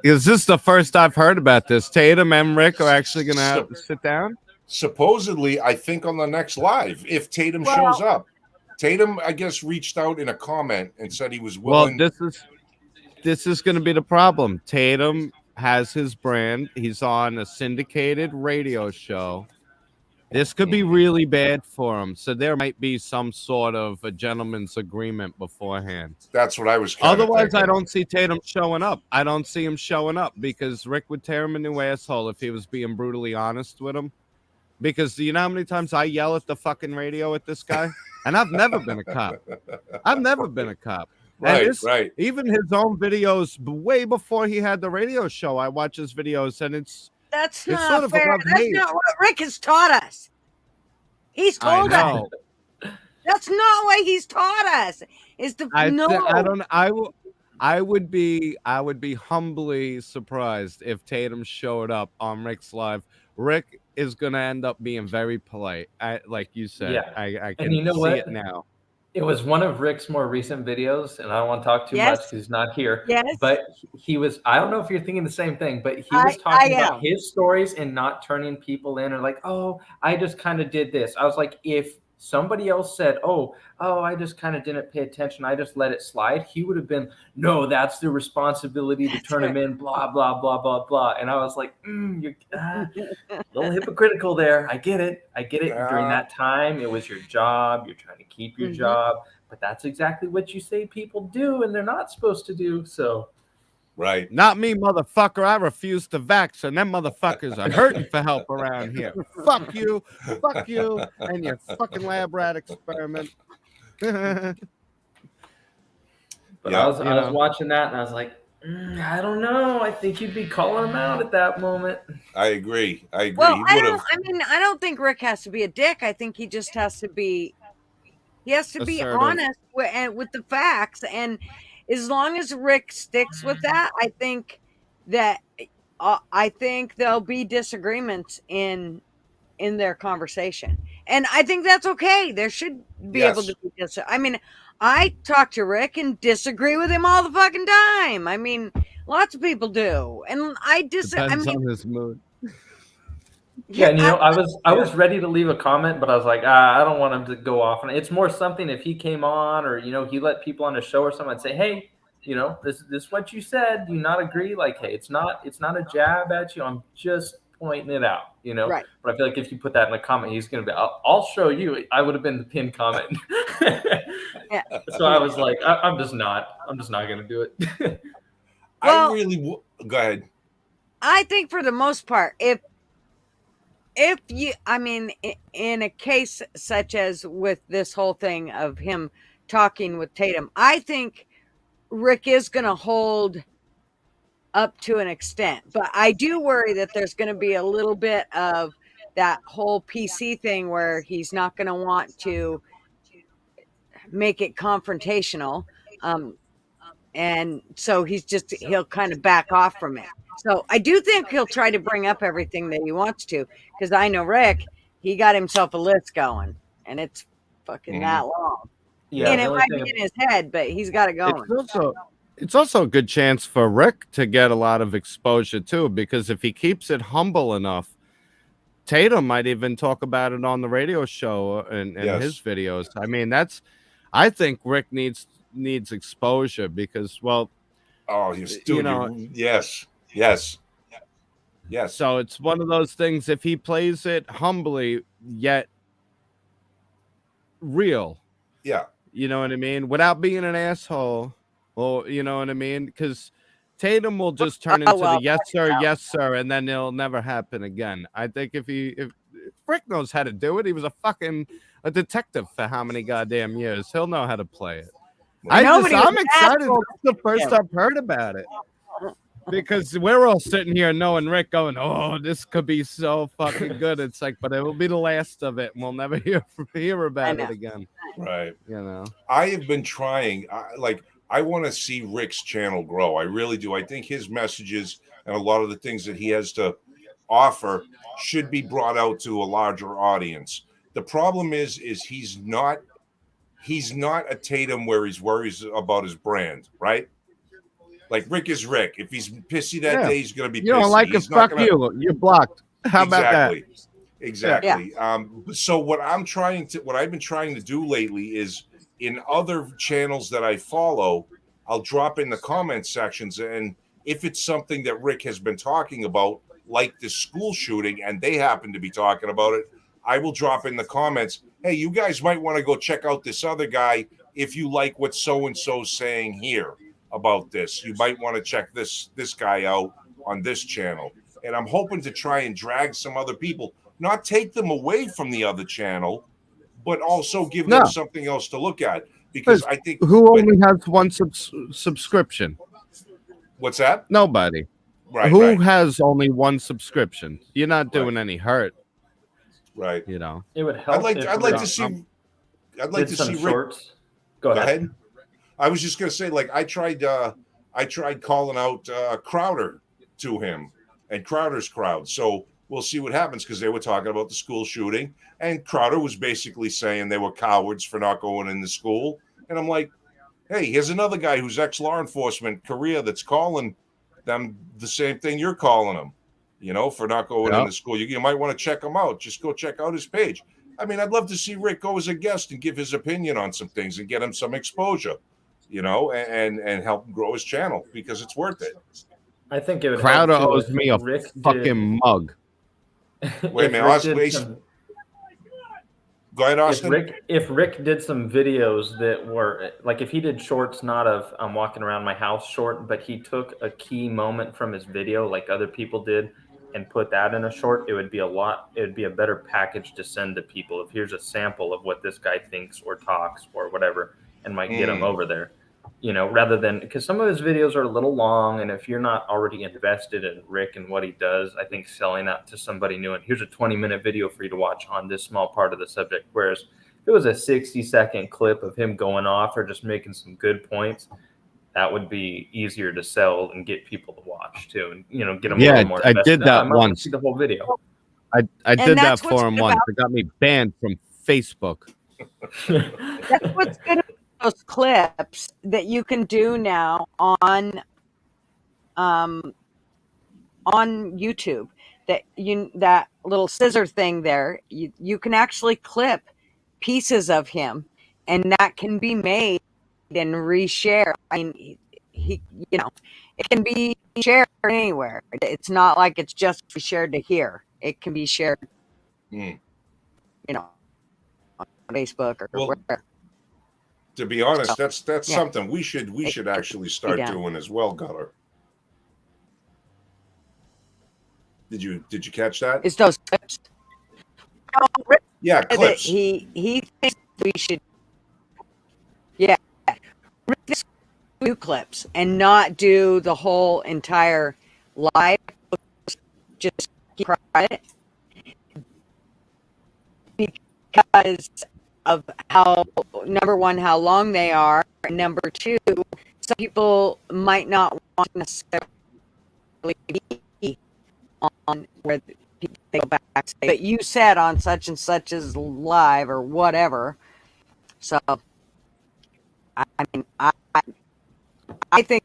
Is this the first I've heard about this? Tatum and Rick are actually going to sit down. Supposedly, I think on the next live, if Tatum shows up. Tatum, I guess, reached out in a comment and said he was willing. Well, this is going to be the problem. Tatum has his brand. He's on a syndicated radio show. This could be really bad for him. So there might be some sort of a gentleman's agreement beforehand. That's what I was. Otherwise, I don't see Tatum showing up. I don't see him showing up because Rick would tear him a new asshole if he was being brutally honest with him. Because do you know how many times I yell at the fucking radio at this guy? And I've never been a cop. I've never been a cop. Right. Even his own videos, way before he had the radio show, I watch his videos, and that's it's not sort of fair. That's not what Rick has taught us. He's told us. That's not what he's taught us. Is to I would be humbly surprised if Tatum showed up on Rick's live. Rick is going to end up being very polite. Like you said, Yeah. I can And you know see what? it now. It was one of Rick's more recent videos, and I don't want to talk too much because he's not here. Yes. But he was, I don't know if you're thinking the same thing, but he was talking about his stories and not turning people in or like, oh, I just kind of did this. I was like, if somebody else said, oh, I just kind of didn't pay attention, I just let it slide, he would have been, no, that's the responsibility to turn him in, blah, blah, blah, blah, blah. And I was like, you're a little hypocritical there. I get it. During that time, it was your job. You're trying to keep your job. But that's exactly what you say people do, and they're not supposed to do. So, right. Not me, motherfucker. I refuse to vax, and them motherfuckers are hurting for help around here. Fuck you, and your fucking lab rat experiment. But I was watching that, and I was like, I don't know. I think you'd be calling him out at that moment. I agree. Well, I don't think Rick has to be a dick. I think he just has to be. He has to be honest with the facts, and as long as Rick sticks with that, I think there'll be disagreements in their conversation, and I think that's okay. There should be able to be I mean, I talk to Rick and disagree with him all the fucking time. I mean, lots of people do, and Depends on his mood. Yeah, and I was ready to leave a comment, but I was like, I don't want him to go off. And it's more something if he came on or he let people on the show or something, I'd say, hey, this is what you said. Do you not agree? Like, hey, it's not a jab at you. I'm just pointing it out, Right. But I feel like if you put that in a comment, he's gonna be, I'll show you. I would have been the pinned comment. Yeah. So I was like, I'm just not gonna do it. Well, go ahead. I think for the most part, if you, I mean, in a case such as with this whole thing of him talking with Tatum, I think Rick is going to hold up to an extent, but I do worry that there's going to be a little bit of that whole PC thing where he's not going to want to make it confrontational. And so he'll kind of back off from it. So I do think he'll try to bring up everything that he wants to, because I know Rick, he got himself a list going, and it's fucking that long. Yeah, and it might be in his head, but he's got it going. It's also a good chance for Rick to get a lot of exposure too, because if he keeps it humble enough, Tatum might even talk about it on the radio show and his videos. I mean, I think Rick needs exposure because, well, yes. So it's one of those things. If he plays it humbly yet real, you know what I mean, without being an asshole, or you know what I mean, because Tatum will just turn into the yes sir, and then it'll never happen again. I think if Rick knows how to do it, he was a detective for how many goddamn years, he'll know how to play it. I'm excited. That's the first I've heard about it. because we're all sitting here knowing Rick going, "Oh, this could be so fucking good." It's like, but it will be the last of it, and we'll never hear about it again. Right. You know, I have been trying. I want to see Rick's channel grow. I really do. I think his messages and a lot of the things that he has to offer should be brought out to a larger audience. The problem is he's not a Tatum where he's worries about his brand, right? Like Rick is Rick. If he's pissy that day, he's going to be you pissy. don't like it, fuck you. You're blocked. How about that? Exactly. So what I've been trying to do lately is in other channels that I follow, I'll drop in the comment sections, and if it's something that Rick has been talking about, like this school shooting, and they happen to be talking about it, I will drop in the comments, hey, you guys might want to go check out this other guy if you like what so-and-so's saying here about this. You might want to check this guy out on this channel. And I'm hoping to try and drag some other people, not take them away from the other channel, but also give them something else to look at. Because I think only has one subscription? What's that? Nobody. Right. Who has only one subscription? You're not doing any hurt. Right. You know. It would help. I'd like to see Rick. Shorts. Go ahead. I was just gonna say, like, I tried calling out Crowder to him and Crowder's crowd. So we'll see what happens, because they were talking about the school shooting, and Crowder was basically saying they were cowards for not going into school. And I'm like, hey, here's another guy who's ex-law enforcement career that's calling them the same thing you're calling them, you know, for not going into school. You might want to check him out. Just go check out his page. I mean, I'd love to see Rick go as a guest and give his opinion on some things and get him some exposure, you know, and help him grow his channel, because it's worth it. I think it would. Crowder owes me a fucking mug. Wait a minute, Austin. Go ahead, Austin. If Rick did some videos that were like, if he did shorts, not of I'm walking around my house short, but he took a key moment from his video like other people did and put that in a short, it would be a better package to send to people. If here's a sample of what this guy thinks or talks or whatever, and might get him over there, you know, rather than, because some of his videos are a little long. And if you're not already invested in Rick and what he does, I think selling out to somebody new and here's a 20-minute video for you to watch on this small part of the subject. Whereas if it was a 60-second clip of him going off or just making some good points, that would be easier to sell and get people to watch too, and, you know, get them a little more invested. I did that once. See the whole video. I did that for him once. It got me banned from Facebook. That's what's good about those clips that you can do now on YouTube. That little scissor thing there, you can actually clip pieces of him, and that can be made and reshare. I mean, he you know, it can be shared anywhere. It's not like it's just shared to here. It can be shared, you know, on Facebook or wherever. To be honest, that's something we should actually start doing as well, Gutter. Did you catch that? It's those clips. Yeah, clips. He thinks we should. Yeah. Do clips and not do the whole entire live. Just keep private, because of how, number one, how long they are, and number two, some people might not want to necessarily be on where they go back and say, but you said on such and such is live or whatever. So I mean, I think.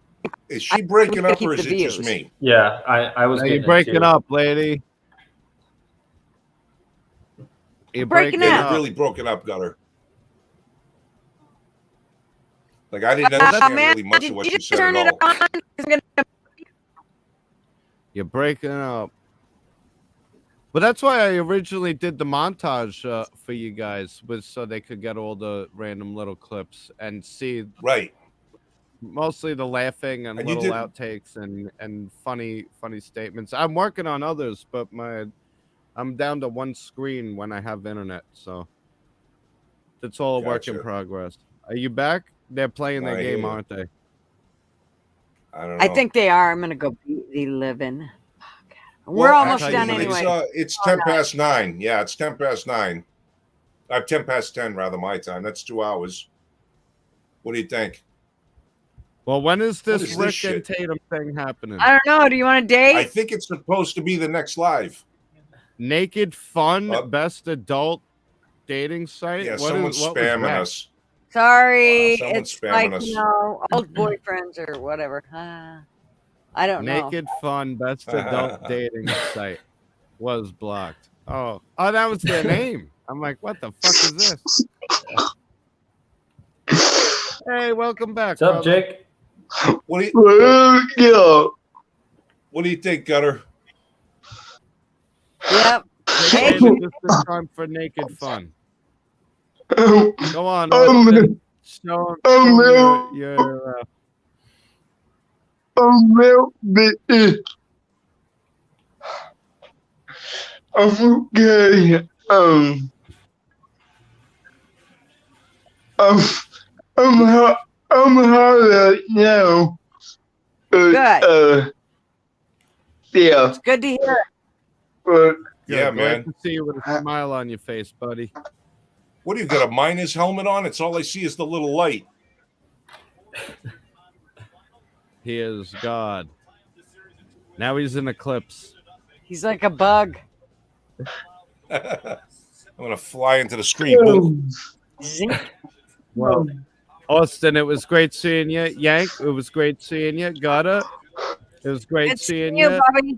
Is she breaking up, or is it just me? Yeah, I was. You're breaking up, lady. You're breaking up. You're really broken up, Gutter. Like, I didn't understand really much of what you said at all. You're breaking up. But that's why I originally did the montage for you guys, was so they could get all the random little clips and see. Right. Mostly the laughing and little outtakes and funny statements. I'm working on others, but I'm down to one screen when I have internet, so it's all a work in progress. Are you back? They're playing their game, aren't they? I don't know. I think they are. I'm gonna go. The living. We're Well, almost actually, done it's, anyway. It's 10 past 9. Yeah, it's 10 past 9. 10 past 10 rather. My time. That's 2 hours. What do you think? well, when is What this is this Rick and shit? Tatum thing happening? I don't know. Do you want a date? I think it's supposed to be the next live. Naked Fun, Oh. best adult dating site. Yeah, What someone's what was spamming that? us. Sorry, Someone's it's spamming like us. old boyfriends or whatever. I don't know. Naked Fun, best adult dating site was blocked. Oh, that was their name. I'm like, what the fuck is this? Hey, welcome back. What's up, brother. Jake? What do you think, Gutter? Yep. They Hey, made it this time for Naked Fun. Go on, Austin. Show 'em your Okay. I'm hard right now. Good. Yeah. It's good to hear. But Yeah, Good. man. Glad to see you with a smile on your face, buddy. What do you got? A miner's helmet on? It's all I see is the little light. He is God. Now he's in Eclipse. He's like a bug. I'm gonna fly into the screen. Boom. Zink. Well, Austin, it was great seeing you. Yank, it was great seeing you. Gotta, it was great Good seeing seeing you, you. Bobby.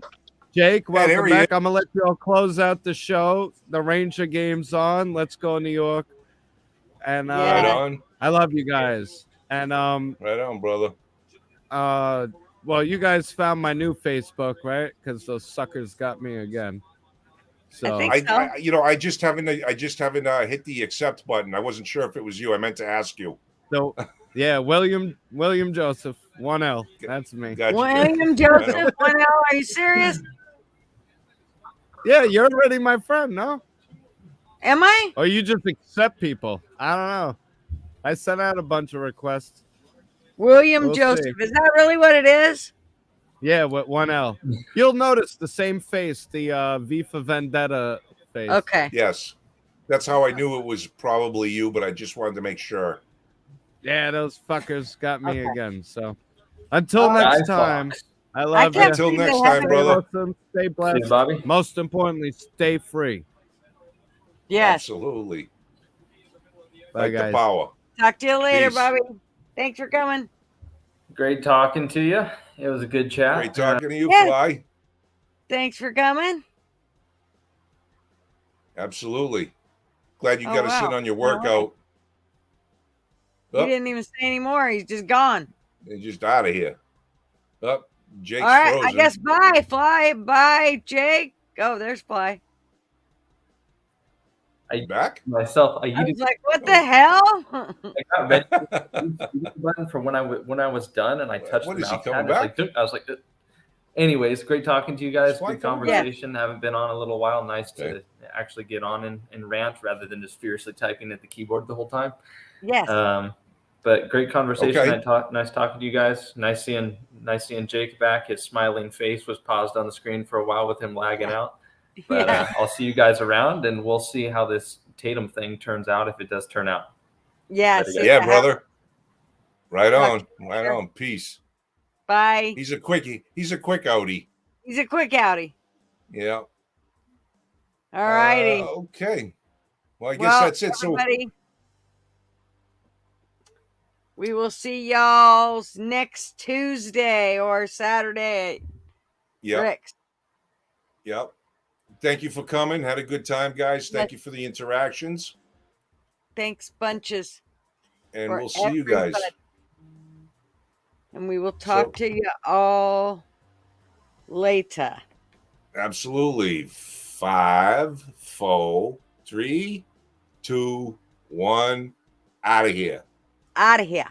Jake, there welcome he back. I'm gonna let you all close out the show. The Ranger game's on. Let's go, New York. And Right Yeah. on. I love you guys. And Right on, brother. well, you guys found my new Facebook, right? Because those suckers got me again. So I think so. I just haven't hit the accept button. I wasn't sure if it was you. I meant to ask you. So, yeah, William Joseph, 1L. That's me. Gotcha. William Joseph 1L. Are you serious? Yeah, you're already my friend, no? Am I? Or you just accept people? I don't know. I sent out a bunch of requests. William We'll Joseph. see. Is that really what it is? Yeah, with 1L. You'll notice the same face, the V for Vendetta face. Okay. Yes, that's how I knew it was probably you, but I just wanted to make sure. Yeah, those fuckers got me Okay. again. So until Guy next time, Fox. I love you. can't Until see next the time, heaven. Stay brother. awesome, stay See you, blessed. Bobby. Most importantly, stay free. Yes. Absolutely. Bye, Like the guys. power. Talk to you later, Peace. Bobby. Thanks for coming. Great talking to you. It was a good chat. Great talking to you, Yeah. Fly. Thanks for coming. Absolutely. Glad you Oh, got to sit wow. on your No way. workout. He Up, didn't even say anymore. He's just gone. and just out of here. Up, Jake's All right. frozen. I guess bye, Fly. Bye, Jake. Oh, there's Fly. Back. Myself, I was like, what the hell? I got ready to hit the button for when I was done, and I touched What the is he mouse coming pad. It's back? like, I was like, anyways, great talking to you guys. Is Fly Good coming back? conversation. Haven't been on a little while. Nice to Okay. actually get on and rant rather than just fiercely typing at the keyboard the whole time. Yes. But great conversation. Okay. Nice talking to you guys. Nice seeing Jake back. His smiling face was paused on the screen for a while with him lagging out. But Yeah. I'll see you guys around, and we'll see how this Tatum thing turns out, if it does turn out. Yes. Yeah, brother. Right Talk on. Right on. Peace. Bye. He's a quickie. He's a quick outie. He's a quick outie. Yeah. All righty. Okay. Well, I guess Well, that's it. So everybody, we will see y'all next Tuesday or Saturday. yeah. Rick's. Yep. Thank you for coming. Had a good time, guys. Thank Yes. you for the interactions. Thanks bunches. And for we'll see you guys. everybody. And we will talk So- to you all later. Absolutely. 5, 4, 3, 2, 1. Out of here. Out of here.